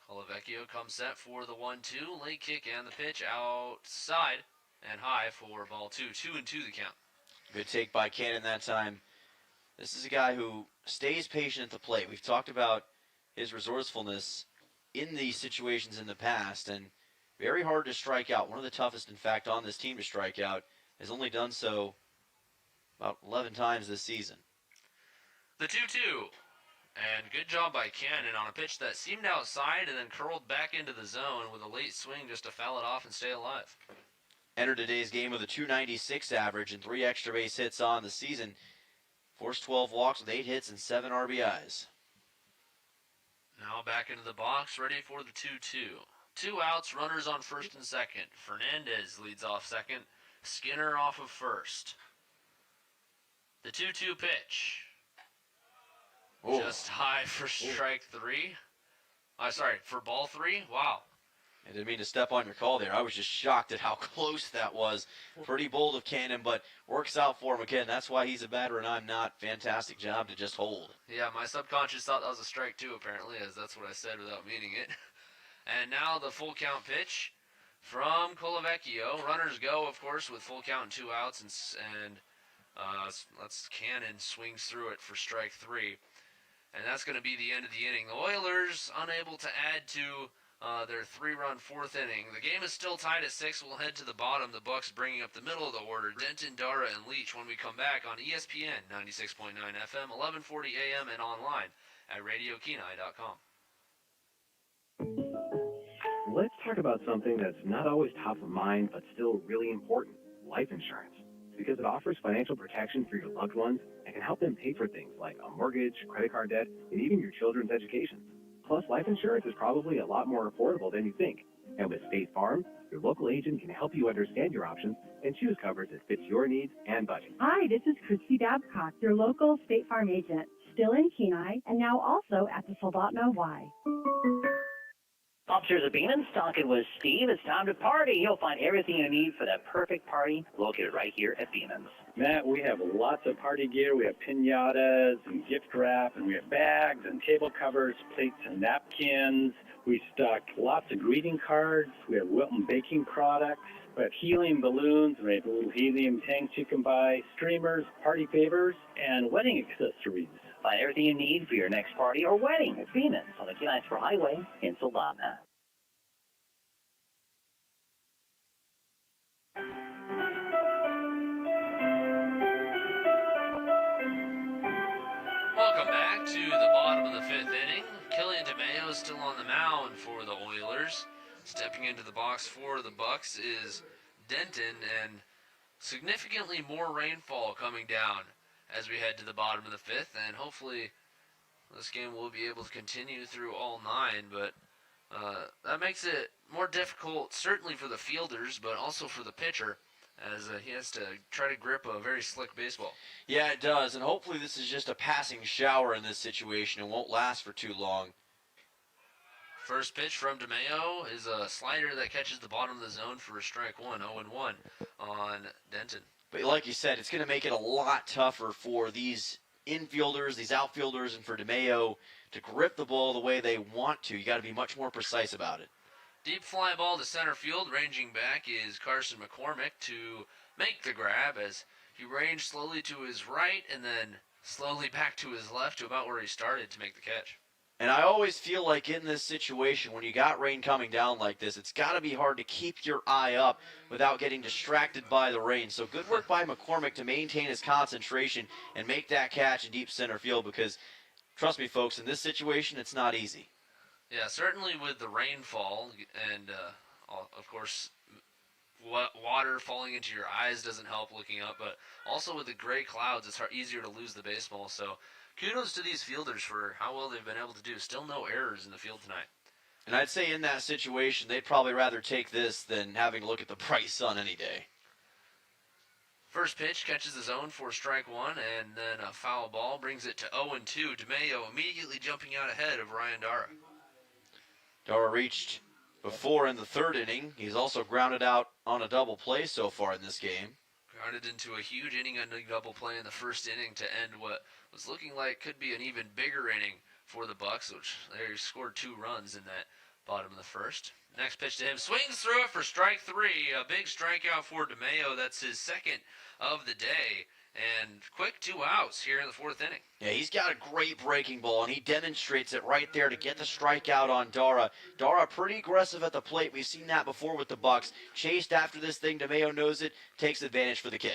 Colavecchio comes set for the 1-2. Late kick and the pitch outside and high for ball 2. 2-2 the count. Good take by Cannon that time. This is a guy who stays patient at the plate. We've talked about his resourcefulness in these situations in the past, and very hard to strike out. One of the toughest, in fact, on this team to strike out. Has only done so about 11 times this season. The 2-2. And good job by Cannon on a pitch that seemed outside and then curled back into the zone with a late swing just to foul it off and stay alive. Entered today's game with a .296 average and 3 extra base hits on the season. Forced 12 walks with 8 hits and 7 RBIs. Now back into the box, ready for the 2-2. 2 outs, runners on first and second. Fernandez leads off second. Skinner off of first. The 2-2 pitch. Oh. Just high for strike 3. For ball 3. Wow. I didn't mean to step on your call there. I was just shocked at how close that was. Pretty bold of Cannon, but works out for him again. That's why he's a batter and I'm not. Fantastic job to just hold. Yeah, my subconscious thought that was a strike 2 apparently, as that's what I said without meaning it. And now the full count pitch from Colavecchio. Runners go, of course, with full count and 2 outs, and Cannon swings through it for strike 3. And that's going to be the end of the inning. The Oilers unable to add to their 3-run 4th inning. The game is still tied at 6. We'll head to the bottom. The Bucs bringing up the middle of the order. Denton, Dara, and Leach when we come back on ESPN 96.9 FM, 1140 AM, and online at RadioKenai.com. Let's talk about something that's not always top of mind, but still really important: life insurance. Because it offers financial protection for your loved ones and can help them pay for things like a mortgage, credit card debt, and even your children's education. Plus, life insurance is probably a lot more affordable than you think. And with State Farm, your local agent can help you understand your options and choose coverage that fits your needs and budget. Hi, this is Christy Babcock, your local State Farm agent, still in Kenai, and now also at the Soldotna Y. Officers of Beeman, talking with Steve. It's time to party. You'll find everything you need for that perfect party located right here at Beeman's. Matt, we have lots of party gear. We have piñatas and gift wrap, and we have bags and table covers, plates and napkins. We stock lots of greeting cards. We have Wilton baking products. We have helium balloons. We have little helium tanks you can buy, streamers, party favors, and wedding accessories. Find everything you need for your next party or wedding at Beeman's on the Kenai Expo Highway in Soldotna. Welcome back to the bottom of the 5th inning. Killian DeMayo is still on the mound for the Oilers. Stepping into the box for the Bucs is Denton, and significantly more rainfall coming down as we head to the bottom of the 5th, and hopefully this game will be able to continue through all 9, but That makes it more difficult, certainly for the fielders, but also for the pitcher, as he has to try to grip a very slick baseball. Yeah, it does, and hopefully this is just a passing shower in this situation and won't last for too long. First pitch from DeMeo is a slider that catches the bottom of the zone for a strike one, 0-1 on Denton. But like you said, it's going to make it a lot tougher for these infielders, these outfielders, and for DeMeo to grip the ball the way they want to. You got to be much more precise about it. Deep fly ball to center field. Ranging back is Carson McCormick to make the grab as he ranged slowly to his right and then slowly back to his left to about where he started to make the catch. And I always feel like in this situation, when you got rain coming down like this, it's got to be hard to keep your eye up without getting distracted by the rain. So good work by McCormick to maintain his concentration and make that catch in deep center field because, trust me, folks, in this situation, it's not easy. Yeah, certainly with the rainfall and, of course, water falling into your eyes doesn't help looking up, but also with the gray clouds, it's easier to lose the baseball. So kudos to these fielders for how well they've been able to do. Still no errors in the field tonight. And I'd say in that situation, they'd probably rather take this than having to look at the bright sun any day. First pitch catches the zone for strike one, and then a foul ball brings it to 0-2. DeMeo immediately jumping out ahead of Ryan Dara. Dara reached before in the third inning. He's also grounded out on a double play so far in this game. Grounded into a huge inning-ending double play in the first inning to end what was looking like could be an even bigger inning for the Bucs, which they scored 2 runs in that bottom of the first. Next pitch to him, swings through it for strike 3. A big strikeout for DeMeo. That's his second of the day. And quick 2 outs here in the 4th inning. Yeah, he's got a great breaking ball, and he demonstrates it right there to get the strikeout on Dara. Dara pretty aggressive at the plate. We've seen that before with the Bucs. Chased after this thing. DeMeo knows it, takes advantage for the K.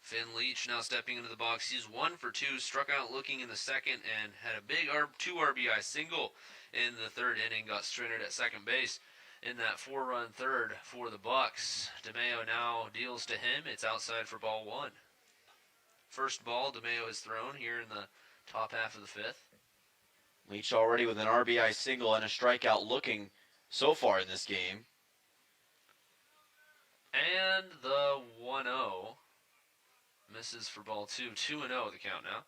Finn Leach now stepping into the box. He's 1 for 2, struck out looking in the second, and had a big 2 RBI single in the third inning. Got stranded at second base in that 4-run third for the Bucs. DeMeo now deals to him. It's outside for ball 1. First ball DeMeo has thrown here in the top half of the 5th. Leach already with an RBI single and a strikeout looking so far in this game. And the 1-0 misses for ball 2. 2-0 the count now.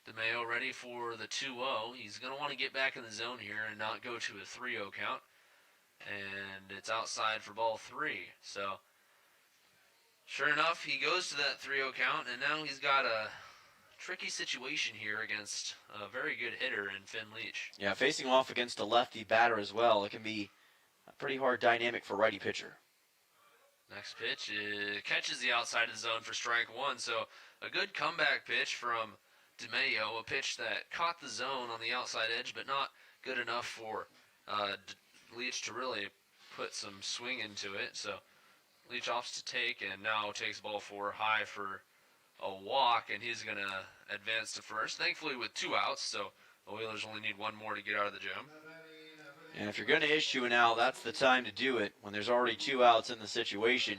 DeMeo ready for the 2-0. He's going to want to get back in the zone here and not go to a 3-0 count. And it's outside for ball 3. So, sure enough, he goes to that 3-0 count, and now he's got a tricky situation here against a very good hitter in Finn Leach. Yeah, facing off against a lefty batter as well. It can be a pretty hard dynamic for righty pitcher. Next pitch catches the outside of the zone for strike 1. So, a good comeback pitch from DeMeo, a pitch that caught the zone on the outside edge, but not good enough for Leach to really put some swing into it. So Leach opts to take and now takes ball 4 high for a walk, and he's going to advance to first. Thankfully with 2 outs, so the Oilers only need 1 more to get out of the gym. And if you're going to issue an out, that's the time to do it. When there's already 2 outs in the situation,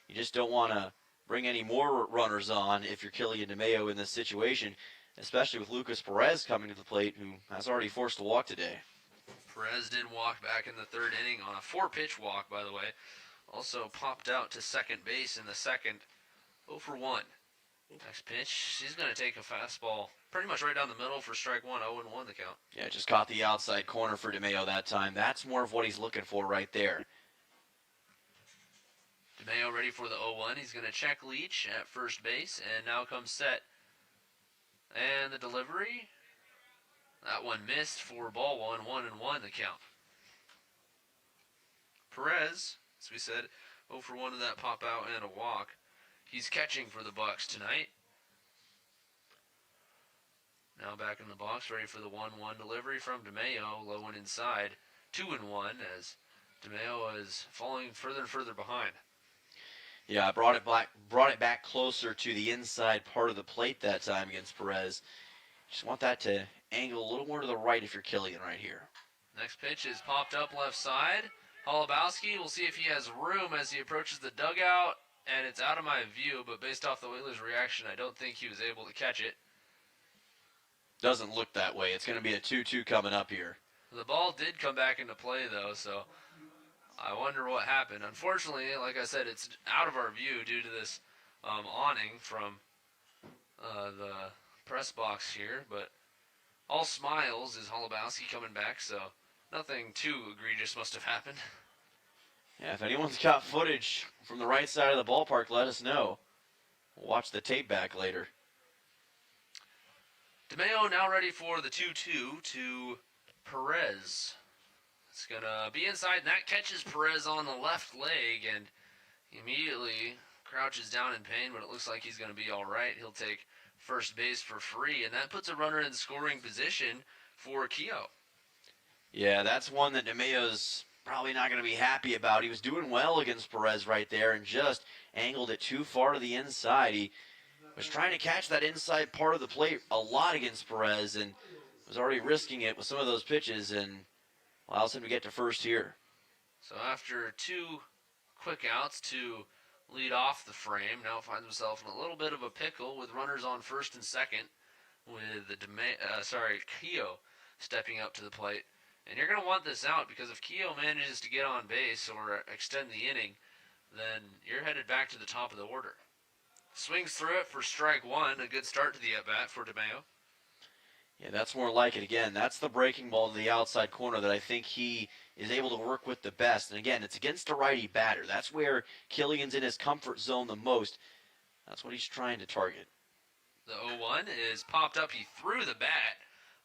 you just don't want to bring any more runners on if you're Killian DeMeo in this situation, especially with Lucas Perez coming to the plate, who has already forced a walk today. Perez did walk back in the third inning on a 4-pitch walk, by the way. Also popped out to second base in the second. 0 for 1. Next pitch, he's going to take a fastball pretty much right down the middle for strike 1, 0-1 the count. Yeah, just caught the outside corner for DeMeo that time. That's more of what he's looking for right there. DeMeo ready for the 0-1. He's going to check Leach at first base, and now comes set. And the delivery, that one missed for ball 1, 1-1 the count. Perez, as we said, 0 for 1 of that pop out and a walk. He's catching for the Bucs tonight. Now back in the box, ready for the 1-1 delivery from DeMeo, low and inside. 2-1 as DeMeo is falling further and further behind. Yeah, brought it back closer to the inside part of the plate that time against Perez. Just want that to angle a little more to the right if you're Killian right here. Next pitch is popped up left side. Holubowski, we'll see if he has room as he approaches the dugout. and it's out of my view, but based off the Oilers' reaction, I don't think he was able to catch it. Doesn't look that way. It's going to be a 2-2 coming up here. The ball did come back into play, though, so I wonder what happened. Unfortunately, like I said, it's out of our view due to this awning from the press box here, but all smiles is Holubowski coming back, so nothing too egregious must have happened. Yeah, if anyone's got footage from the right side of the ballpark, let us know. We'll watch the tape back later. DeMeo now ready for the 2-2 to Perez. It's going to be inside, and that catches Perez on the left leg, and he immediately crouches down in pain, but it looks like he's going to be all right. He'll take first base for free, and that puts a runner in scoring position for Keogh. Yeah, that's one that DeMeo's probably not going to be happy about. He was doing well against Perez right there and just angled it too far to the inside. He was trying to catch that inside part of the plate a lot against Perez and was already risking it with some of those pitches and allows him to get to first here. So after 2 quick outs to lead off the frame, now finds himself in a little bit of a pickle with runners on first and second with the Keogh stepping up to the plate. And you're going to want this out because if Keogh manages to get on base or extend the inning, then you're headed back to the top of the order. Swings through it for strike one, a good start to the at-bat for DeMeo. Yeah, that's more like it. Again, that's the breaking ball to the outside corner that I think he is able to work with the best. And again, it's against a righty batter. That's where Killian's in his comfort zone the most. That's what he's trying to target. The 0-1 is popped up. He threw the bat,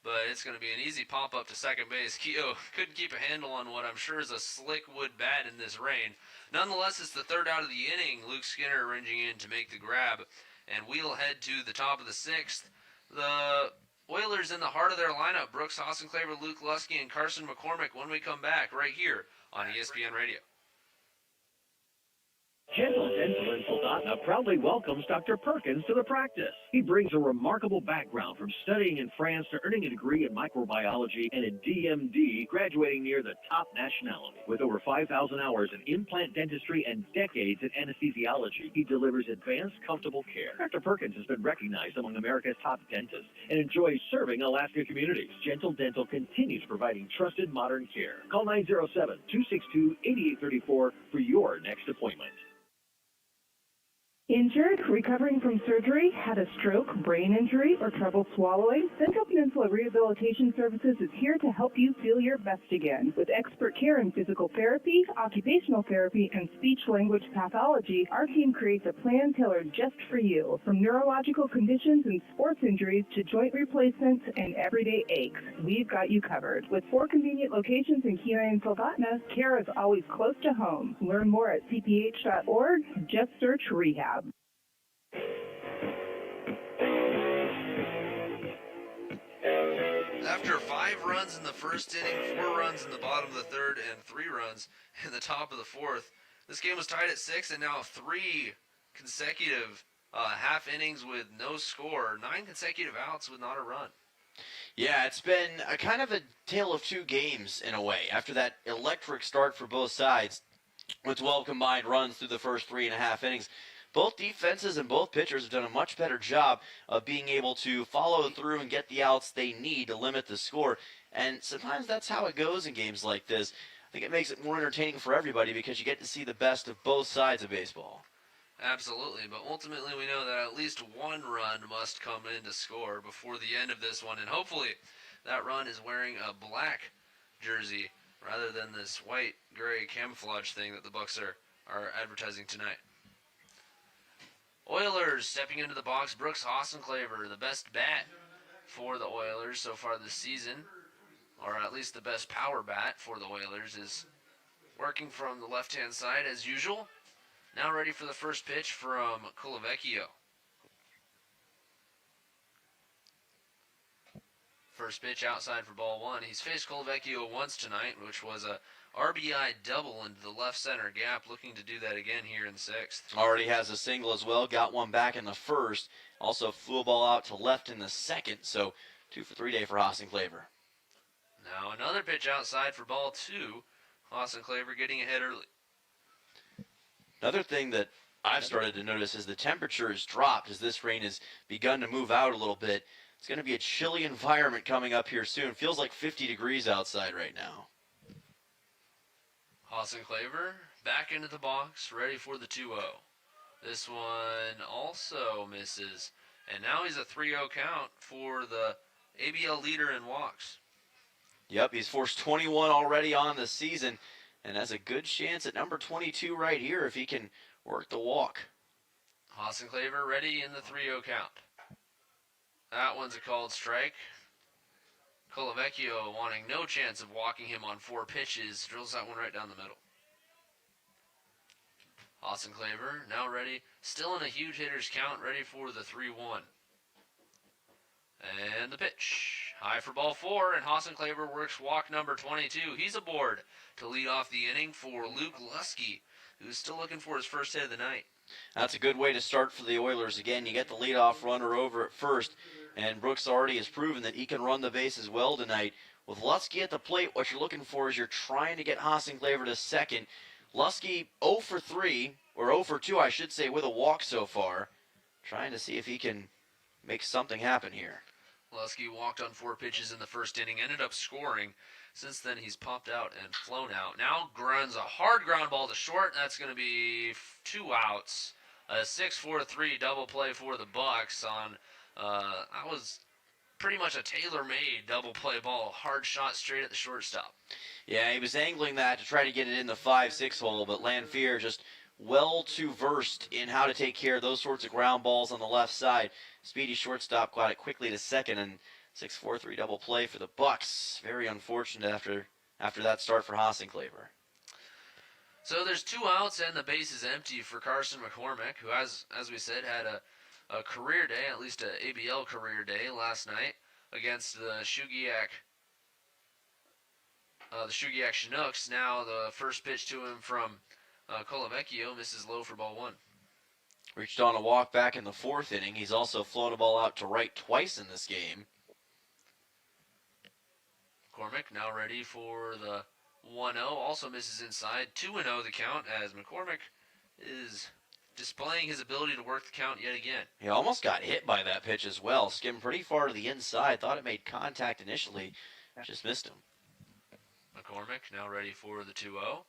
but it's going to be an easy pop-up to second base. Keogh couldn't keep a handle on what I'm sure is a slick wood bat in this rain. Nonetheless, it's the third out of the inning. Luke Skinner arranging in to make the grab, and we'll head to the top of the sixth. The Oilers in the heart of their lineup, Brooks Hossenclaver, Luke Lusky, and Carson McCormick when we come back right here on ESPN Radio. Gentle Dental in Soldotna proudly welcomes Dr. Perkins to the practice. He brings a remarkable background from studying in France to earning a degree in microbiology and a DMD, graduating near the top nationality. With over 5,000 hours in implant dentistry and decades in anesthesiology, he delivers advanced, comfortable care. Dr. Perkins has been recognized among America's top dentists and enjoys serving Alaska communities. Gentle Dental continues providing trusted modern care. Call 907-262-8834 for your next appointment. Injured, recovering from surgery, had a stroke, brain injury, or trouble swallowing? Central Peninsula Rehabilitation Services is here to help you feel your best again. With expert care in physical therapy, occupational therapy, and speech-language pathology, our team creates a plan tailored just for you. From neurological conditions and sports injuries to joint replacements and everyday aches, we've got you covered. With 4 convenient locations in Kenai and Soldotna, care is always close to home. Learn more at cph.org. Just search rehab. After 5 runs in the first inning, 4 runs in the bottom of the third, and 3 runs in the top of the fourth, this game was tied at 6, and now 3 consecutive half innings with no score, 9 consecutive outs with not a run. Yeah, it's been a kind of a tale of 2 games in a way. After that electric start for both sides, with 12 combined runs through the first 3.5 innings, both defenses and both pitchers have done a much better job of being able to follow through and get the outs they need to limit the score. And sometimes that's how it goes in games like this. I think it makes it more entertaining for everybody because you get to see the best of both sides of baseball. Absolutely, but ultimately we know that at least 1 run must come in to score before the end of this one, and hopefully that run is wearing a black jersey rather than this white-gray camouflage thing that the Bucs are advertising tonight. Oilers stepping into the box. Brooks Hossenclaver, the best bat for the Oilers so far this season, or at least the best power bat for the Oilers, is working from the left-hand side as usual. Now ready for the first pitch from Colavecchio. First pitch outside for ball 1. He's faced Colavecchio once tonight, which was a RBI double into the left center gap, looking to do that again here in the 6th. Already has a single as well, got one back in the first. Also flew a ball out to left in the second, so 2 for 3 day for Hossenclaver. Now another pitch outside for ball 2. Hossenclaver getting ahead early. Another thing that I've started to notice as the temperature has dropped, as this rain has begun to move out a little bit, it's going to be a chilly environment coming up here soon. Feels like 50 degrees outside right now. Hassan Claver back into the box, ready for the 2-0. This one also misses, and now he's a 3-0 count for the ABL leader in walks. Yep, he's forced 21 already on the season, and has a good chance at number 22 right here if he can work the walk. Hassan Claver ready in the 3-0 count. That one's a called strike. Colavecchio wanting no chance of walking him on 4 pitches, drills that one right down the middle. Hassan Claver now ready, still in a huge hitter's count, ready for the 3-1. And the pitch. High for ball 4, and Hassan Claver works walk number 22. He's aboard to lead off the inning for Luke Lusky, who's still looking for his first hit of the night. That's a good way to start for the Oilers. Again, you get the leadoff runner over at first, and Brooks already has proven that he can run the bases well tonight. With Lusky at the plate, what you're looking for is you're trying to get Hassan Claver to second. Lusky 0 for 3, or 0 for 2, I should say, with a walk so far. Trying to see if he can make something happen here. Lusky walked on 4 pitches in the first inning, ended up scoring. Since then, he's popped out and flown out. Now runs a hard ground ball to short. That's going to be 2 outs. A 6-4-3 double play for the Bucs on, that was pretty much a tailor-made double play ball. Hard shot straight at the shortstop. Yeah, he was angling that to try to get it in the 5-6 hole, but Lanphier just well too versed in how to take care of those sorts of ground balls on the left side. Speedy shortstop got it quickly to second, and 6-4-3 double play for the Bucs. Very unfortunate after that start for Hassan Claver. So there's 2 outs and the base is empty for Carson McCormick, who has, as we said, had a career day, at least an ABL career day last night against the Shugiak Chinooks. Now the first pitch to him from Colavecchio misses low for ball 1. Reached on a walk back in the 4th inning. He's also floated a ball out to right twice in this game. McCormick now ready for the 1-0. Also misses inside. 2-0 the count as McCormick is displaying his ability to work the count yet again. He almost got hit by that pitch as well. Skimmed pretty far to the inside. Thought it made contact initially. Just missed him. McCormick now ready for the 2-0.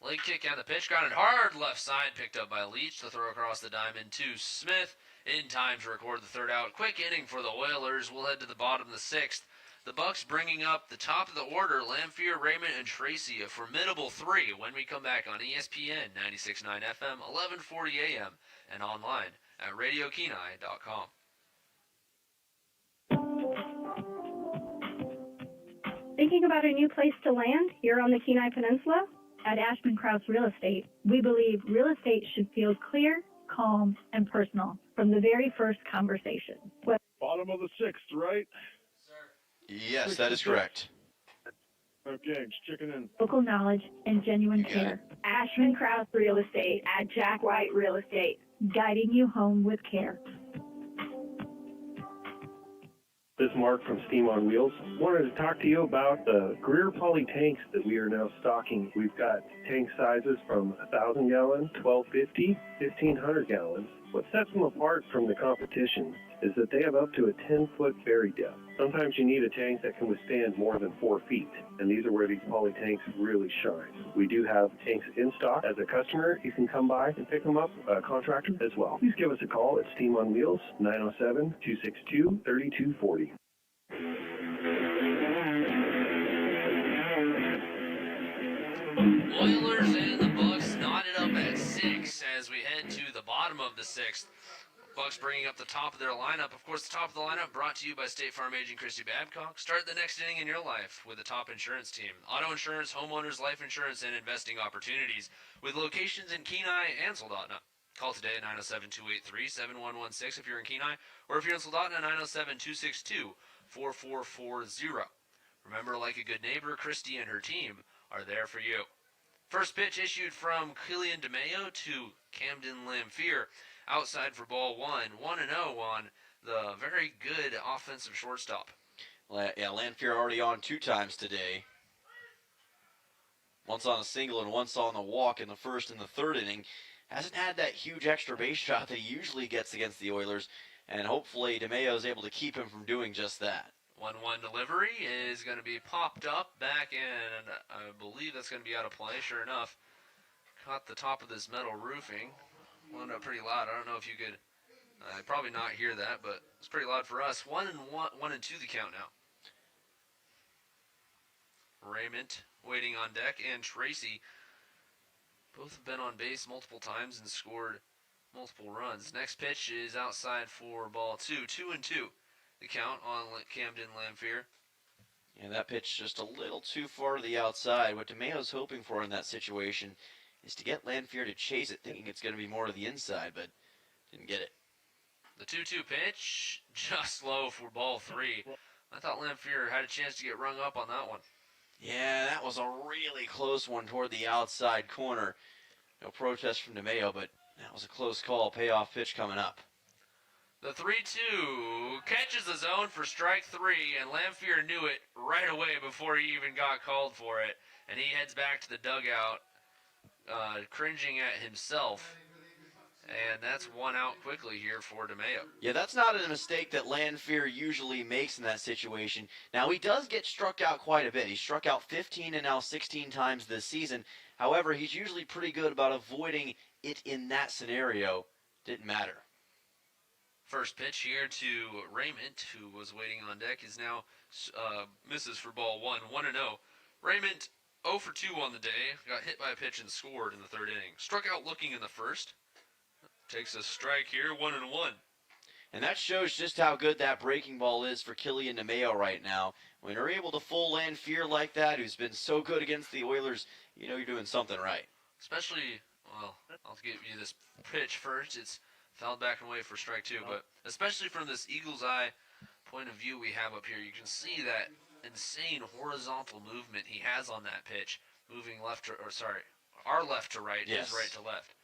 Leg kick on the pitch. Got it hard left side. Picked up by Leach. The throw across the diamond to Smith. In time to record the 3rd out. Quick inning for the Oilers. We'll head to the bottom of the 6th. The Bucs bringing up the top of the order, Lanphier, Raymond, and Tracy, a formidable 3 when we come back on ESPN 96.9 FM, 1140 AM, and online at RadioKenai.com. Thinking about a new place to land here on the Kenai Peninsula? At Ashman Krause Real Estate, we believe real estate should feel clear, calm, and personal from the very first conversation. Bottom of the 6th, right? Yes, that is correct. Okay, just checking in. Local knowledge and genuine care. Ashman Krause Real Estate at Jack White Real Estate, guiding you home with care. This is Mark from Steam on Wheels. Wanted to talk to you about the Greer Poly tanks that we are now stocking. We've got tank sizes from 1,000 gallons, 1,250, 1,500 gallons. What sets them apart from the competition is that they have up to a 10-foot bury depth. Sometimes you need a tank that can withstand more than 4 feet, and these are where these poly tanks really shine. We do have tanks in stock. As a customer, you can come by and pick them up, a contractor as well. Please give us a call at Steam on Wheels, 907-262-3240. Oilers and the Bucs knotted up at 6 as we head to the bottom of the 6th. Bucs bringing up the top of their lineup. Of course, the top of the lineup brought to you by State Farm agent Christy Babcock. Start the next inning in your life with the top insurance team. Auto insurance, homeowners, life insurance, and investing opportunities with locations in Kenai and Soldotna. Call today at 907-283-7116 if you're in Kenai, or if you're in Soldotna, 907-262-4440. Remember, like a good neighbor, Christy and her team are there for you. First pitch issued from Killian DeMayo to Camden Lanphier. Outside for ball 1. 1-0 on the very good offensive shortstop. Yeah, Lanphier already on 2 times today. Once on a single and once on the walk in the 1st and the 3rd inning. hasn't had that huge extra base shot that he usually gets against the Oilers, and hopefully DeMayo is able to keep him from doing just that. 1-1 delivery is going to be popped up back in, and I believe that's going to be out of play. Sure enough, caught the top of this metal roofing. Wound up pretty loud. I don't know if you could probably not hear that, but it's pretty loud for us. 1-2 the count now. Raymond waiting on deck, and Tracy both have been on base multiple times and scored multiple runs. Next pitch is outside for ball 2. 2-2 the count on Camden Lamphere. And that pitch just a little too far to the outside. What DeMayo's hoping for in that situation is to get Lamphere to chase it, thinking it's going to be more to the inside, but didn't get it. The 2-2 pitch, just low for ball 3. I thought Lamphere had a chance to get rung up on that one. Yeah, that was a really close one toward the outside corner. No protest from DeMayo, but that was a close call. Payoff pitch coming up. The 3-2 catches the zone for strike 3, and Lamphere knew it right away before he even got called for it. And he heads back to the dugout, cringing at himself. And that's one out quickly here for DeMayo. Yeah, that's not a mistake that Lamphere usually makes in that situation. Now, he does get struck out quite a bit. He struck out 15 and now 16 times this season. However, he's usually pretty good about avoiding it in that scenario. Didn't matter. First pitch here to Raymond, who was waiting on deck, is now misses for ball 1, 1-0. Raymond 0 for 2 on the day. Got hit by a pitch and scored in the third inning. Struck out looking in the first. Takes a strike here, 1-1. And that shows just how good that breaking ball is for Killian DeMayo right now. When you're able to fool Lamphere like that, who's been so good against the Oilers, you know you're doing something right. Especially, well, I'll give you this pitch first. It's fouled back and away for strike 2, but especially from this eagle's eye point of view we have up here, you can see that insane horizontal movement he has on that pitch, moving left to, or sorry, our left to right, yes. His right to left.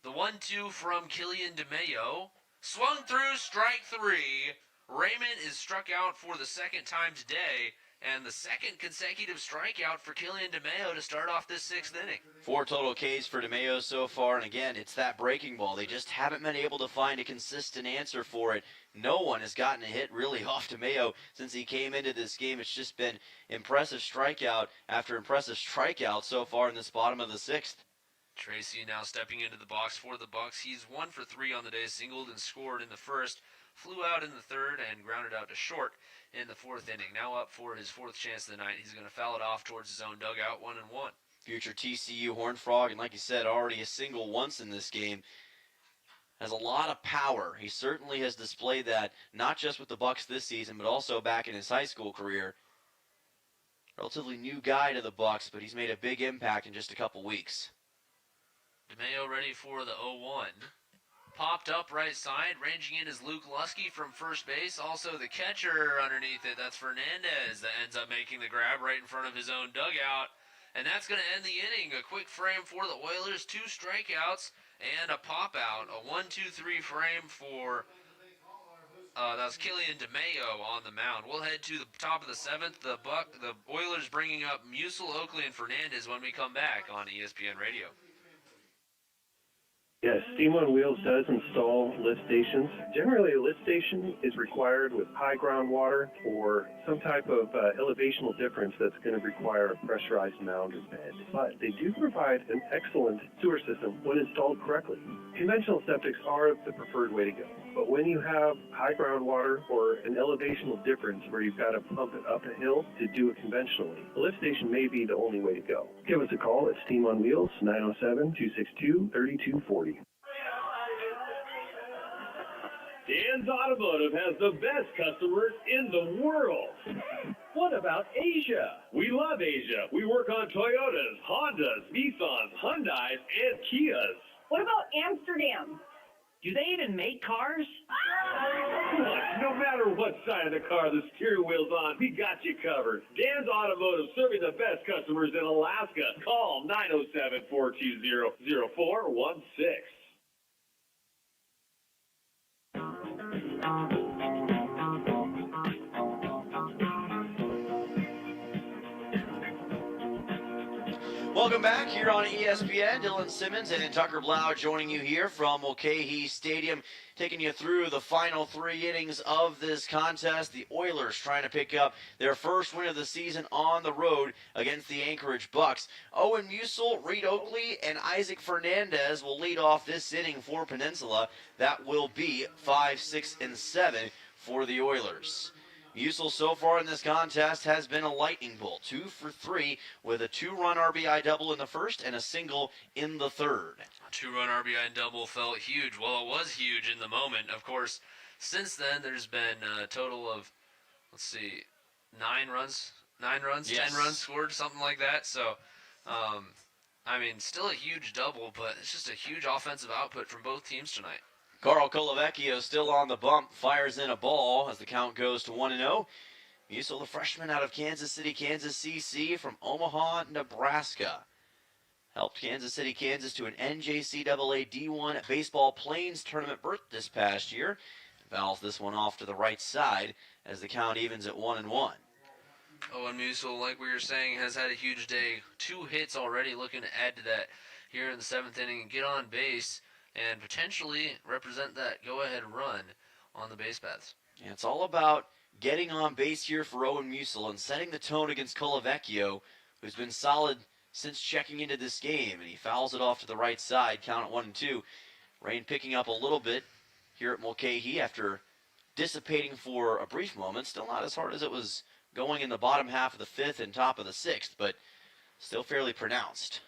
The 1-2 from Killian DeMayo. Swung through, strike 3. Raymond is struck out for the second time today, and the second consecutive strikeout for Killian DeMayo to start off this 6th inning. 4 total Ks for DeMayo so far, and again, it's that breaking ball. They just haven't been able to find a consistent answer for it. No one has gotten a hit really off DeMayo since he came into this game. It's just been impressive strikeout after impressive strikeout so far in this bottom of the 6th. Tracy now stepping into the box for the Bucs. He's 1 for 3 on the day, singled and scored in the first, flew out in the third, and grounded out to short in the 4th inning. Now up for his 4th chance of the night. He's going to foul it off towards his own dugout, 1-1. Future TCU Horned Frog, and like you said, already a single once in this game. Has a lot of power. He certainly has displayed that, not just with the Bucs this season, but also back in his high school career. Relatively new guy to the Bucs, but he's made a big impact in just a couple weeks. DeMayo ready for the 0-1. Popped up right side. Ranging in is Luke Lusky from first base. Also the catcher underneath it. That's Fernandez that ends up making the grab right in front of his own dugout. And that's going to end the inning. A quick frame for the Oilers. 2 strikeouts and a pop out. A 1-2-3 frame for that's Killian DeMayo on the mound. We'll head to the top of the 7th. The Oilers bringing up Musil, Oakley, and Fernandez when we come back on ESPN Radio. Yes, Steam on Wheels does install lift stations. Generally, a lift station is required with high groundwater or some type of elevational difference that's going to require a pressurized mound or bed. But they do provide an excellent sewer system when installed correctly. Conventional septics are the preferred way to go. But when you have high groundwater or an elevational difference where you've got to pump it up a hill to do it conventionally, a lift station may be the only way to go. Give us a call at Steam on Wheels, 907-262-3240. Dan's Automotive has the best customers in the world. What about Asia? We love Asia. We work on Toyotas, Hondas, Nissans, Hyundais, and Kias. What about Amsterdam? Do they even make cars? No matter what side of the car the steering wheel's on, we got you covered. Dan's Automotive, serving the best customers in Alaska. Call 907-420-0416. Welcome Welcome back here on ESPN. Dylan Simmons and Tucker Blau joining you here from Mulcahy Stadium, taking you through the final 3 innings of this contest. The Oilers trying to pick up their first win of the season on the road against the Anchorage Bucs. Owen Musil, Reed Oakley, and Isaac Fernandez will lead off this inning for Peninsula. That will be 5, 6, and 7 for the Oilers. Musil so far in this contest has been a lightning bolt, 2 for 3 with a 2-run RBI double in the first and a single in the third. A 2-run RBI double felt huge. Well, it was huge in the moment. Of course, since then there's been a total of, 9 runs, yes. 10 runs scored, something like that. So, still a huge double, but it's just a huge offensive output from both teams tonight. Carl Colavecchio still on the bump, fires in a ball as the count goes to 1-0. Musil, the freshman out of Kansas City, Kansas CC from Omaha, Nebraska. Helped Kansas City, Kansas to an NJCAA D1 baseball plains tournament berth this past year. Fouls this one off to the right side as the count evens at 1-1. Owen Musil, like we were saying, has had a huge day. 2 hits already, looking to add to that here in the 7th inning and get on base and potentially represent that go-ahead run on the base paths. Yeah, it's all about getting on base here for Owen Musil and setting the tone against Colavecchio, who's been solid since checking into this game, and he fouls it off to the right side, count at 1-2. Rain picking up a little bit here at Mulcahy after dissipating for a brief moment. Still not as hard as it was going in the bottom half of the 5th and top of the 6th, but still fairly pronounced.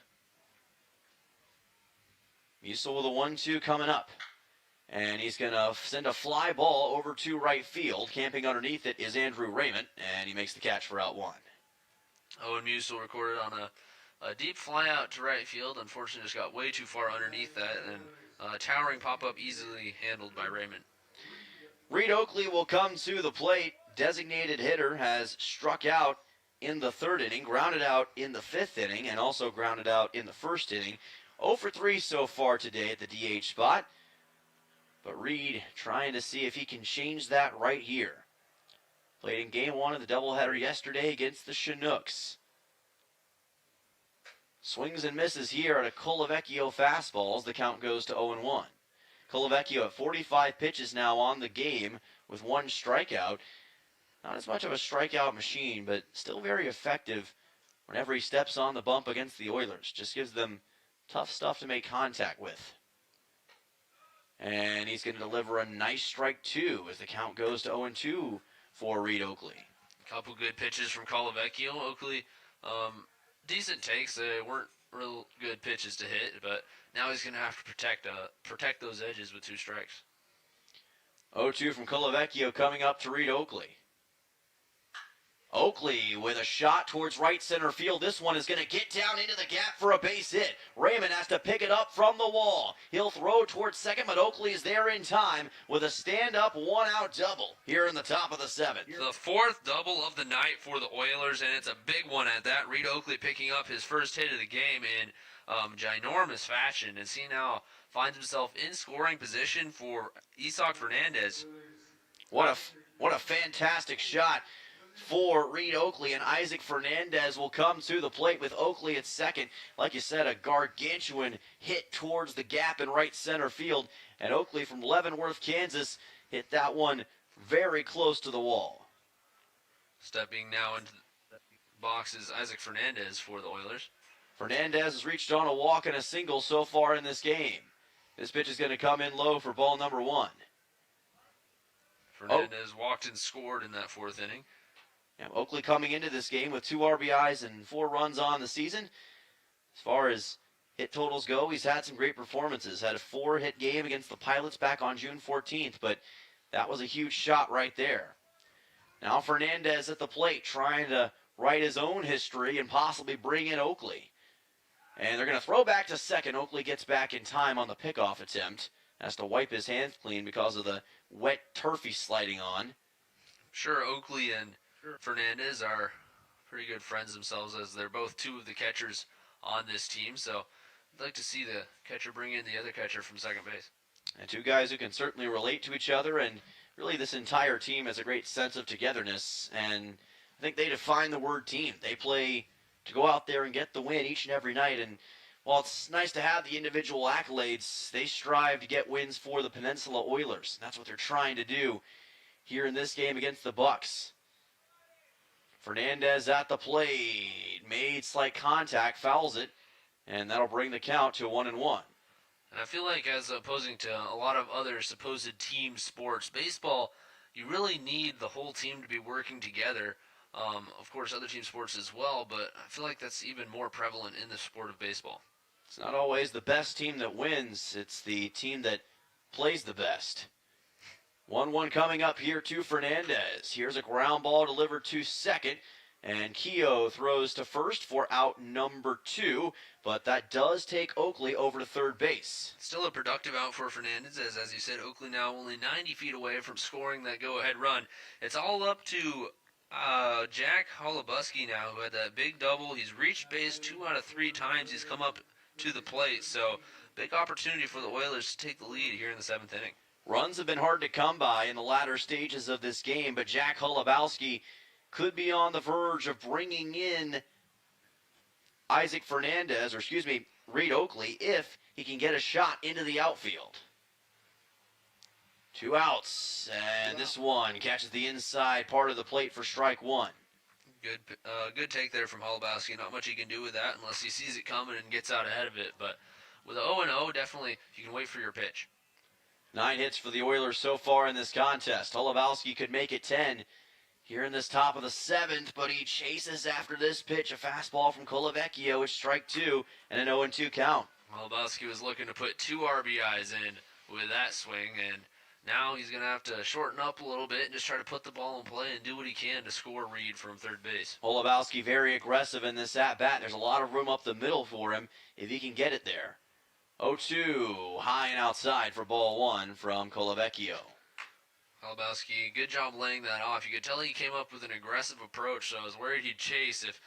Musil with a 1-2 coming up. And he's going to send a fly ball over to right field. Camping underneath it is Andrew Raymond, and he makes the catch for out 1. Owen Musil recorded on a deep fly out to right field. Unfortunately, just got way too far underneath that, and towering pop-up easily handled by Raymond. Reed Oakley will come to the plate. Designated hitter has struck out in the 3rd inning, grounded out in the 5th inning, and also grounded out in the 1st inning. 0 for 3 so far today at the DH spot. But Reed trying to see if he can change that right here. Played in Game 1 of the doubleheader yesterday against the Chinooks. Swings and misses here at a Colavecchio fastball as the count goes to 0-1. Colavecchio at 45 pitches now on the game with 1 strikeout. Not as much of a strikeout machine, but still very effective whenever he steps on the bump against the Oilers. Just gives them tough stuff to make contact with. And he's going to deliver a nice strike 2 as the count goes to 0-2 for Reed Oakley. A couple good pitches from Colavecchio. Oakley, decent takes. They weren't real good pitches to hit, but now he's going to have to protect those edges with 2 strikes. 0-2 from Colavecchio coming up to Reed Oakley. Oakley with a shot towards right center field. This one is going to get down into the gap for a base hit. Raymond has to pick it up from the wall. He'll throw towards second, but Oakley is there in time with a stand-up 1-out double here in the top of the 7th. The 4th double of the night for the Oilers, and it's a big one at that. Reed Oakley picking up his first hit of the game in ginormous fashion, as he now finds himself in scoring position for Isaac Fernandez. What a fantastic shot for Reed Oakley, and Isaac Fernandez will come to the plate with Oakley at second. Like you said, a gargantuan hit towards the gap in right center field, and Oakley from Leavenworth, Kansas, hit that one very close to the wall. Stepping now into the box is Isaac Fernandez for the Oilers. Fernandez has reached on a walk and a single so far in this game. This pitch is going to come in low for ball number 1. Fernandez walked and scored in that 4th inning. Yeah, Oakley coming into this game with 2 RBIs and 4 runs on the season. As far as hit totals go, he's had some great performances. Had a 4-hit game against the Pilots back on June 14th, but that was a huge shot right there. Now Fernandez at the plate trying to write his own history and possibly bring in Oakley. And they're going to throw back to second. Oakley gets back in time on the pickoff attempt. Has to wipe his hands clean because of the wet turf he's sliding on. Sure, Oakley and Fernandez are pretty good friends themselves, as they're both 2 of the catchers on this team. So I'd like to see the catcher bring in the other catcher from second base. And 2 guys who can certainly relate to each other, and really this entire team has a great sense of togetherness. And I think they define the word team. They play to go out there and get the win each and every night. And while it's nice to have the individual accolades, they strive to get wins for the Peninsula Oilers. That's what they're trying to do here in this game against the Bucs. Fernandez at the plate, made slight contact, fouls it, and that'll bring the count to 1-1. And I feel like, as opposing to a lot of other supposed team sports, baseball, you really need the whole team to be working together. Of course, other team sports as well, but I feel like that's even more prevalent in the sport of baseball. It's not always the best team that wins. It's the team that plays the best. 1-1 coming up here to Fernandez. Here's a ground ball delivered to second, and Keogh throws to first for out number 2, but that does take Oakley over to third base. Still a productive out for Fernandez, as you said, Oakley now only 90 feet away from scoring that go-ahead run. It's all up to Jack Holobuski now, who had that big double. He's reached base 2 out of 3 times he's come up to the plate, so big opportunity for the Oilers to take the lead here in the 7th inning. Runs have been hard to come by in the latter stages of this game, but Jack Holubowski could be on the verge of bringing in Reed Oakley, if he can get a shot into the outfield. 2 outs, and this one catches the inside part of the plate for strike 1. Good take there from Holubowski. Not much he can do with that unless he sees it coming and gets out ahead of it, but with a 0-0, definitely you can wait for your pitch. 9 hits for the Oilers so far in this contest. Holubowski could make it 10 here in this top of the 7th, but he chases after this pitch, a fastball from Colavecchio. It's strike 2 and an 0-2 count. Holubowski was looking to put 2 RBIs in with that swing, and now he's going to have to shorten up a little bit and just try to put the ball in play and do what he can to score Reed from third base. Holubowski very aggressive in this at-bat. There's a lot of room up the middle for him if he can get it there. 0-2, high and outside for ball 1 from Colavecchio. Holubowski, good job laying that off. You could tell he came up with an aggressive approach, so I was worried he'd chase if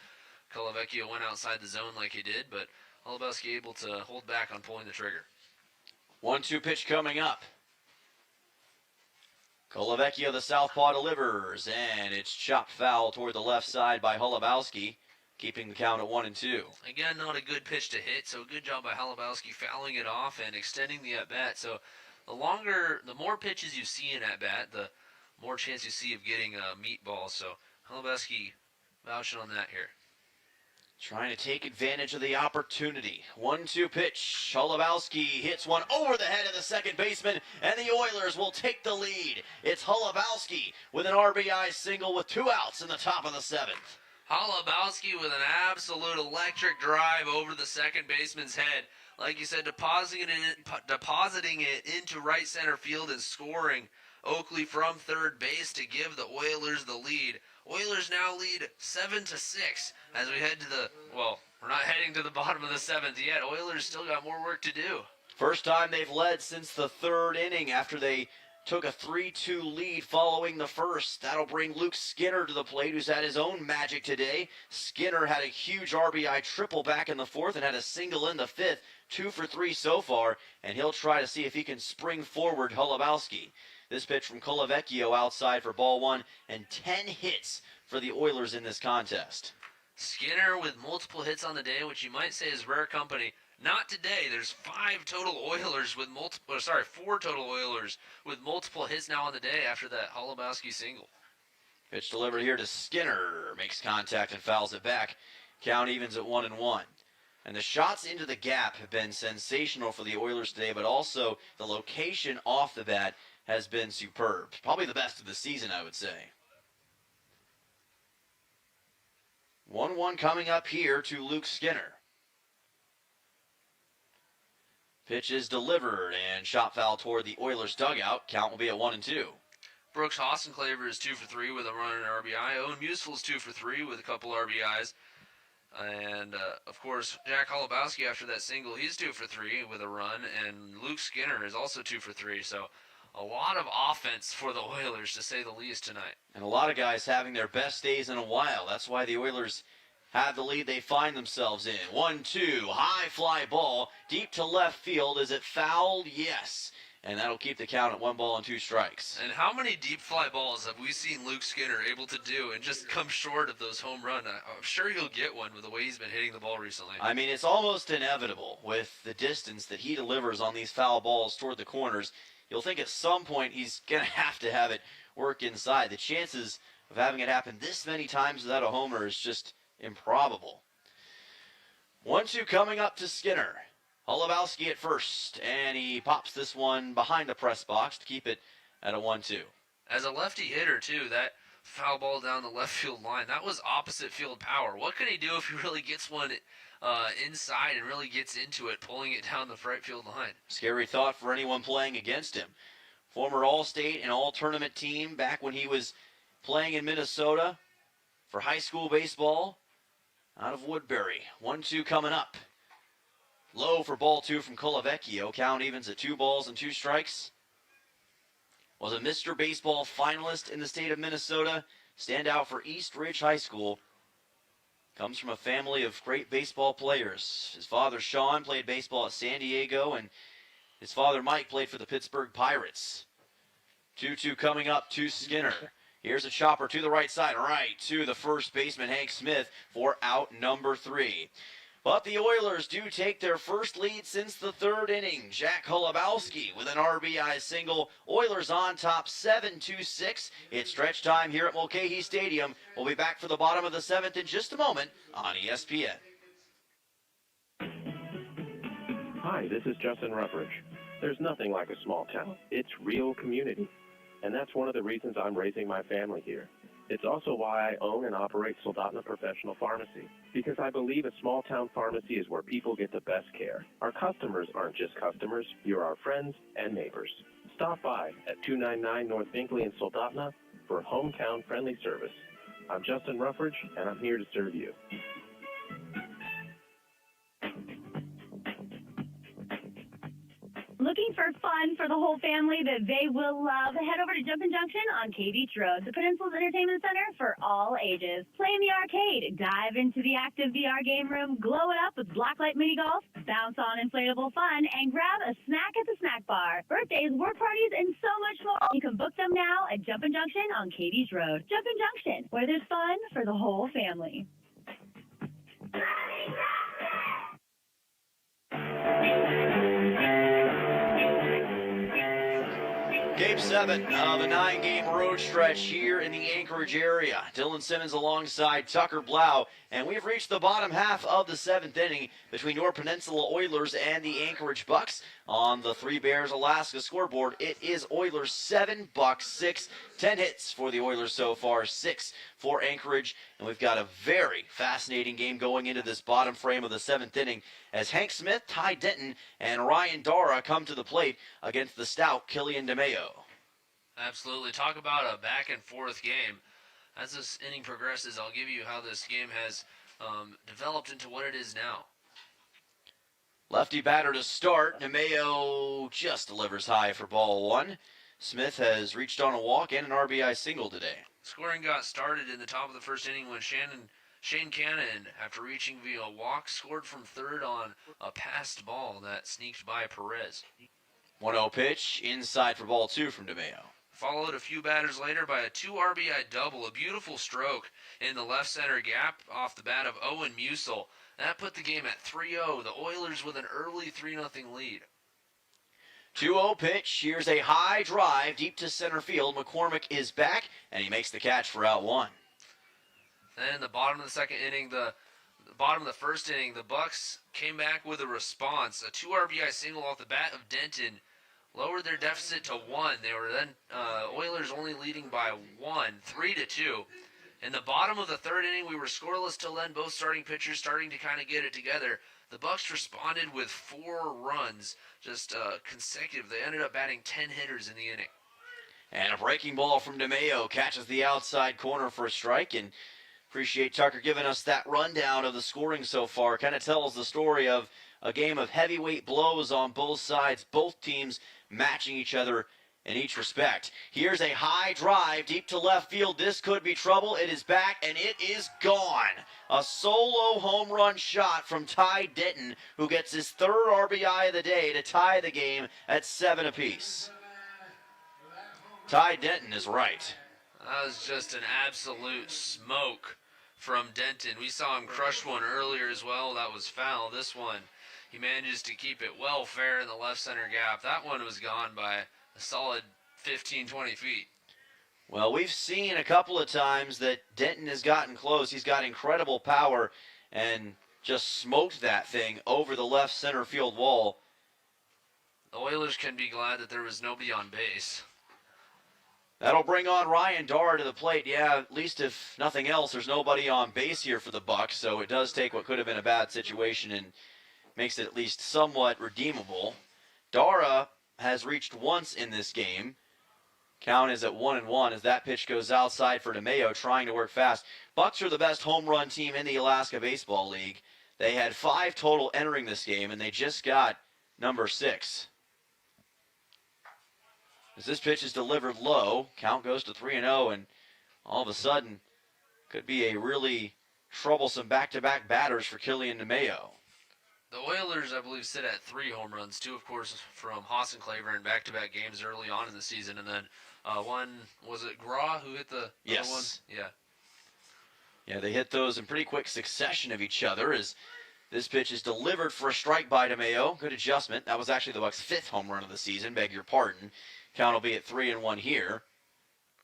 Colavecchio went outside the zone like he did, but Holubowski able to hold back on pulling the trigger. 1-2 pitch coming up. Colavecchio, the southpaw, delivers, and it's chopped foul toward the left side by Holubowski, keeping the count at 1-2. Again, not a good pitch to hit, so good job by Holubowski fouling it off and extending the at-bat. So the more pitches you see in at-bat, the more chance you see of getting a meatball. So Holubowski vouching on that here. Trying to take advantage of the opportunity. 1-2 pitch. Holubowski hits one over the head of the second baseman, and the Oilers will take the lead. It's Holubowski with an RBI single with 2 outs in the top of the 7th. Holubowski with an absolute electric drive over the second baseman's head. Like you said, depositing it into right center field and scoring Oakley from third base to give the Oilers the lead. Oilers now lead 7-6 as we head to we're not heading to the bottom of the 7th yet. Oilers still got more work to do. First time they've led since the 3rd inning after they took a 3-2 lead following the first. That'll bring Luke Skinner to the plate, who's had his own magic today. Skinner had a huge RBI triple back in the 4th and had a single in the 5th. 2 for 3 so far, and he'll try to see if he can spring forward Holubowski. This pitch from Colavecchio outside for ball 1, and 10 hits for the Oilers in this contest. Skinner with multiple hits on the day, which you might say is rare company. Not today. There's 4 total Oilers with multiple hits now on the day after that Holubowski single. Pitch delivered here to Skinner. Makes contact and fouls it back. Count evens at 1-1. And the shots into the gap have been sensational for the Oilers today, but also the location off the bat has been superb. Probably the best of the season, I would say. 1-1 coming up here to Luke Skinner. Pitch is delivered and shot foul toward the Oilers dugout. Count will be at 1-2. Brooks Hossenclaver is 2 for 3 with a run and an RBI. Owen Museful is 2 for 3 with a couple RBIs. And, of course, Jack Holubowski after that single, he's 2 for 3 with a run. And Luke Skinner is also 2 for 3. So a lot of offense for the Oilers, to say the least, tonight. And a lot of guys having their best days in a while. That's why the Oilers have the lead they find themselves in. 1-2, high fly ball, deep to left field. Is it fouled? Yes. and that'll keep the count at 1-2 strikes. And how many deep fly balls have we seen Luke Skinner able to do and just come short of those home runs? I'm sure he'll get one with the way he's been hitting the ball recently. I mean, it's almost inevitable with the distance that he delivers on these foul balls toward the corners. You'll think at some point he's going to have it work inside. The chances of having it happen this many times without a homer is just improbable. 1-2 coming up to Skinner. Holubowski at first, and he pops this one behind the press box to keep it at a 1-2. As a lefty hitter, too, that foul ball down the left field line, that was opposite field power. What can he do if he really gets one inside and really gets into it, pulling it down the right field line? Scary thought for anyone playing against him. Former All-State and All-Tournament team back when he was playing in Minnesota for high school baseball out of Woodbury. 1-2 coming up. Low for ball 2 from Colavecchio. Count evens at 2-2 strikes. Was a Mr. Baseball finalist in the state of Minnesota. Standout for East Ridge High School. Comes from a family of great baseball players. His father, Sean, played baseball at San Diego, and his father, Mike, played for the Pittsburgh Pirates. 2-2 coming up to Skinner. Here's a chopper to the right side, right to the first baseman, Hank Smith, for out number 3. But the Oilers do take their first lead since the 3rd inning. Jack Holubowski with an RBI single. Oilers on top 7-6. It's stretch time here at Mulcahy Stadium. We'll be back for the bottom of the 7th in just a moment on ESPN. Hi, this is Justin Ruffridge. There's nothing like a small town. It's real community. And that's one of the reasons I'm raising my family here. It's also why I own and operate Soldotna Professional Pharmacy, because I believe a small-town pharmacy is where people get the best care. Our customers aren't just customers, you're our friends and neighbors. Stop by at 299 North Binkley in Soldotna for hometown-friendly service. I'm Justin Ruffridge, and I'm here to serve you. Looking for fun for the whole family that they will love? Head over to Jumpin' Junction on K Beach Road, the Peninsula's entertainment center for all ages. Play in the arcade, dive into the active VR game room, glow it up with blacklight mini golf, bounce on inflatable fun, and grab a snack at the snack bar. Birthdays, work parties, and so much more. You can book them now at Jumpin' Junction on K Beach Road. Jumpin' Junction, where there's fun for the whole family. Game 7 of a 9-game road stretch here in the Anchorage area. Dylan Simmons alongside Tucker Blau, and we've reached the bottom half of the 7th inning between your Peninsula Oilers and the Anchorage Bucs. On the Three Bears Alaska scoreboard, it is Oilers 7, Bucs 6. 10 hits for the Oilers so far, 6 for Anchorage, and we've got a very fascinating game going into this bottom frame of the 7th inning as Hank Smith, Ty Denton, and Ryan Dara come to the plate against the stout Killian DeMeo. Absolutely. Talk about a back-and-forth game. As this inning progresses, I'll give you how this game has developed into what it is now. Lefty batter to start. DeMeo just delivers high for ball 1. Smith has reached on a walk and an RBI single today. Scoring got started in the top of the first inning when Shane Cannon, after reaching via a walk, scored from third on a passed ball that sneaked by Perez. 1-0 pitch, inside for ball 2 from DeMeo. Followed a few batters later by a 2 RBI double, a beautiful stroke in the left center gap off the bat of Owen Musil. That put the game at 3-0, the Oilers with an early 3-0 lead. 2-0 pitch. Here's a high drive deep to center field. McCormick is back, and he makes the catch for out 1. Then in the bottom of the second inning, the bottom of the first inning, the Bucs came back with a response. A 2 RBI single off the bat of Denton lowered their deficit to 1. They were then Oilers only leading by 1, 3-2. In the bottom of the third inning, we were scoreless till then, both starting pitchers starting to kind of get it together. The Bucs responded with 4 runs, just consecutive. They ended up batting 10 hitters in the inning. And a breaking ball from DeMeo catches the outside corner for a strike. And appreciate Tucker giving us that rundown of the scoring so far. Kind of tells the story of a game of heavyweight blows on both sides, both teams matching each other in each respect. Here's a high drive deep to left field. This could be trouble. It is back, and it is gone. A solo home run shot from Ty Denton, who gets his third RBI of the day to tie the game at 7 apiece. Ty Denton is right. That was just an absolute smoke from Denton. We saw him crush one earlier as well. That was foul. This one, he manages to keep it well fair in the left center gap. That one was gone by a solid 15, 20 feet. Well, we've seen a couple of times that Denton has gotten close. He's got incredible power and just smoked that thing over the left center field wall. The Oilers can be glad that there was nobody on base. That'll bring on Ryan Darr to the plate. Yeah, at least if nothing else, there's nobody on base here for the Bucs, so it does take what could have been a bad situation and makes it at least somewhat redeemable. Darra has reached once in this game. Count is at 1-1 as that pitch goes outside for DeMayo, trying to work fast. Bucs are the best home run team in the Alaska Baseball League. They had 5 total entering this game, and they just got number 6. As this pitch is delivered low, count goes to 3-0, and all of a sudden could be a really troublesome back-to-back batters for Killian DeMayo. The Oilers, I believe, sit at 3 home runs, 2, of course, from Hassenclaver in back-to-back games early on in the season, and then one, was it Graw who hit the other one? Yeah. Yeah, they hit those in pretty quick succession of each other as this pitch is delivered for a strike by DeMayo. Good adjustment. That was actually the Bucs' 5th home run of the season, beg your pardon. Count will be at 3-1 here.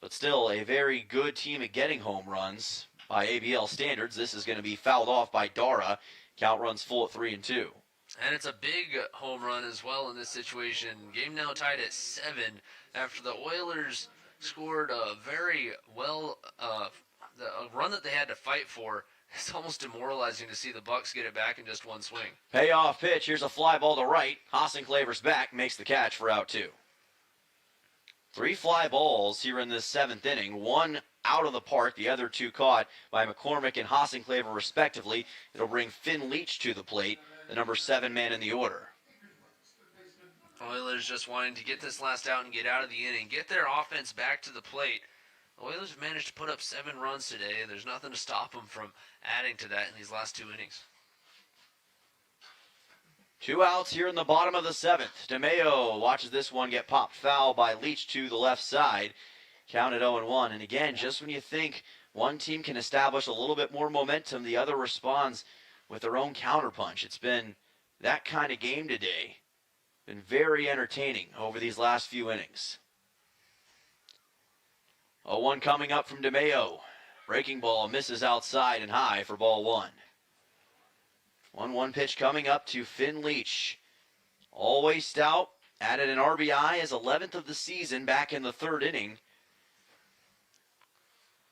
But still a very good team at getting home runs by ABL standards. This is going to be fouled off by Darra. Count runs full at 3-2. And it's a big home run as well in this situation. Game now tied at 7 after the Oilers scored a very well, a run that they had to fight for. It's almost demoralizing to see the Bucs get it back in just one swing. Payoff pitch. Here's a fly ball to right. Hassenclaver's back, makes the catch for out 2. 3 fly balls here in this 7th inning. 1 out of the park, the other 2 caught by McCormick and Hassenclaver respectively. It'll bring Finn Leach to the plate, the number 7 man in the order. Oilers just wanting to get this last out and get out of the inning, get their offense back to the plate. The Oilers have managed to put up 7 runs today, and there's nothing to stop them from adding to that in these last 2 innings. 2 outs here in the bottom of the 7th. DeMayo watches this one get popped foul by Leach to the left side. Count at 0-1. And again, just when you think one team can establish a little bit more momentum, the other responds with their own counterpunch. It's been that kind of game today. Been very entertaining over these last few innings. 0-1 coming up from DeMayo. Breaking ball misses outside and high for ball 1. 1-1 pitch coming up to Finn Leach. Always stout. Added an RBI, his 11th of the season back in the 3rd inning.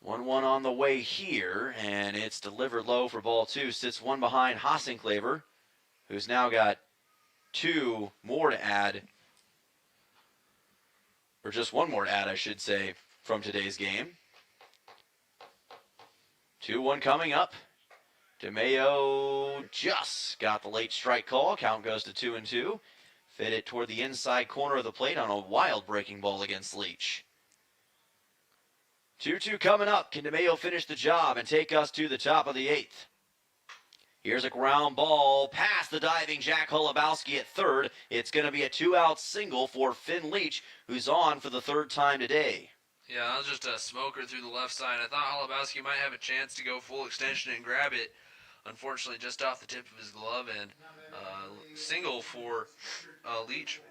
1-1 on the way here, and it's delivered low for ball 2. Sits 1 behind Hassenclaver, who's now got 2 more to add. Or just 1 more to add, I should say, from today's game. 2-1 coming up. DeMayo just got the late strike call. Count goes to 2-2. Fit it toward the inside corner of the plate on a wild breaking ball against Leach. 2-2 coming up. Can DeMayo finish the job and take us to the top of the 8th? Here's a ground ball past the diving Jack Holubowski at 3rd. It's going to be a 2-out single for Finn Leach, who's on for the 3rd time today. Yeah, that was just a smoker through the left side. I thought Holubowski might have a chance to go full extension and grab it. Unfortunately, just off the tip of his glove, and single for Leach.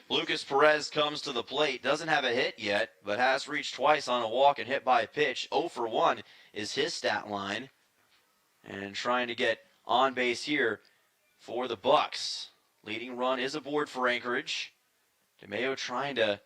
Lucas Perez comes to the plate. Doesn't have a hit yet, but has reached twice on a walk and hit by a pitch. 0 for 1 is his stat line. And trying to get on base here for the Bucs. Leading run is aboard for Anchorage. DeMayo trying to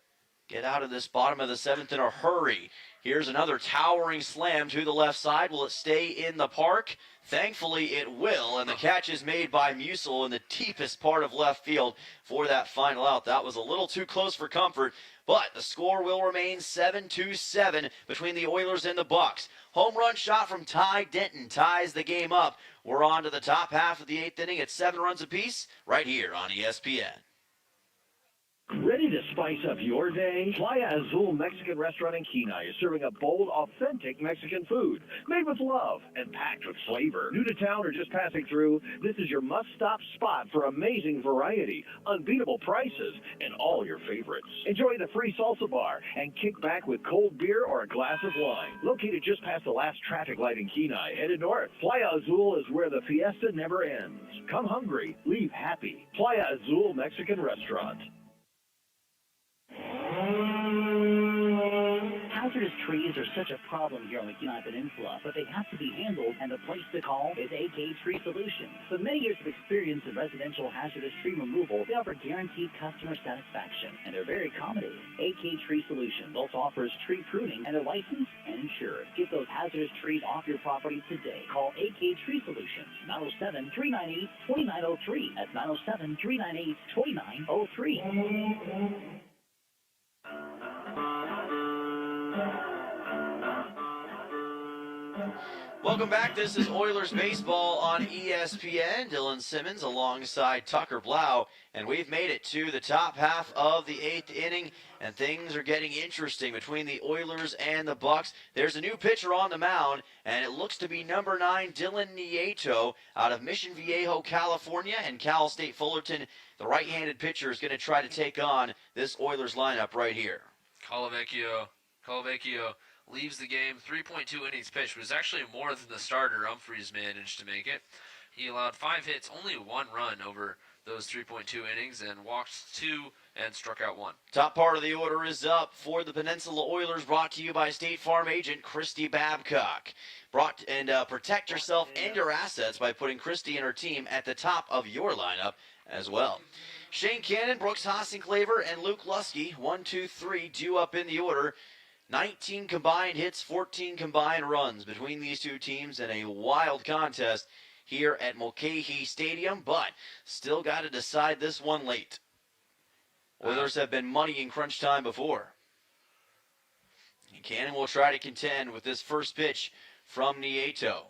get out of this bottom of the 7th in a hurry. Here's another towering slam to the left side. Will it stay in the park? Thankfully, it will, and the catch is made by Musil in the deepest part of left field for that final out. That was a little too close for comfort, but the score will remain 7-7 between the Oilers and the Bucs. Home run shot from Ty Denton ties the game up. We're on to the top half of the 8th inning at 7 runs apiece right here on ESPN. Ready to spice up your day? Playa Azul Mexican Restaurant in Kenai is serving up bold, authentic Mexican food made with love and packed with flavor. New to town or just passing through, this is your must-stop spot for amazing variety, unbeatable prices, and all your favorites. Enjoy the free salsa bar and kick back with cold beer or a glass of wine. Located just past the last traffic light in Kenai, headed north, Playa Azul is where the fiesta never ends. Come hungry, leave happy. Playa Azul Mexican Restaurant. Hazardous trees are such a problem here on the Kenai Peninsula, but they have to be handled, and the place to call is AK Tree Solutions. With many years of experience in residential hazardous tree removal, they offer guaranteed customer satisfaction, and they're very accommodating. AK Tree Solutions also offers tree pruning, and they're licensed and insured. Get those hazardous trees off your property today. Call AK Tree Solutions, 907-398-2903. That's 907-398-2903. Welcome back. This is Oilers Baseball on ESPN. Dylan Simmons alongside Tucker Blau, and we've made it to the top half of the 8th inning, and things are getting interesting between the Oilers and the Bucs. There's a new pitcher on the mound, and it looks to be number 9, Dylan Nieto, out of Mission Viejo, California, and Cal State Fullerton. The right-handed pitcher is going to try to take on this Oilers lineup right here. Colavecchio leaves the game. 3.2 innings pitched, was actually more than the starter Humphreys managed to make it. He allowed 5 hits, only 1 run over those 3.2 innings, and walked 2 and struck out 1. Top part of the order is up for the Peninsula Oilers, brought to you by State Farm agent Christy Babcock. Protect yourself and your assets by putting Christy and her team at the top of your lineup as well. Shane Cannon, Brooks Hossenclaver, and Luke Lusky, 1, 2, 3, due up in the order. 19 combined hits, 14 combined runs between these two teams in a wild contest here at Mulcahy Stadium, but still got to decide this one late. Oilers have been money in crunch time before. And Cannon will try to contend with this first pitch from Nieto.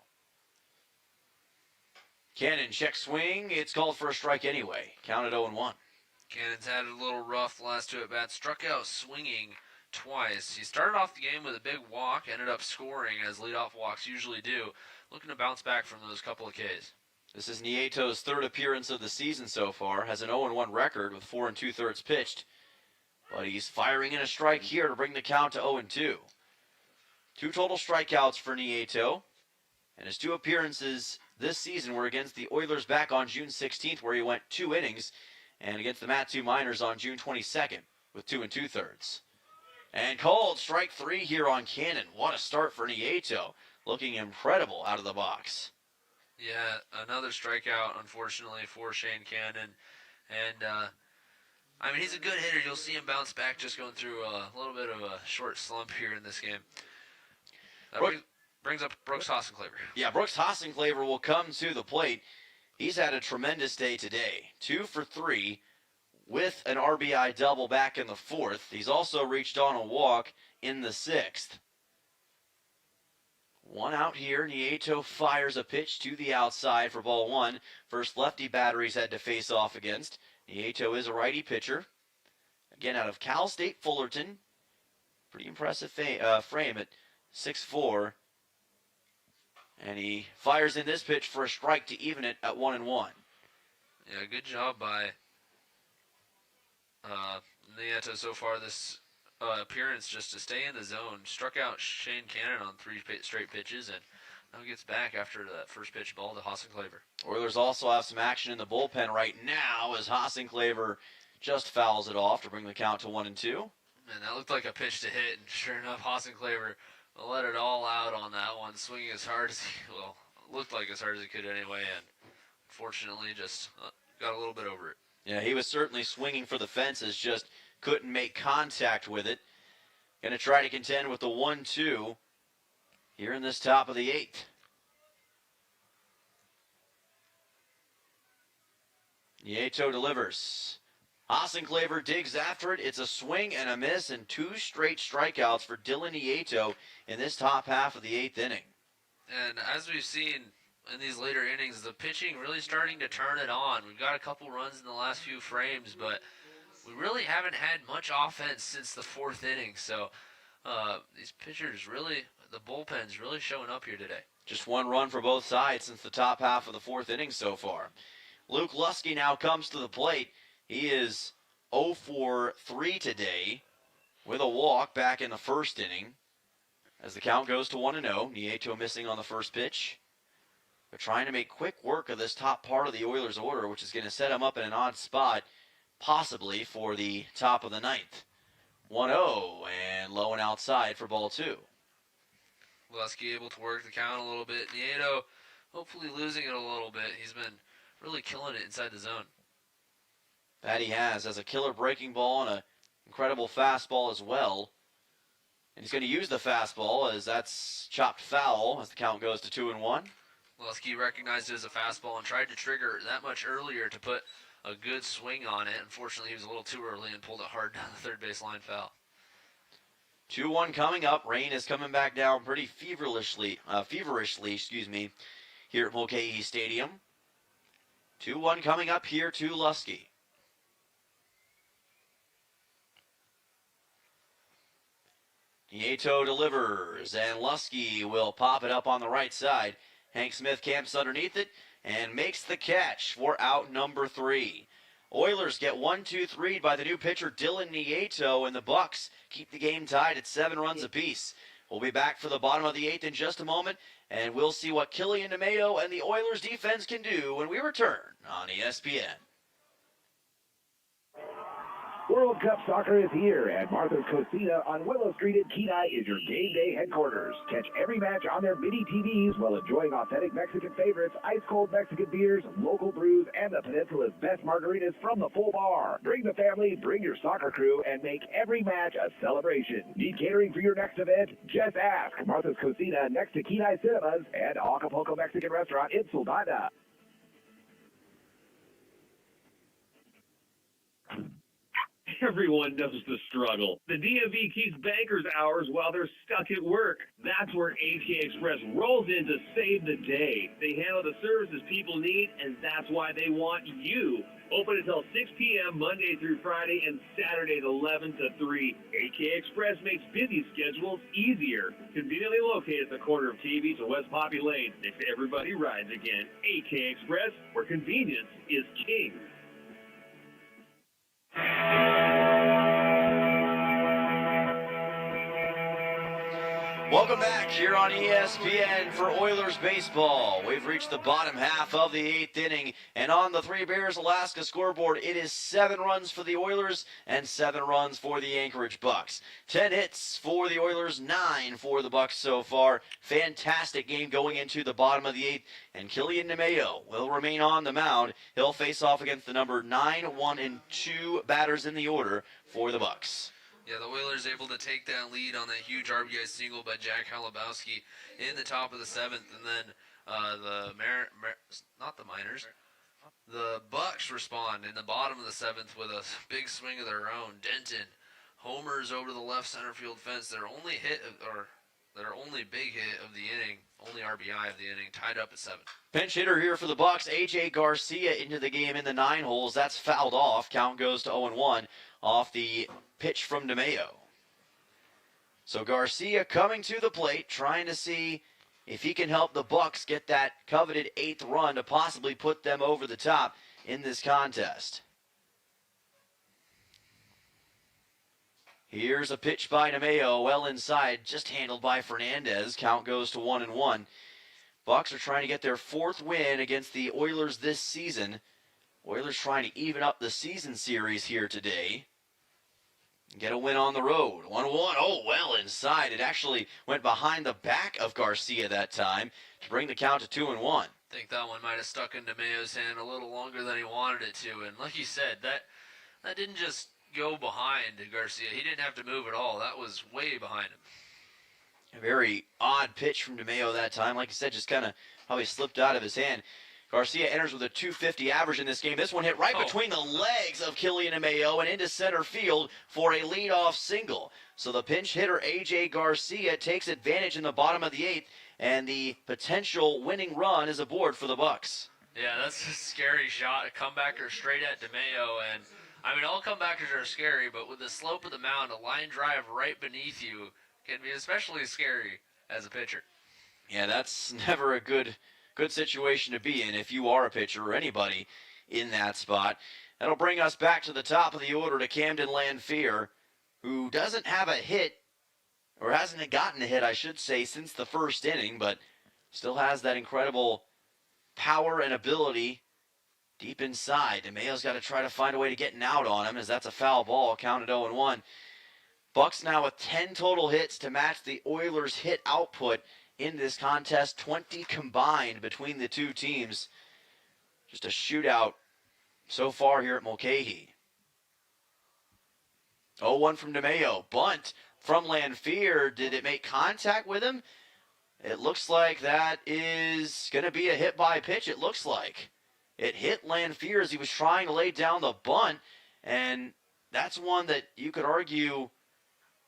Cannon check swing. It's called for a strike anyway. Counted 0-1. Cannon's had a little rough the last 2 at-bats. Struck out swinging twice. He started off the game with a big walk, ended up scoring as leadoff walks usually do. Looking to bounce back from those couple of Ks. This is Nieto's 3rd appearance of the season so far. Has an 0-1 record with 4 2/3 pitched. But he's firing in a strike here to bring the count to 0-2. 2 total strikeouts for Nieto. And his 2 appearances this season were against the Oilers back on June 16th, where he went 2 innings, and against the Matsu Miners on June 22nd with 2 2/3. And called strike 3 here on Cannon. What a start for Nieto. Looking incredible out of the box. Yeah, another strikeout, unfortunately, for Shane Cannon. And, he's a good hitter. You'll see him bounce back, just going through a little bit of a short slump here in this game. That brings up Brooks Hossenclaver. Yeah, Brooks Hossenclaver will come to the plate. He's had a tremendous day today. 2 for 3. With an RBI double back in the 4th. He's also reached on a walk in the 6th. 1 out here. Nieto fires a pitch to the outside for ball 1. First lefty batter he's had to face off against. Nieto is a righty pitcher. Again, out of Cal State Fullerton. Pretty impressive frame at 6'4". And he fires in this pitch for a strike to even it at 1-1. Yeah, good job by Nieto so far this appearance, just to stay in the zone. Struck out Shane Cannon on 3 straight pitches, and now gets back after that first pitch ball to Hossenclaver. Oilers also have some action in the bullpen right now as Hossenclaver just fouls it off to bring the count to 1-2. Man, that looked like a pitch to hit, and sure enough, Hossenclaver let it all out on that one, swinging as hard as looked like as hard as he could anyway, and unfortunately just got a little bit over it. Yeah, he was certainly swinging for the fences, just couldn't make contact with it. Going to try to contend with the 1-2 here in this top of the 8th. Nieto delivers. Hossenclaver digs after it. It's a swing and a miss, and 2 straight strikeouts for Dylan Nieto in this top half of the 8th inning. And as we've seen in these later innings, the pitching really starting to turn it on. We've got a couple runs in the last few frames, but we really haven't had much offense since the 4th inning. So these pitchers really, the bullpen's really showing up here today. Just 1 run for both sides since the top half of the 4th inning so far. Luke Lusky now comes to the plate. He is 0 for 3 today with a walk back in the 1st inning. As the count goes to 1-0, Nieto missing on the first pitch. They're trying to make quick work of this top part of the Oilers' order, which is going to set them up in an odd spot, possibly for the top of the 9th. 1-0, and low and outside for ball 2. Lusky able to work the count a little bit. Nieto hopefully losing it a little bit. He's been really killing it inside the zone. That he has a killer breaking ball and an incredible fastball as well. And he's going to use the fastball as that's chopped foul as the count goes to 2-1. Lusky recognized it as a fastball and tried to trigger it that much earlier to put a good swing on it. Unfortunately, he was a little too early and pulled it hard down the third baseline foul. 2-1 coming up. Rain is coming back down pretty feverishly, here at Mulcahy Stadium. 2-1 coming up here to Lusky. Nieto delivers, and Lusky will pop it up on the right side. Hank Smith camps underneath it and makes the catch for out number 3. Oilers get 1-2-3 by the new pitcher Dylan Nieto, and the Bucs keep the game tied at 7 runs apiece. We'll be back for the bottom of the 8th in just a moment, and we'll see what Killian DeMayo and the Oilers defense can do when we return on ESPN. World Cup soccer is here, and Martha's Cocina on Willow Street in Kenai is your game day headquarters. Catch every match on their mini TVs while enjoying authentic Mexican favorites, ice-cold Mexican beers, local brews, and the Peninsula's best margaritas from the full bar. Bring the family, bring your soccer crew, and make every match a celebration. Need catering for your next event? Just ask. Martha's Cocina next to Kenai Cinemas and Acapulco Mexican Restaurant in Soldada. Everyone knows the struggle. The DMV keeps bankers hours while they're stuck at work. That's where AK Express rolls in to save the day. They handle the services people need, and that's why they want you. Open until 6 p.m. Monday through Friday and Saturdays 11 to 3. AK Express makes busy schedules easier. Conveniently located at the corner of TV to West Poppy Lane. Next to Everybody Rides Again. AK Express, where convenience is king. Welcome back here on ESPN for Oilers baseball. We've reached the bottom half of the 8th inning, and on the Three Bears Alaska scoreboard, it is 7 runs for the Oilers and 7 runs for the Anchorage Bucs. 10 hits for the Oilers, 9 for the Bucs so far. Fantastic game going into the bottom of the 8th, and Killian DeMayo will remain on the mound. He'll face off against the number 9, 1, and 2 batters in the order for the Bucs. Yeah, the Oilers able to take that lead on that huge RBI single by Jack Halabowski in the top of the 7th, and then the Bucs respond in the bottom of the 7th with a big swing of their own. Denton homers over the left center field fence. Their only big hit of the inning, only RBI of the inning, tied up at 7. Pinch hitter here for the Bucs, A.J. Garcia into the game in the 9 holes. That's fouled off. Count goes to 0-1 off the pitch from DeMayo. So Garcia coming to the plate, trying to see if he can help the Bucs get that coveted 8th run to possibly put them over the top in this contest. Here's a pitch by DeMayo, well inside, just handled by Fernandez. Count goes to 1-1. Bucs are trying to get their 4th win against the Oilers this season. Oilers trying to even up the season series here today. Get a win on the road. 1-1. Oh, well inside. It actually went behind the back of Garcia that time to bring the count to 2-1. I think that one might have stuck in DeMayo's hand a little longer than he wanted it to. And like you said, that didn't just go behind Garcia. He didn't have to move at all. That was way behind him. A very odd pitch from DeMayo that time. Like I said, just kind of probably slipped out of his hand. Garcia enters with a .250 average in this game. This one hit right between the legs of Killian DeMayo and into center field for a leadoff single. So the pinch hitter, A.J. Garcia, takes advantage in the bottom of the 8th, and the potential winning run is aboard for the Bucs. Yeah, that's a scary shot. A comebacker straight at DeMayo, and I mean, all comebackers are scary, but with the slope of the mound, a line drive right beneath you can be especially scary as a pitcher. Yeah, that's never a good situation to be in if you are a pitcher or anybody in that spot. That'll bring us back to the top of the order to Camden Lanphier, who doesn't have a hit, or hasn't gotten a hit, I should say, since the first inning, but still has that incredible power and ability deep inside. DeMayo's got to try to find a way to get an out on him, as that's a foul ball, counted 0-1. Bucs now with 10 total hits to match the Oilers' hit output in this contest, 20 combined between the two teams. Just a shootout so far here at Mulcahy. 0-1 from DeMayo. Bunt from Lanphier. Did it make contact with him? It looks like that is going to be a hit by pitch, it looks like. It hit Lanphier as he was trying to lay down the bunt, and that's one that you could argue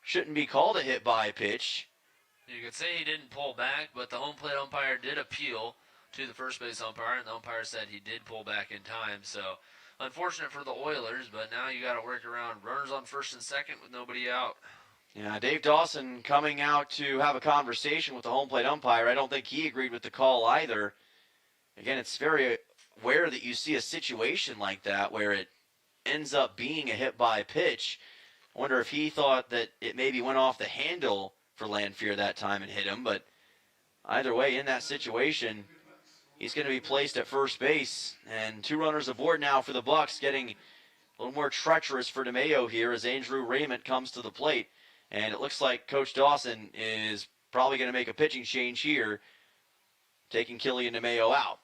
shouldn't be called a hit by pitch. You could say he didn't pull back, but the home plate umpire did appeal to the first base umpire, and the umpire said he did pull back in time. So unfortunate for the Oilers, but now you got to work around runners on first and second with nobody out. Yeah, Dave Dawson coming out to have a conversation with the home plate umpire. I don't think he agreed with the call either. Again, it's very rare that you see a situation like that where it ends up being a hit by pitch. I wonder if he thought that it maybe went off the handle for Lanphier that time and hit him, but either way, in that situation, he's going to be placed at first base, and 2 runners aboard now for the Bucs, getting a little more treacherous for DeMayo here as Andrew Raymond comes to the plate. And it looks like Coach Dawson is probably going to make a pitching change here, taking Killian DeMayo out.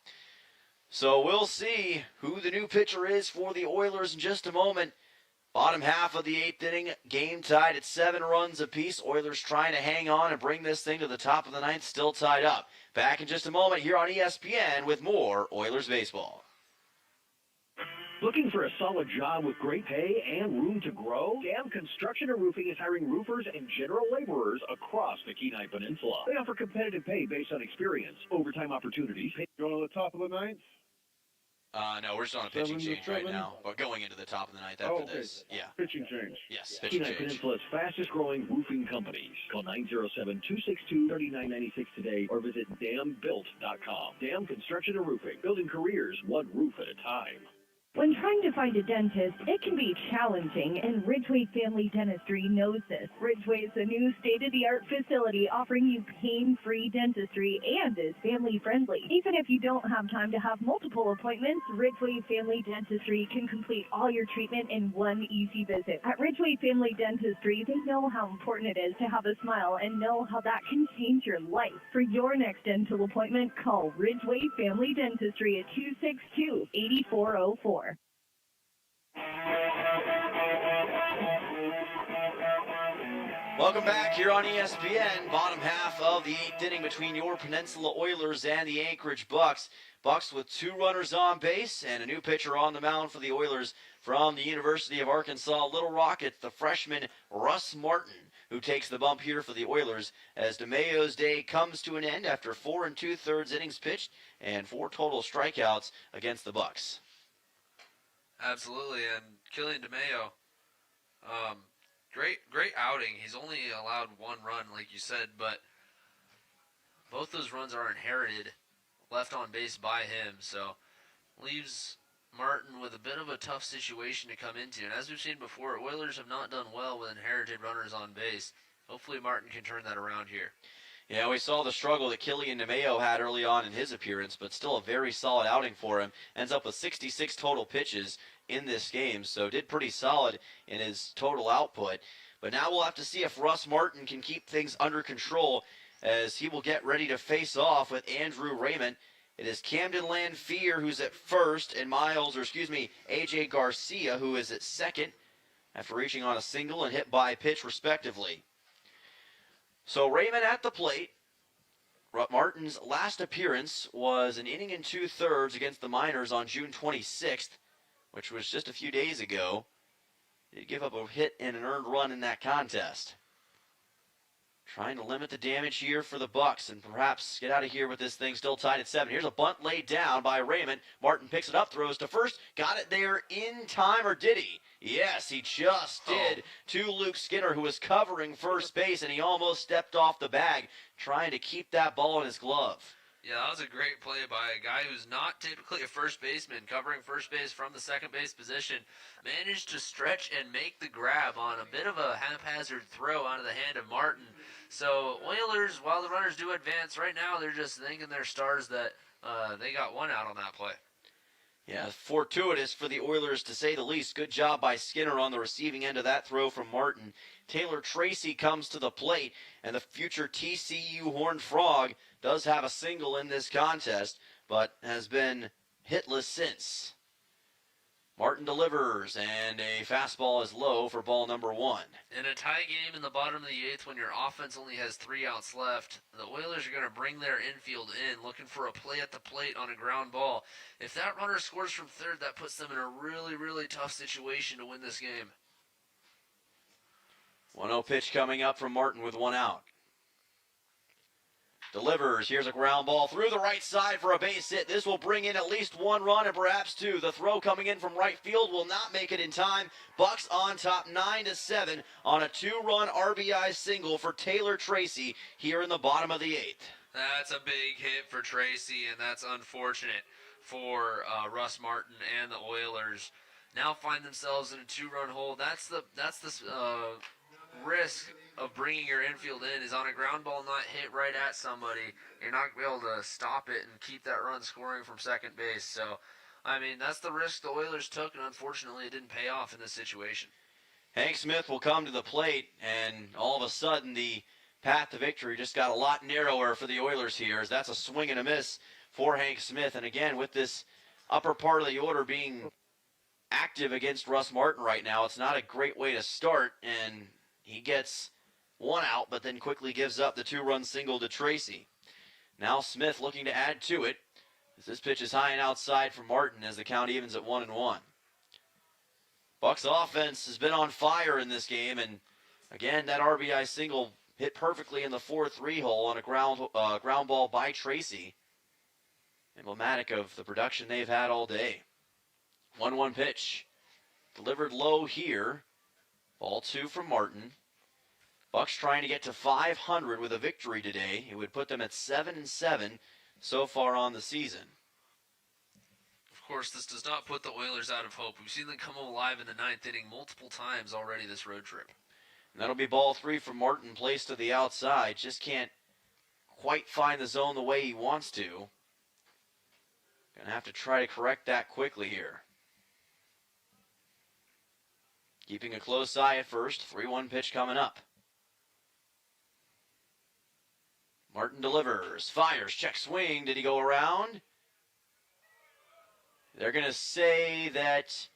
So we'll see who the new pitcher is for the Oilers in just a moment. Bottom half of the 8th inning, game tied at 7 runs apiece. Oilers trying to hang on and bring this thing to the top of the 9th, still tied up. Back in just a moment here on ESPN with more Oilers baseball. Looking for a solid job with great pay and room to grow? Dam Construction and Roofing is hiring roofers and general laborers across the Kenai Peninsula. They offer competitive pay based on experience, overtime opportunities. Going to the top of the 9th? No, we're just on a pitching change right now. But going into the top of the 9th after this. Yeah. Pitching change. Yes, pitching Kenai change. Peninsula's fastest growing roofing companies. Call 907-262-3996 today or visit dambuilt.com. Dam Construction and Roofing, building careers one roof at a time. When trying to find a dentist, it can be challenging, and Ridgeway Family Dentistry knows this. Ridgeway is a new state-of-the-art facility offering you pain-free dentistry and is family-friendly. Even if you don't have time to have multiple appointments, Ridgeway Family Dentistry can complete all your treatment in one easy visit. At Ridgeway Family Dentistry, they know how important it is to have a smile and know how that can change your life. For your next dental appointment, call Ridgeway Family Dentistry at 262-8404. Welcome back here on ESPN. Bottom half of the 8th inning between your Peninsula Oilers and the Anchorage Bucs. Bucs with 2 runners on base and a new pitcher on the mound for the Oilers from the University of Arkansas Little Rock. It's the freshman Russ Martin who takes the bump here for the Oilers as DeMayo's day comes to an end after 4 2/3 innings pitched and 4 total strikeouts against the Bucs. Absolutely, and Killian DeMayo, great outing. He's only allowed 1 run, like you said, but both those runs are inherited, left on base by him, so leaves Martin with a bit of a tough situation to come into. And as we've seen before, Oilers have not done well with inherited runners on base. Hopefully Martin can turn that around here. Yeah, we saw the struggle that Killian DeMayo had early on in his appearance, but still a very solid outing for him. Ends up with 66 total pitches in this game, so did pretty solid in his total output. But now we'll have to see if Russ Martin can keep things under control as he will get ready to face off with Andrew Raymond. It is Camden Lanphier who's at first, and AJ Garcia who is at second after reaching on a single and hit by pitch respectively. So Raymond at the plate. Martin's last appearance was an inning and 2/3 against the Miners on June 26th, which was just a few days ago. He did give up a hit and an earned run in that contest. trying to limit the damage here for the Bucs and perhaps get out of here with this thing still tied at 7. Here's a bunt laid down by Raymond. Martin picks it up, throws to first, got it there in time, or did he? Yes, he just did, to Luke Skinner, who was covering first base, and he almost stepped off the bag trying to keep that ball in his glove. Yeah, that was a great play by a guy who's not typically a first baseman, covering first base from the second base position. Managed to stretch and make the grab on a bit of a haphazard throw out of the hand of Martin. So Oilers, while the runners do advance, right now they're just thanking their stars that they got one out on that play. Yeah, fortuitous for the Oilers, to say the least. Good job by Skinner on the receiving end of that throw from Martin. Taylor Tracy comes to the plate, and the future TCU Horned Frog does have a single in this contest, but has been hitless since. Martin delivers, and a fastball is low for ball number 1. In a tie game in the bottom of the 8th, when your offense only has 3 outs left, the Oilers are going to bring their infield in, looking for a play at the plate on a ground ball. If that runner scores from third, that puts them in a really, really tough situation to win this game. 1-0 pitch coming up from Martin with 1 out. Delivers. Here's a ground ball through the right side for a base hit. This will bring in at least 1 run and perhaps 2. The throw coming in from right field will not make it in time. Bucs on top 9-7 on a 2-run RBI single for Taylor Tracy here in the bottom of the 8th. That's a big hit for Tracy, and that's unfortunate for Russ Martin and the Oilers. Now find themselves in a 2-run hole. That's the risk of bringing your infield in, is on a ground ball not hit right at somebody, you're not going to be able to stop it and keep that run scoring from second base. So, I mean, that's the risk the Oilers took, and unfortunately it didn't pay off in this situation. Hank Smith will come to the plate, and all of a sudden the path to victory just got a lot narrower for the Oilers here, as that's a swing and a miss for Hank Smith. And again, with this upper part of the order being active against Russ Martin right now, it's not a great way to start, and he gets 1 out, but then quickly gives up the 2-run single to Tracy. Now Smith looking to add to it, as this pitch is high and outside for Martin as the count evens at 1-1. Bucs offense has been on fire in this game, and again, that RBI single hit perfectly in the 4-3 hole on a ground ball by Tracy. Emblematic of the production they've had all day. 1-1 pitch. Delivered low here. Ball 2 from Martin. Bucs trying to get to 500 with a victory today. It would put them at 7-7 so far on the season. Of course, this does not put the Oilers out of hope. We've seen them come alive in the 9th inning multiple times already this road trip. And that'll be ball 3 from Martin, placed to the outside. Just can't quite find the zone the way he wants to. Gonna have to try to correct that quickly here. Keeping a close eye at first. 3-1 pitch coming up. Martin delivers, fires, check swing. Did he go around? They're going to say that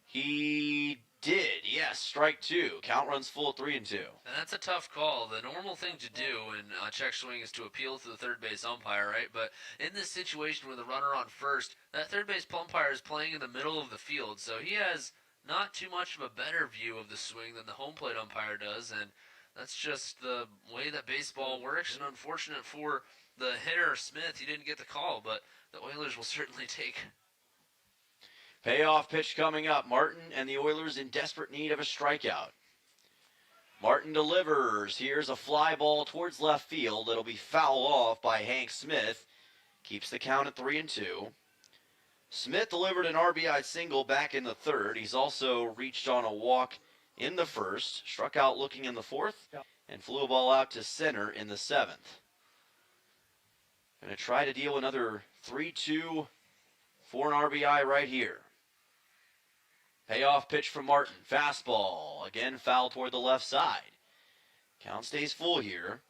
he did. Yes, strike 2. Count runs full, 3-2. And that's a tough call. The normal thing to do in a check swing is to appeal to the third base umpire, right? But in this situation with a runner on first, that third base umpire is playing in the middle of the field, so he has not too much of a better view of the swing than the home plate umpire does, and that's just the way that baseball works, and unfortunate for the hitter, Smith. He didn't get the call, but the Oilers will certainly take. Payoff pitch coming up. Martin and the Oilers in desperate need of a strikeout. Martin delivers. Here's a fly ball towards left field. It'll be fouled off by Hank Smith. Keeps the count at 3-2. Smith delivered an RBI single back in the 3rd. He's also reached on a walk in the 1st, struck out looking in the 4th, and flew a ball out to center in the 7th. Going to try to deal another 3-2 for an RBI right here. Payoff pitch from Martin. Fastball. Again, foul toward the left side. Count stays full here.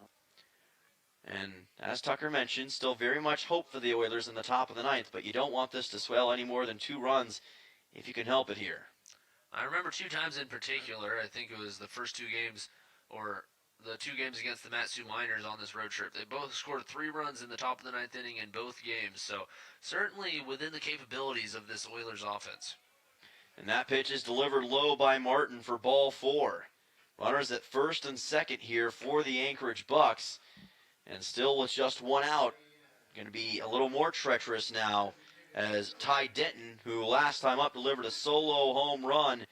And as Tucker mentioned, still very much hope for the Oilers in the top of the 9th, but you don't want this to swell any more than 2 runs if you can help it here. I remember 2 times in particular, I think it was the first 2 games, or the 2 games against the Matsu Miners on this road trip. They both scored 3 runs in the top of the 9th inning in both games, so certainly within the capabilities of this Oilers offense. And that pitch is delivered low by Martin for ball 4. Runners at first and second here for the Anchorage Bucs. And still with just one out, going to be a little more treacherous now as Ty Denton, who last time up delivered a solo home run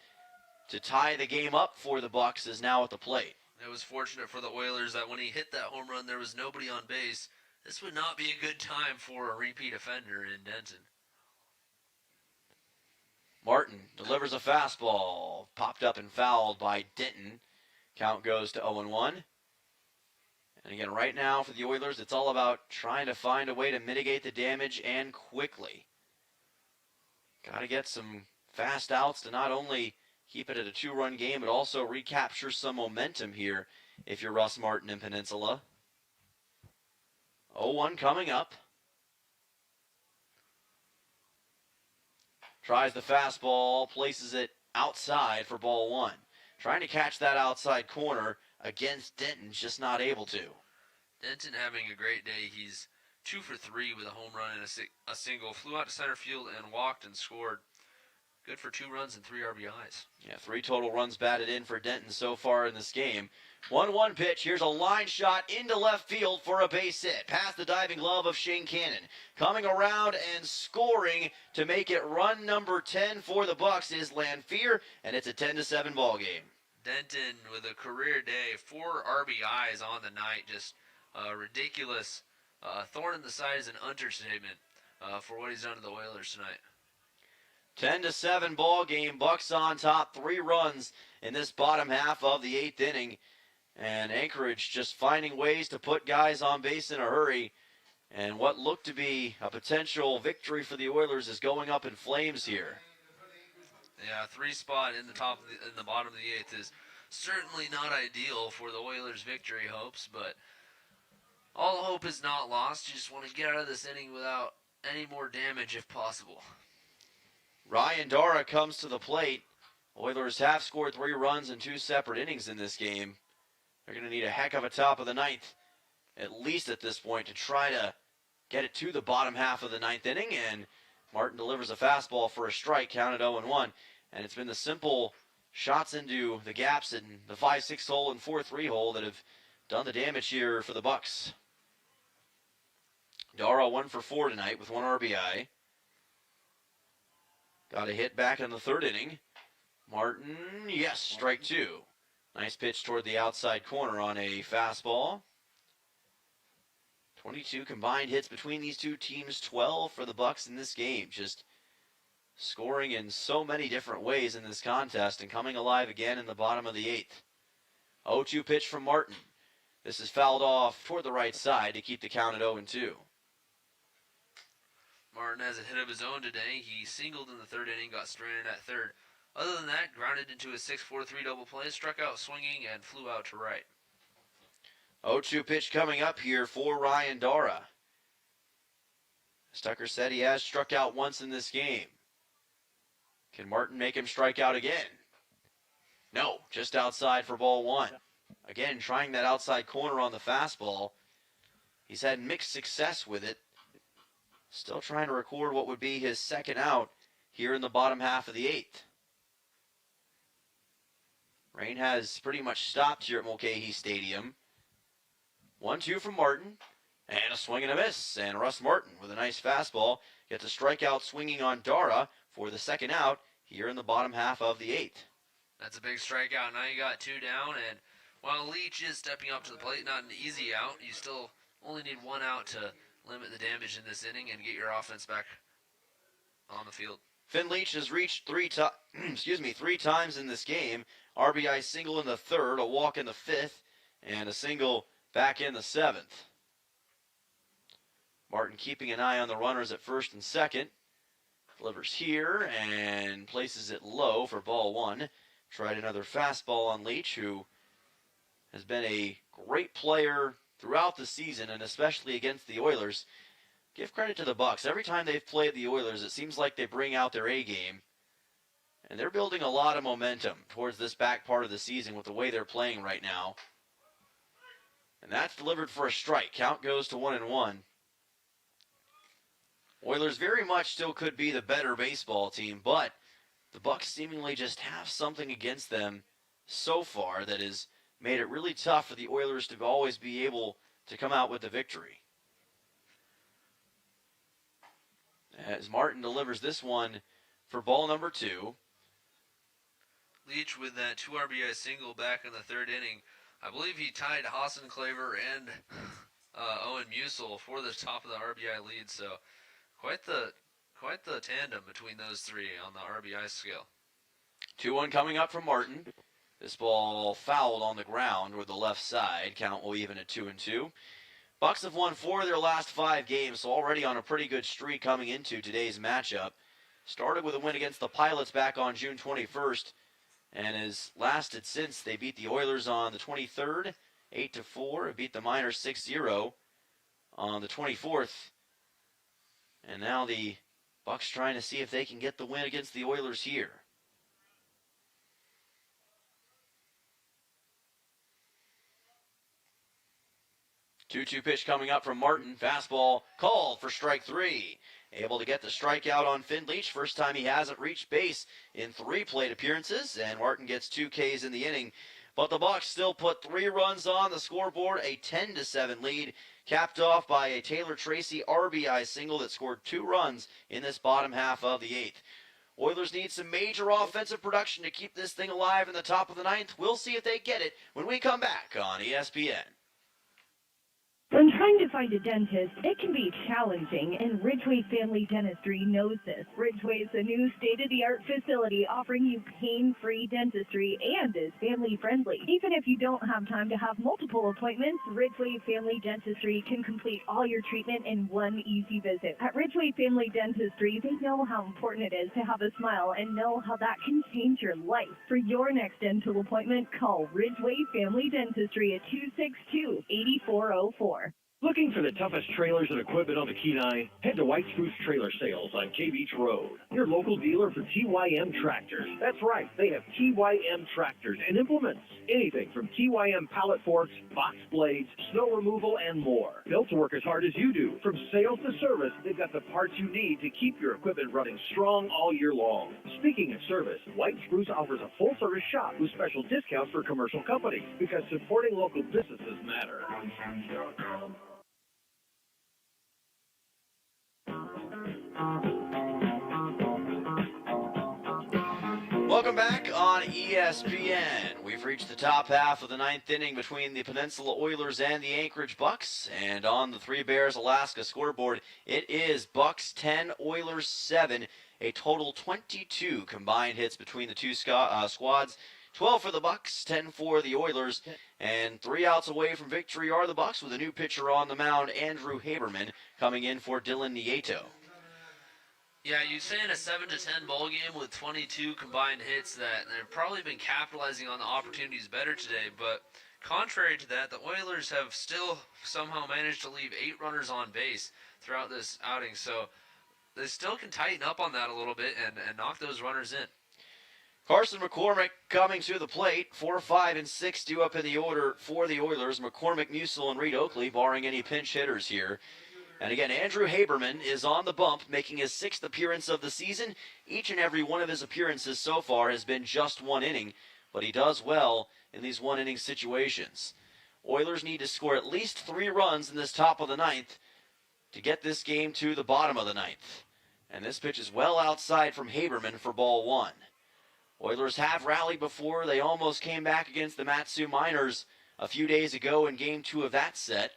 to tie the game up for the Bucs, is now at the plate. It was fortunate for the Oilers that when he hit that home run, there was nobody on base. This would not be a good time for a repeat offender in Denton. Martin delivers a fastball, popped up and fouled by Denton. Count goes to 0-1. And again, right now for the Oilers, it's all about trying to find a way to mitigate the damage and quickly. Got to get some fast outs to not only keep it at a 2-run game, but also recapture some momentum here if you're Russ Martin in Peninsula. 0-1 coming up. Tries the fastball, places it outside for ball 1. Trying to catch that outside corner against Denton, just not able to. Denton having a great day. He's 2 for 3 with a home run and a single. Flew out to center field and walked and scored. Good for 2 runs and 3 RBIs. Yeah, 3 total runs batted in for Denton so far in this game. 1-1 pitch. Here's a line shot into left field for a base hit. Past the diving glove of Shane Cannon. Coming around and scoring to make it run number 10 for the Bucs is Lanphier, and it's a 10-7 ball game. Denton with a career day, 4 RBIs on the night. Just ridiculous. Thorn in the side is an understatement for what he's done to the Oilers tonight. 10-7 ball game. Bucs on top. 3 runs in this bottom half of the 8th inning. And Anchorage just finding ways to put guys on base in a hurry. And what looked to be a potential victory for the Oilers is going up in flames here. Yeah, 3 spot in the bottom of the 8th is certainly not ideal for the Oilers' victory hopes, but all hope is not lost. You just want to get out of this inning without any more damage if possible. Ryan Dara comes to the plate. Oilers have scored 3 runs in 2 separate innings in this game. They're going to need a heck of a top of the 9th, at least at this point, to try to get it to the bottom half of the 9th inning. And Martin delivers a fastball for a strike, counted 0-1. And it's been the simple shots into the gaps in the 5-6 hole and 4-3 hole that have done the damage here for the Bucs. Dara 1 for 4 tonight with 1 RBI. Got a hit back in the 3rd inning. Martin, yes, strike 2. Nice pitch toward the outside corner on a fastball. 22 combined hits between these two teams, 12 for the Bucs in this game. Just scoring in so many different ways in this contest and coming alive again in the bottom of the 8th. 0-2 pitch from Martin. This is fouled off toward the right side to keep the count at 0-2. Martin has a hit of his own today. He singled in the 3rd inning, got stranded at 3rd. Other than that, grounded into a 6-4-3 double play, struck out swinging, and flew out to right. 0-2 pitch coming up here for Ryan Dara. Tucker said he has struck out once in this game. Can Martin make him strike out again? No, just outside for ball 1. Again, trying that outside corner on the fastball. He's had mixed success with it. Still trying to record what would be his 2nd out here in the bottom half of the 8th. Rain has pretty much stopped here at Mulcahy Stadium. 1-2 from Martin, and a swing and a miss. And Russ Martin with a nice fastball gets a strikeout swinging on Dara for the 2nd out here in the bottom half of the 8th. That's a big strikeout. Now you got 2 down, and while Leach is stepping up to the plate, not an easy out, you still only need 1 out to limit the damage in this inning and get your offense back on the field. Finn Leach has reached 3 times in this game. RBI single in the 3rd, a walk in the 5th, and a single back in the 7th. Martin keeping an eye on the runners at 1st and 2nd. Delivers here and places it low for ball 1. Tried another fastball on Leach, who has been a great player throughout the season, and especially against the Oilers. Give credit to the Bucs. Every time they've played the Oilers, it seems like they bring out their A game. And they're building a lot of momentum towards this back part of the season with the way they're playing right now. And that's delivered for a strike. Count goes to 1-1. Oilers very much still could be the better baseball team, but the Bucs seemingly just have something against them so far that has made it really tough for the Oilers to always be able to come out with the victory. As Martin delivers this one for ball number 2. Leach with that 2 RBI single back in the 3rd inning. I believe he tied Hassan Claver and Owen Musil for the top of the RBI lead. So quite the tandem between those three on the RBI scale. 2-1 coming up from Martin. This ball fouled on the ground with the left side. Count will even at 2-2. Bucs have won 4 of their last 5 games, so already on a pretty good streak coming into today's matchup. Started with a win against the Pilots back on June 21st, and has lasted since. They beat the Oilers on the 23rd, 8-4. Beat the Miners 6-0 on the 24th. And now the Bucs trying to see if they can get the win against the Oilers here. 2-2 pitch coming up from Martin. Fastball called for strike 3. Able to get the strikeout on Finn Leach. First time he hasn't reached base in 3 plate appearances. And Martin gets 2 Ks in the inning. But the Bucs still put 3 runs on the scoreboard. A 10-7 lead. Capped off by a Taylor Tracy RBI single that scored 2 runs in this bottom half of the 8th. Oilers need some major offensive production to keep this thing alive in the top of the 9th. We'll see if they get it when we come back on ESPN. When trying to find a dentist, it can be challenging, and Ridgeway Family Dentistry knows this. Ridgeway is a new state-of-the-art facility offering you pain-free dentistry and is family-friendly. Even if you don't have time to have multiple appointments, Ridgeway Family Dentistry can complete all your treatment in one easy visit. At Ridgeway Family Dentistry, they know how important it is to have a smile and know how that can change your life. For your next dental appointment, call Ridgeway Family Dentistry at 262-8404. Looking for the toughest trailers and equipment on the Kenai? Head to White Spruce Trailer Sales on K Beach Road, your local dealer for TYM tractors. That's right, they have TYM tractors and implements. Anything from TYM pallet forks, box blades, snow removal, and more. Built to work as hard as you do. From sales to service, they've got the parts you need to keep your equipment running strong all year long. Speaking of service, White Spruce offers a full-service shop with special discounts for commercial companies because supporting local businesses matter. Welcome back on ESPN. We've reached the top half of the 9th inning between the Peninsula Oilers and the Anchorage Bucs. And on the Three Bears Alaska scoreboard, it is Bucs 10, Oilers 7. A total 22 combined hits between the two squads. 12 for the Bucs, 10 for the Oilers. And 3 outs away from victory are the Bucs with a new pitcher on the mound, Andrew Haberman, coming in for Dylan Nieto. Yeah, you say in a 7-10 ball game with 22 combined hits that they've probably been capitalizing on the opportunities better today, but contrary to that, the Oilers have still somehow managed to leave 8 runners on base throughout this outing, so they still can tighten up on that a little bit and knock those runners in. Carson McCormick coming to the plate. 4, 5, and 6 due up in the order for the Oilers. McCormick, Musil, and Reed Oakley, barring any pinch hitters here. And again, Andrew Haberman is on the bump, making his 6th appearance of the season. Each and every one of his appearances so far has been just 1 inning, but he does well in these 1-inning situations. Oilers need to score at least 3 runs in this top of the 9th to get this game to the bottom of the 9th. And this pitch is well outside from Haberman for ball 1. Oilers have rallied before. They almost came back against the Matsu Miners a few days ago in game 2 of that set.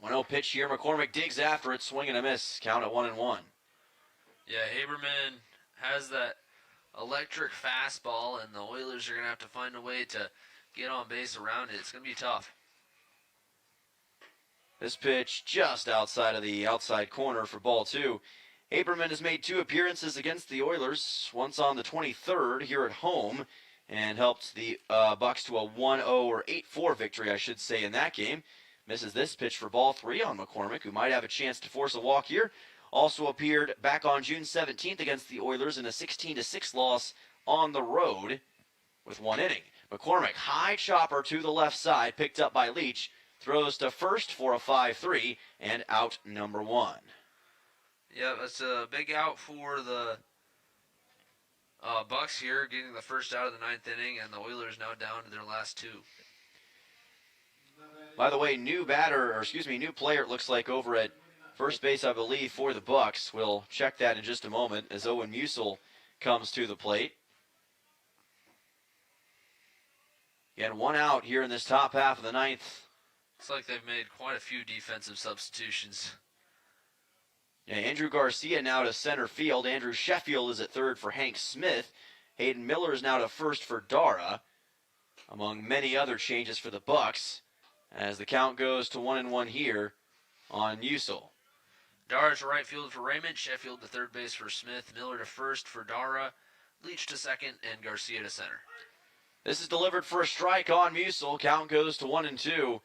1-0 pitch here. McCormick digs after it. Swing and a miss. Count at 1-1. Yeah, Haberman has that electric fastball, and the Oilers are going to have to find a way to get on base around it. It's going to be tough. This pitch just outside of the outside corner for ball 2. Haberman has made 2 appearances against the Oilers, once on the 23rd here at home, and helped the Bucs to a 1-0 or 8-4 victory, I should say, in that game. Misses this pitch for ball 3 on McCormick, who might have a chance to force a walk here. Also appeared back on June 17th against the Oilers in a 16-6 loss on the road with 1 inning. McCormick, high chopper to the left side, picked up by Leach, throws to first for a 5-3, and out number 1. Yeah, that's a big out for the Bucs here getting the first out of the 9th inning, and the Oilers now down to their last 2. By the way, new player it looks like over at first base, I believe, for the Bucs. We'll check that in just a moment as Owen Musil comes to the plate. Again, 1 out here in this top half of the 9th. Looks like they've made quite a few defensive substitutions. Yeah, Andrew Garcia now to center field. Andrew Sheffield is at third for Hank Smith. Hayden Miller is now to first for Dara, among many other changes for the Bucs, as the count goes to 1-1 here on Musil. Dara to right field for Raymond, Sheffield to third base for Smith, Miller to first for Dara, Leach to second, and Garcia to center. This is delivered for a strike on Musil. Count goes to 1-2.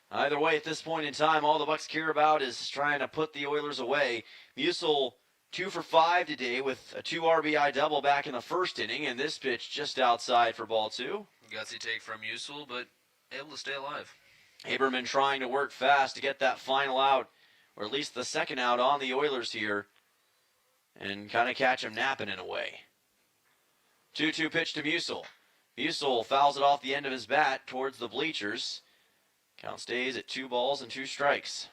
Either way, at this point in time, all the Bucs care about is trying to put the Oilers away. Musil 2 for 5 today with a 2 RBI double back in the first inning, and this pitch just outside for ball 2. Gutsy take from Musil, but able to stay alive. Haberman trying to work fast to get that final out, or at least the second out on the Oilers here, and kind of catch him napping in a way. 2-2 pitch to Musil. Musil fouls it off the end of his bat towards the bleachers. Count stays at 2 balls and 2 strikes.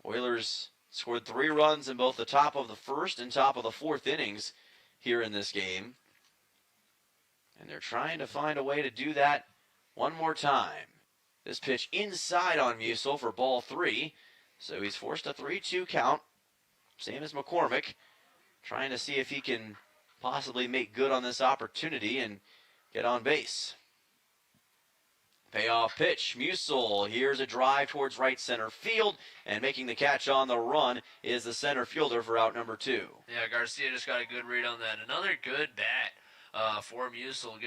Oilers scored 3 runs in both the top of the first and top of the 4th innings here in this game. And they're trying to find a way to do that one more time. This pitch inside on Musil for ball 3. So he's forced a 3-2 count. Same as McCormick. Trying to see if he can possibly make good on this opportunity and get on base. Payoff pitch. Musil. Here's a drive towards right center field, and making the catch on the run is the center fielder for out number 2. Yeah, Garcia just got a good read on that. Another good bat for Musil.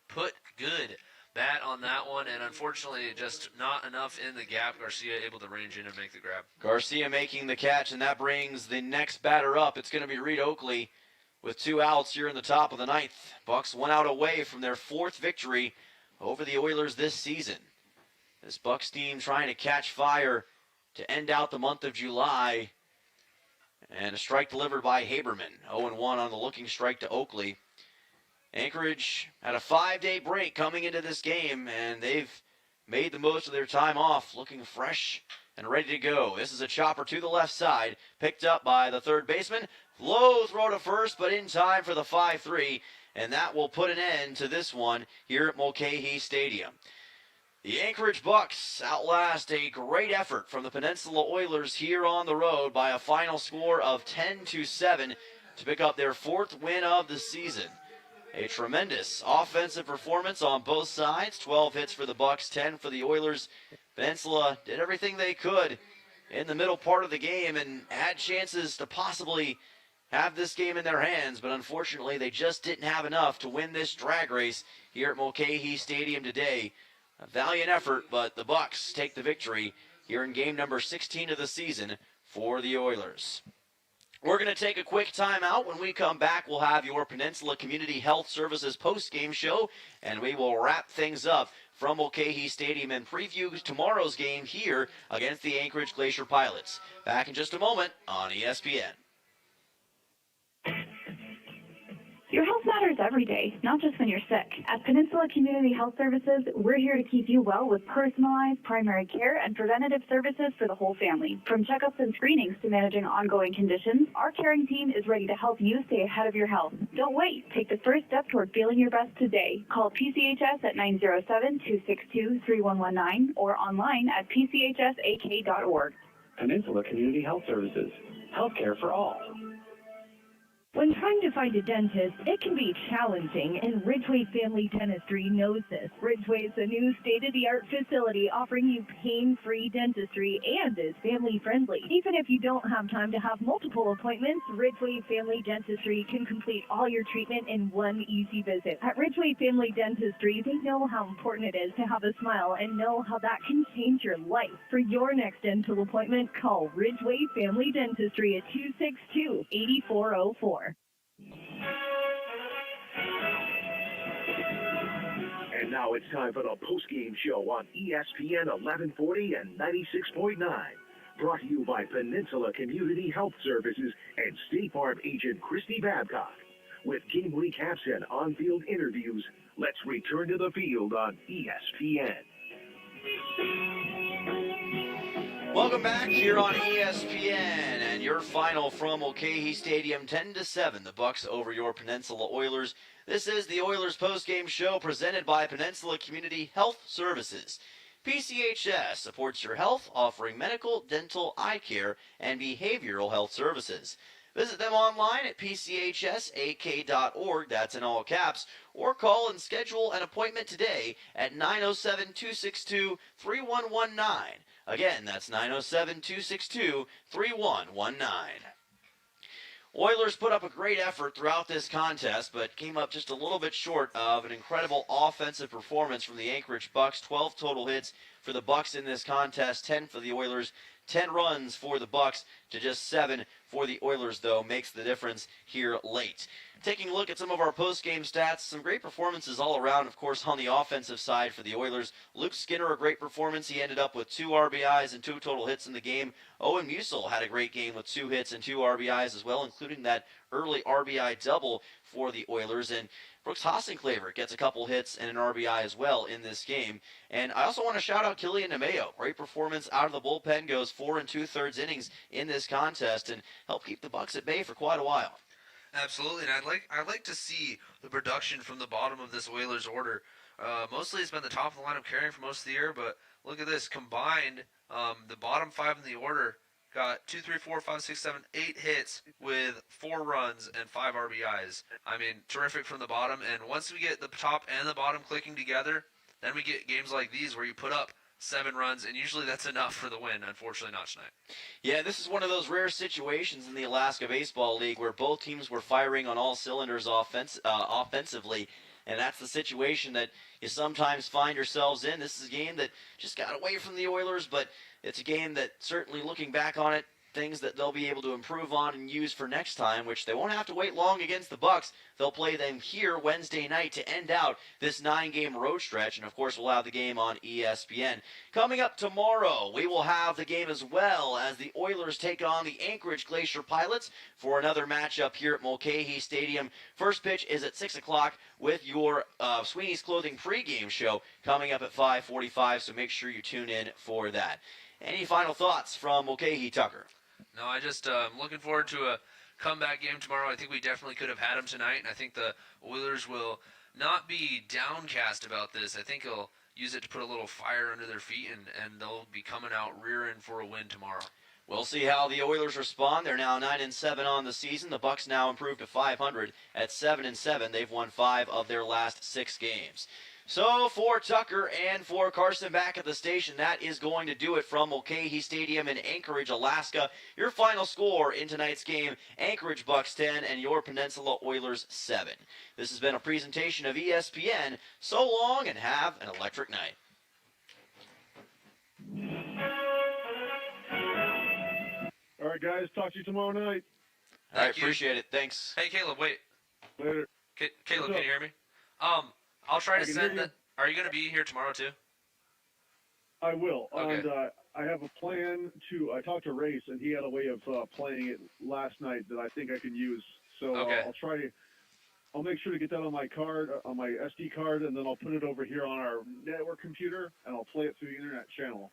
Put good bat on that one, and unfortunately just not enough in the gap. Garcia able to range in and make the grab. Garcia making the catch, and that brings the next batter up. It's going to be Reed Oakley with 2 outs here in the top of the 9th. Bucs 1 out away from their 4th victory over the Oilers this season. This Bucs team trying to catch fire to end out the month of July. And a strike delivered by Haberman. 0-1 on the looking strike to Oakley. Anchorage had a 5-day break coming into this game, and they've made the most of their time off, looking fresh and ready to go. This is a chopper to the left side, picked up by the third baseman. Low throw to first, but in time for the 5-3, and that will put an end to this one here at Mulcahy Stadium. The Anchorage Bucs outlast a great effort from the Peninsula Oilers here on the road by a final score of 10-7 to pick up their 4th win of the season. A tremendous offensive performance on both sides. 12 hits for the Bucs, 10 for the Oilers. Peninsula did everything they could in the middle part of the game and had chances to possibly have this game in their hands, but unfortunately they just didn't have enough to win this drag race here at Mulcahy Stadium today. A valiant effort, but the Bucs take the victory here in game number 16 of the season for the Oilers. We're going to take a quick timeout. When we come back, we'll have your Peninsula Community Health Services post-game show, and we will wrap things up from Mulcahy Stadium and preview tomorrow's game here against the Anchorage Glacier Pilots. Back in just a moment on ESPN. Your health matters every day, not just when you're sick. At Peninsula Community Health Services, we're here to keep you well with personalized primary care and preventative services for the whole family. From checkups and screenings to managing ongoing conditions, our caring team is ready to help you stay ahead of your health. Don't wait. Take the first step toward feeling your best today. Call PCHS at 907-262-3119 or online at pchsak.org. Peninsula Community Health Services. Healthcare for all. When trying to find a dentist, it can be challenging, and Ridgeway Family Dentistry knows this. Ridgeway is a new state-of-the-art facility offering you pain-free dentistry and is family-friendly. Even if you don't have time to have multiple appointments, Ridgeway Family Dentistry can complete all your treatment in one easy visit. At Ridgeway Family Dentistry, they know how important it is to have a smile and know how that can change your life. For your next dental appointment, call Ridgeway Family Dentistry at 262-8404. And now it's time for the post-game show on ESPN 1140 and 96.9. Brought to you by Peninsula Community Health Services and State Farm agent Christy Babcock. With game recaps and on-field interviews, let's return to the field on ESPN. Welcome back here on ESPN, and your final from Mulcahy Stadium, 10-7, the Bucs over your Peninsula Oilers. This is the Oilers postgame show presented by Peninsula Community Health Services. PCHS supports your health, offering medical, dental, eye care, and behavioral health services. Visit them online at pchsak.org, that's in all caps, or call and schedule an appointment today at 907-262-3119. Again, that's 907-262-3119. Oilers put up a great effort throughout this contest, but came up just a little bit short of an incredible offensive performance from the Anchorage Bucs. 12 total hits for the Bucs in this contest, 10 for the Oilers, 10 runs for the Bucs to just 7 for the Oilers, though, makes the difference here late. Taking a look at some of our post-game stats, some great performances all around, of course, on the offensive side for the Oilers. Luke Skinner, a great performance. He ended up with 2 RBIs and 2 total hits in the game. Owen Musil had a great game with 2 hits and 2 RBIs as well, including that early RBI double for the Oilers. And Brooks Hossenclaver gets a couple hits and an RBI as well in this game. And I also want to shout out Killian Nemeo. Great performance out of the bullpen, goes 4 2/3 innings in this contest and helped keep the Bucs at bay for quite a while. Absolutely, and I'd like to see the production from the bottom of this Oilers order. Mostly it's been the top of the lineup carrying for most of the year, but look at this. Combined, the bottom 5 in the order got 2, 3, 4, 5, 6, 7, 8 hits with 4 runs and 5 RBIs. I mean, terrific from the bottom, and once we get the top and the bottom clicking together, then we get games like these where you put up 7 runs, and usually that's enough for the win. Unfortunately, not tonight. Yeah, this is one of those rare situations in the Alaska Baseball League where both teams were firing on all cylinders offensively, and that's the situation that you sometimes find yourselves in. This is a game that just got away from the Oilers, but it's a game that certainly, looking back on it, things that they'll be able to improve on and use for next time, which they won't have to wait long against the Bucs. They'll play them here Wednesday night to end out this 9-game road stretch, and of course we'll have the game on ESPN. Coming up tomorrow, we will have the game as well as the Oilers take on the Anchorage Glacier Pilots for another matchup here at Mulcahy Stadium. First pitch is at 6 o'clock with your Sweeney's Clothing pregame show coming up at 5:45, so make sure you tune in for that. Any final thoughts from Mulcahy, Tucker? No, I just I'm looking forward to a comeback game tomorrow. I think we definitely could have had them tonight, and I think the Oilers will not be downcast about this. I think they'll use it to put a little fire under their feet, and they'll be coming out rearing for a win tomorrow. We'll see how the Oilers respond. They're now 9-7 on the season. The Bucs now improved to 500 at 7-7. They've won 5 of their last 6 games. So for Tucker and for Carson back at the station, that is going to do it from Mulcahy Stadium in Anchorage, Alaska. Your final score in tonight's game, Anchorage Bucs 10 and your Peninsula Oilers 7. This has been a presentation of ESPN. So long and have an electric night. All right, guys. Talk to you tomorrow night. I appreciate it. Thanks. Hey, Caleb, wait. Later. Caleb, What's can you hear me? I'll try to send that. Are you going to be here tomorrow too? I will. Okay. And I have a plan to. I talked to Race, and he had a way of playing it last night that I think I can use. So Okay. I'll try to. I'll make sure to get that on my card, on my SD card, and then I'll put it over here on our network computer, and I'll play it through the internet channel.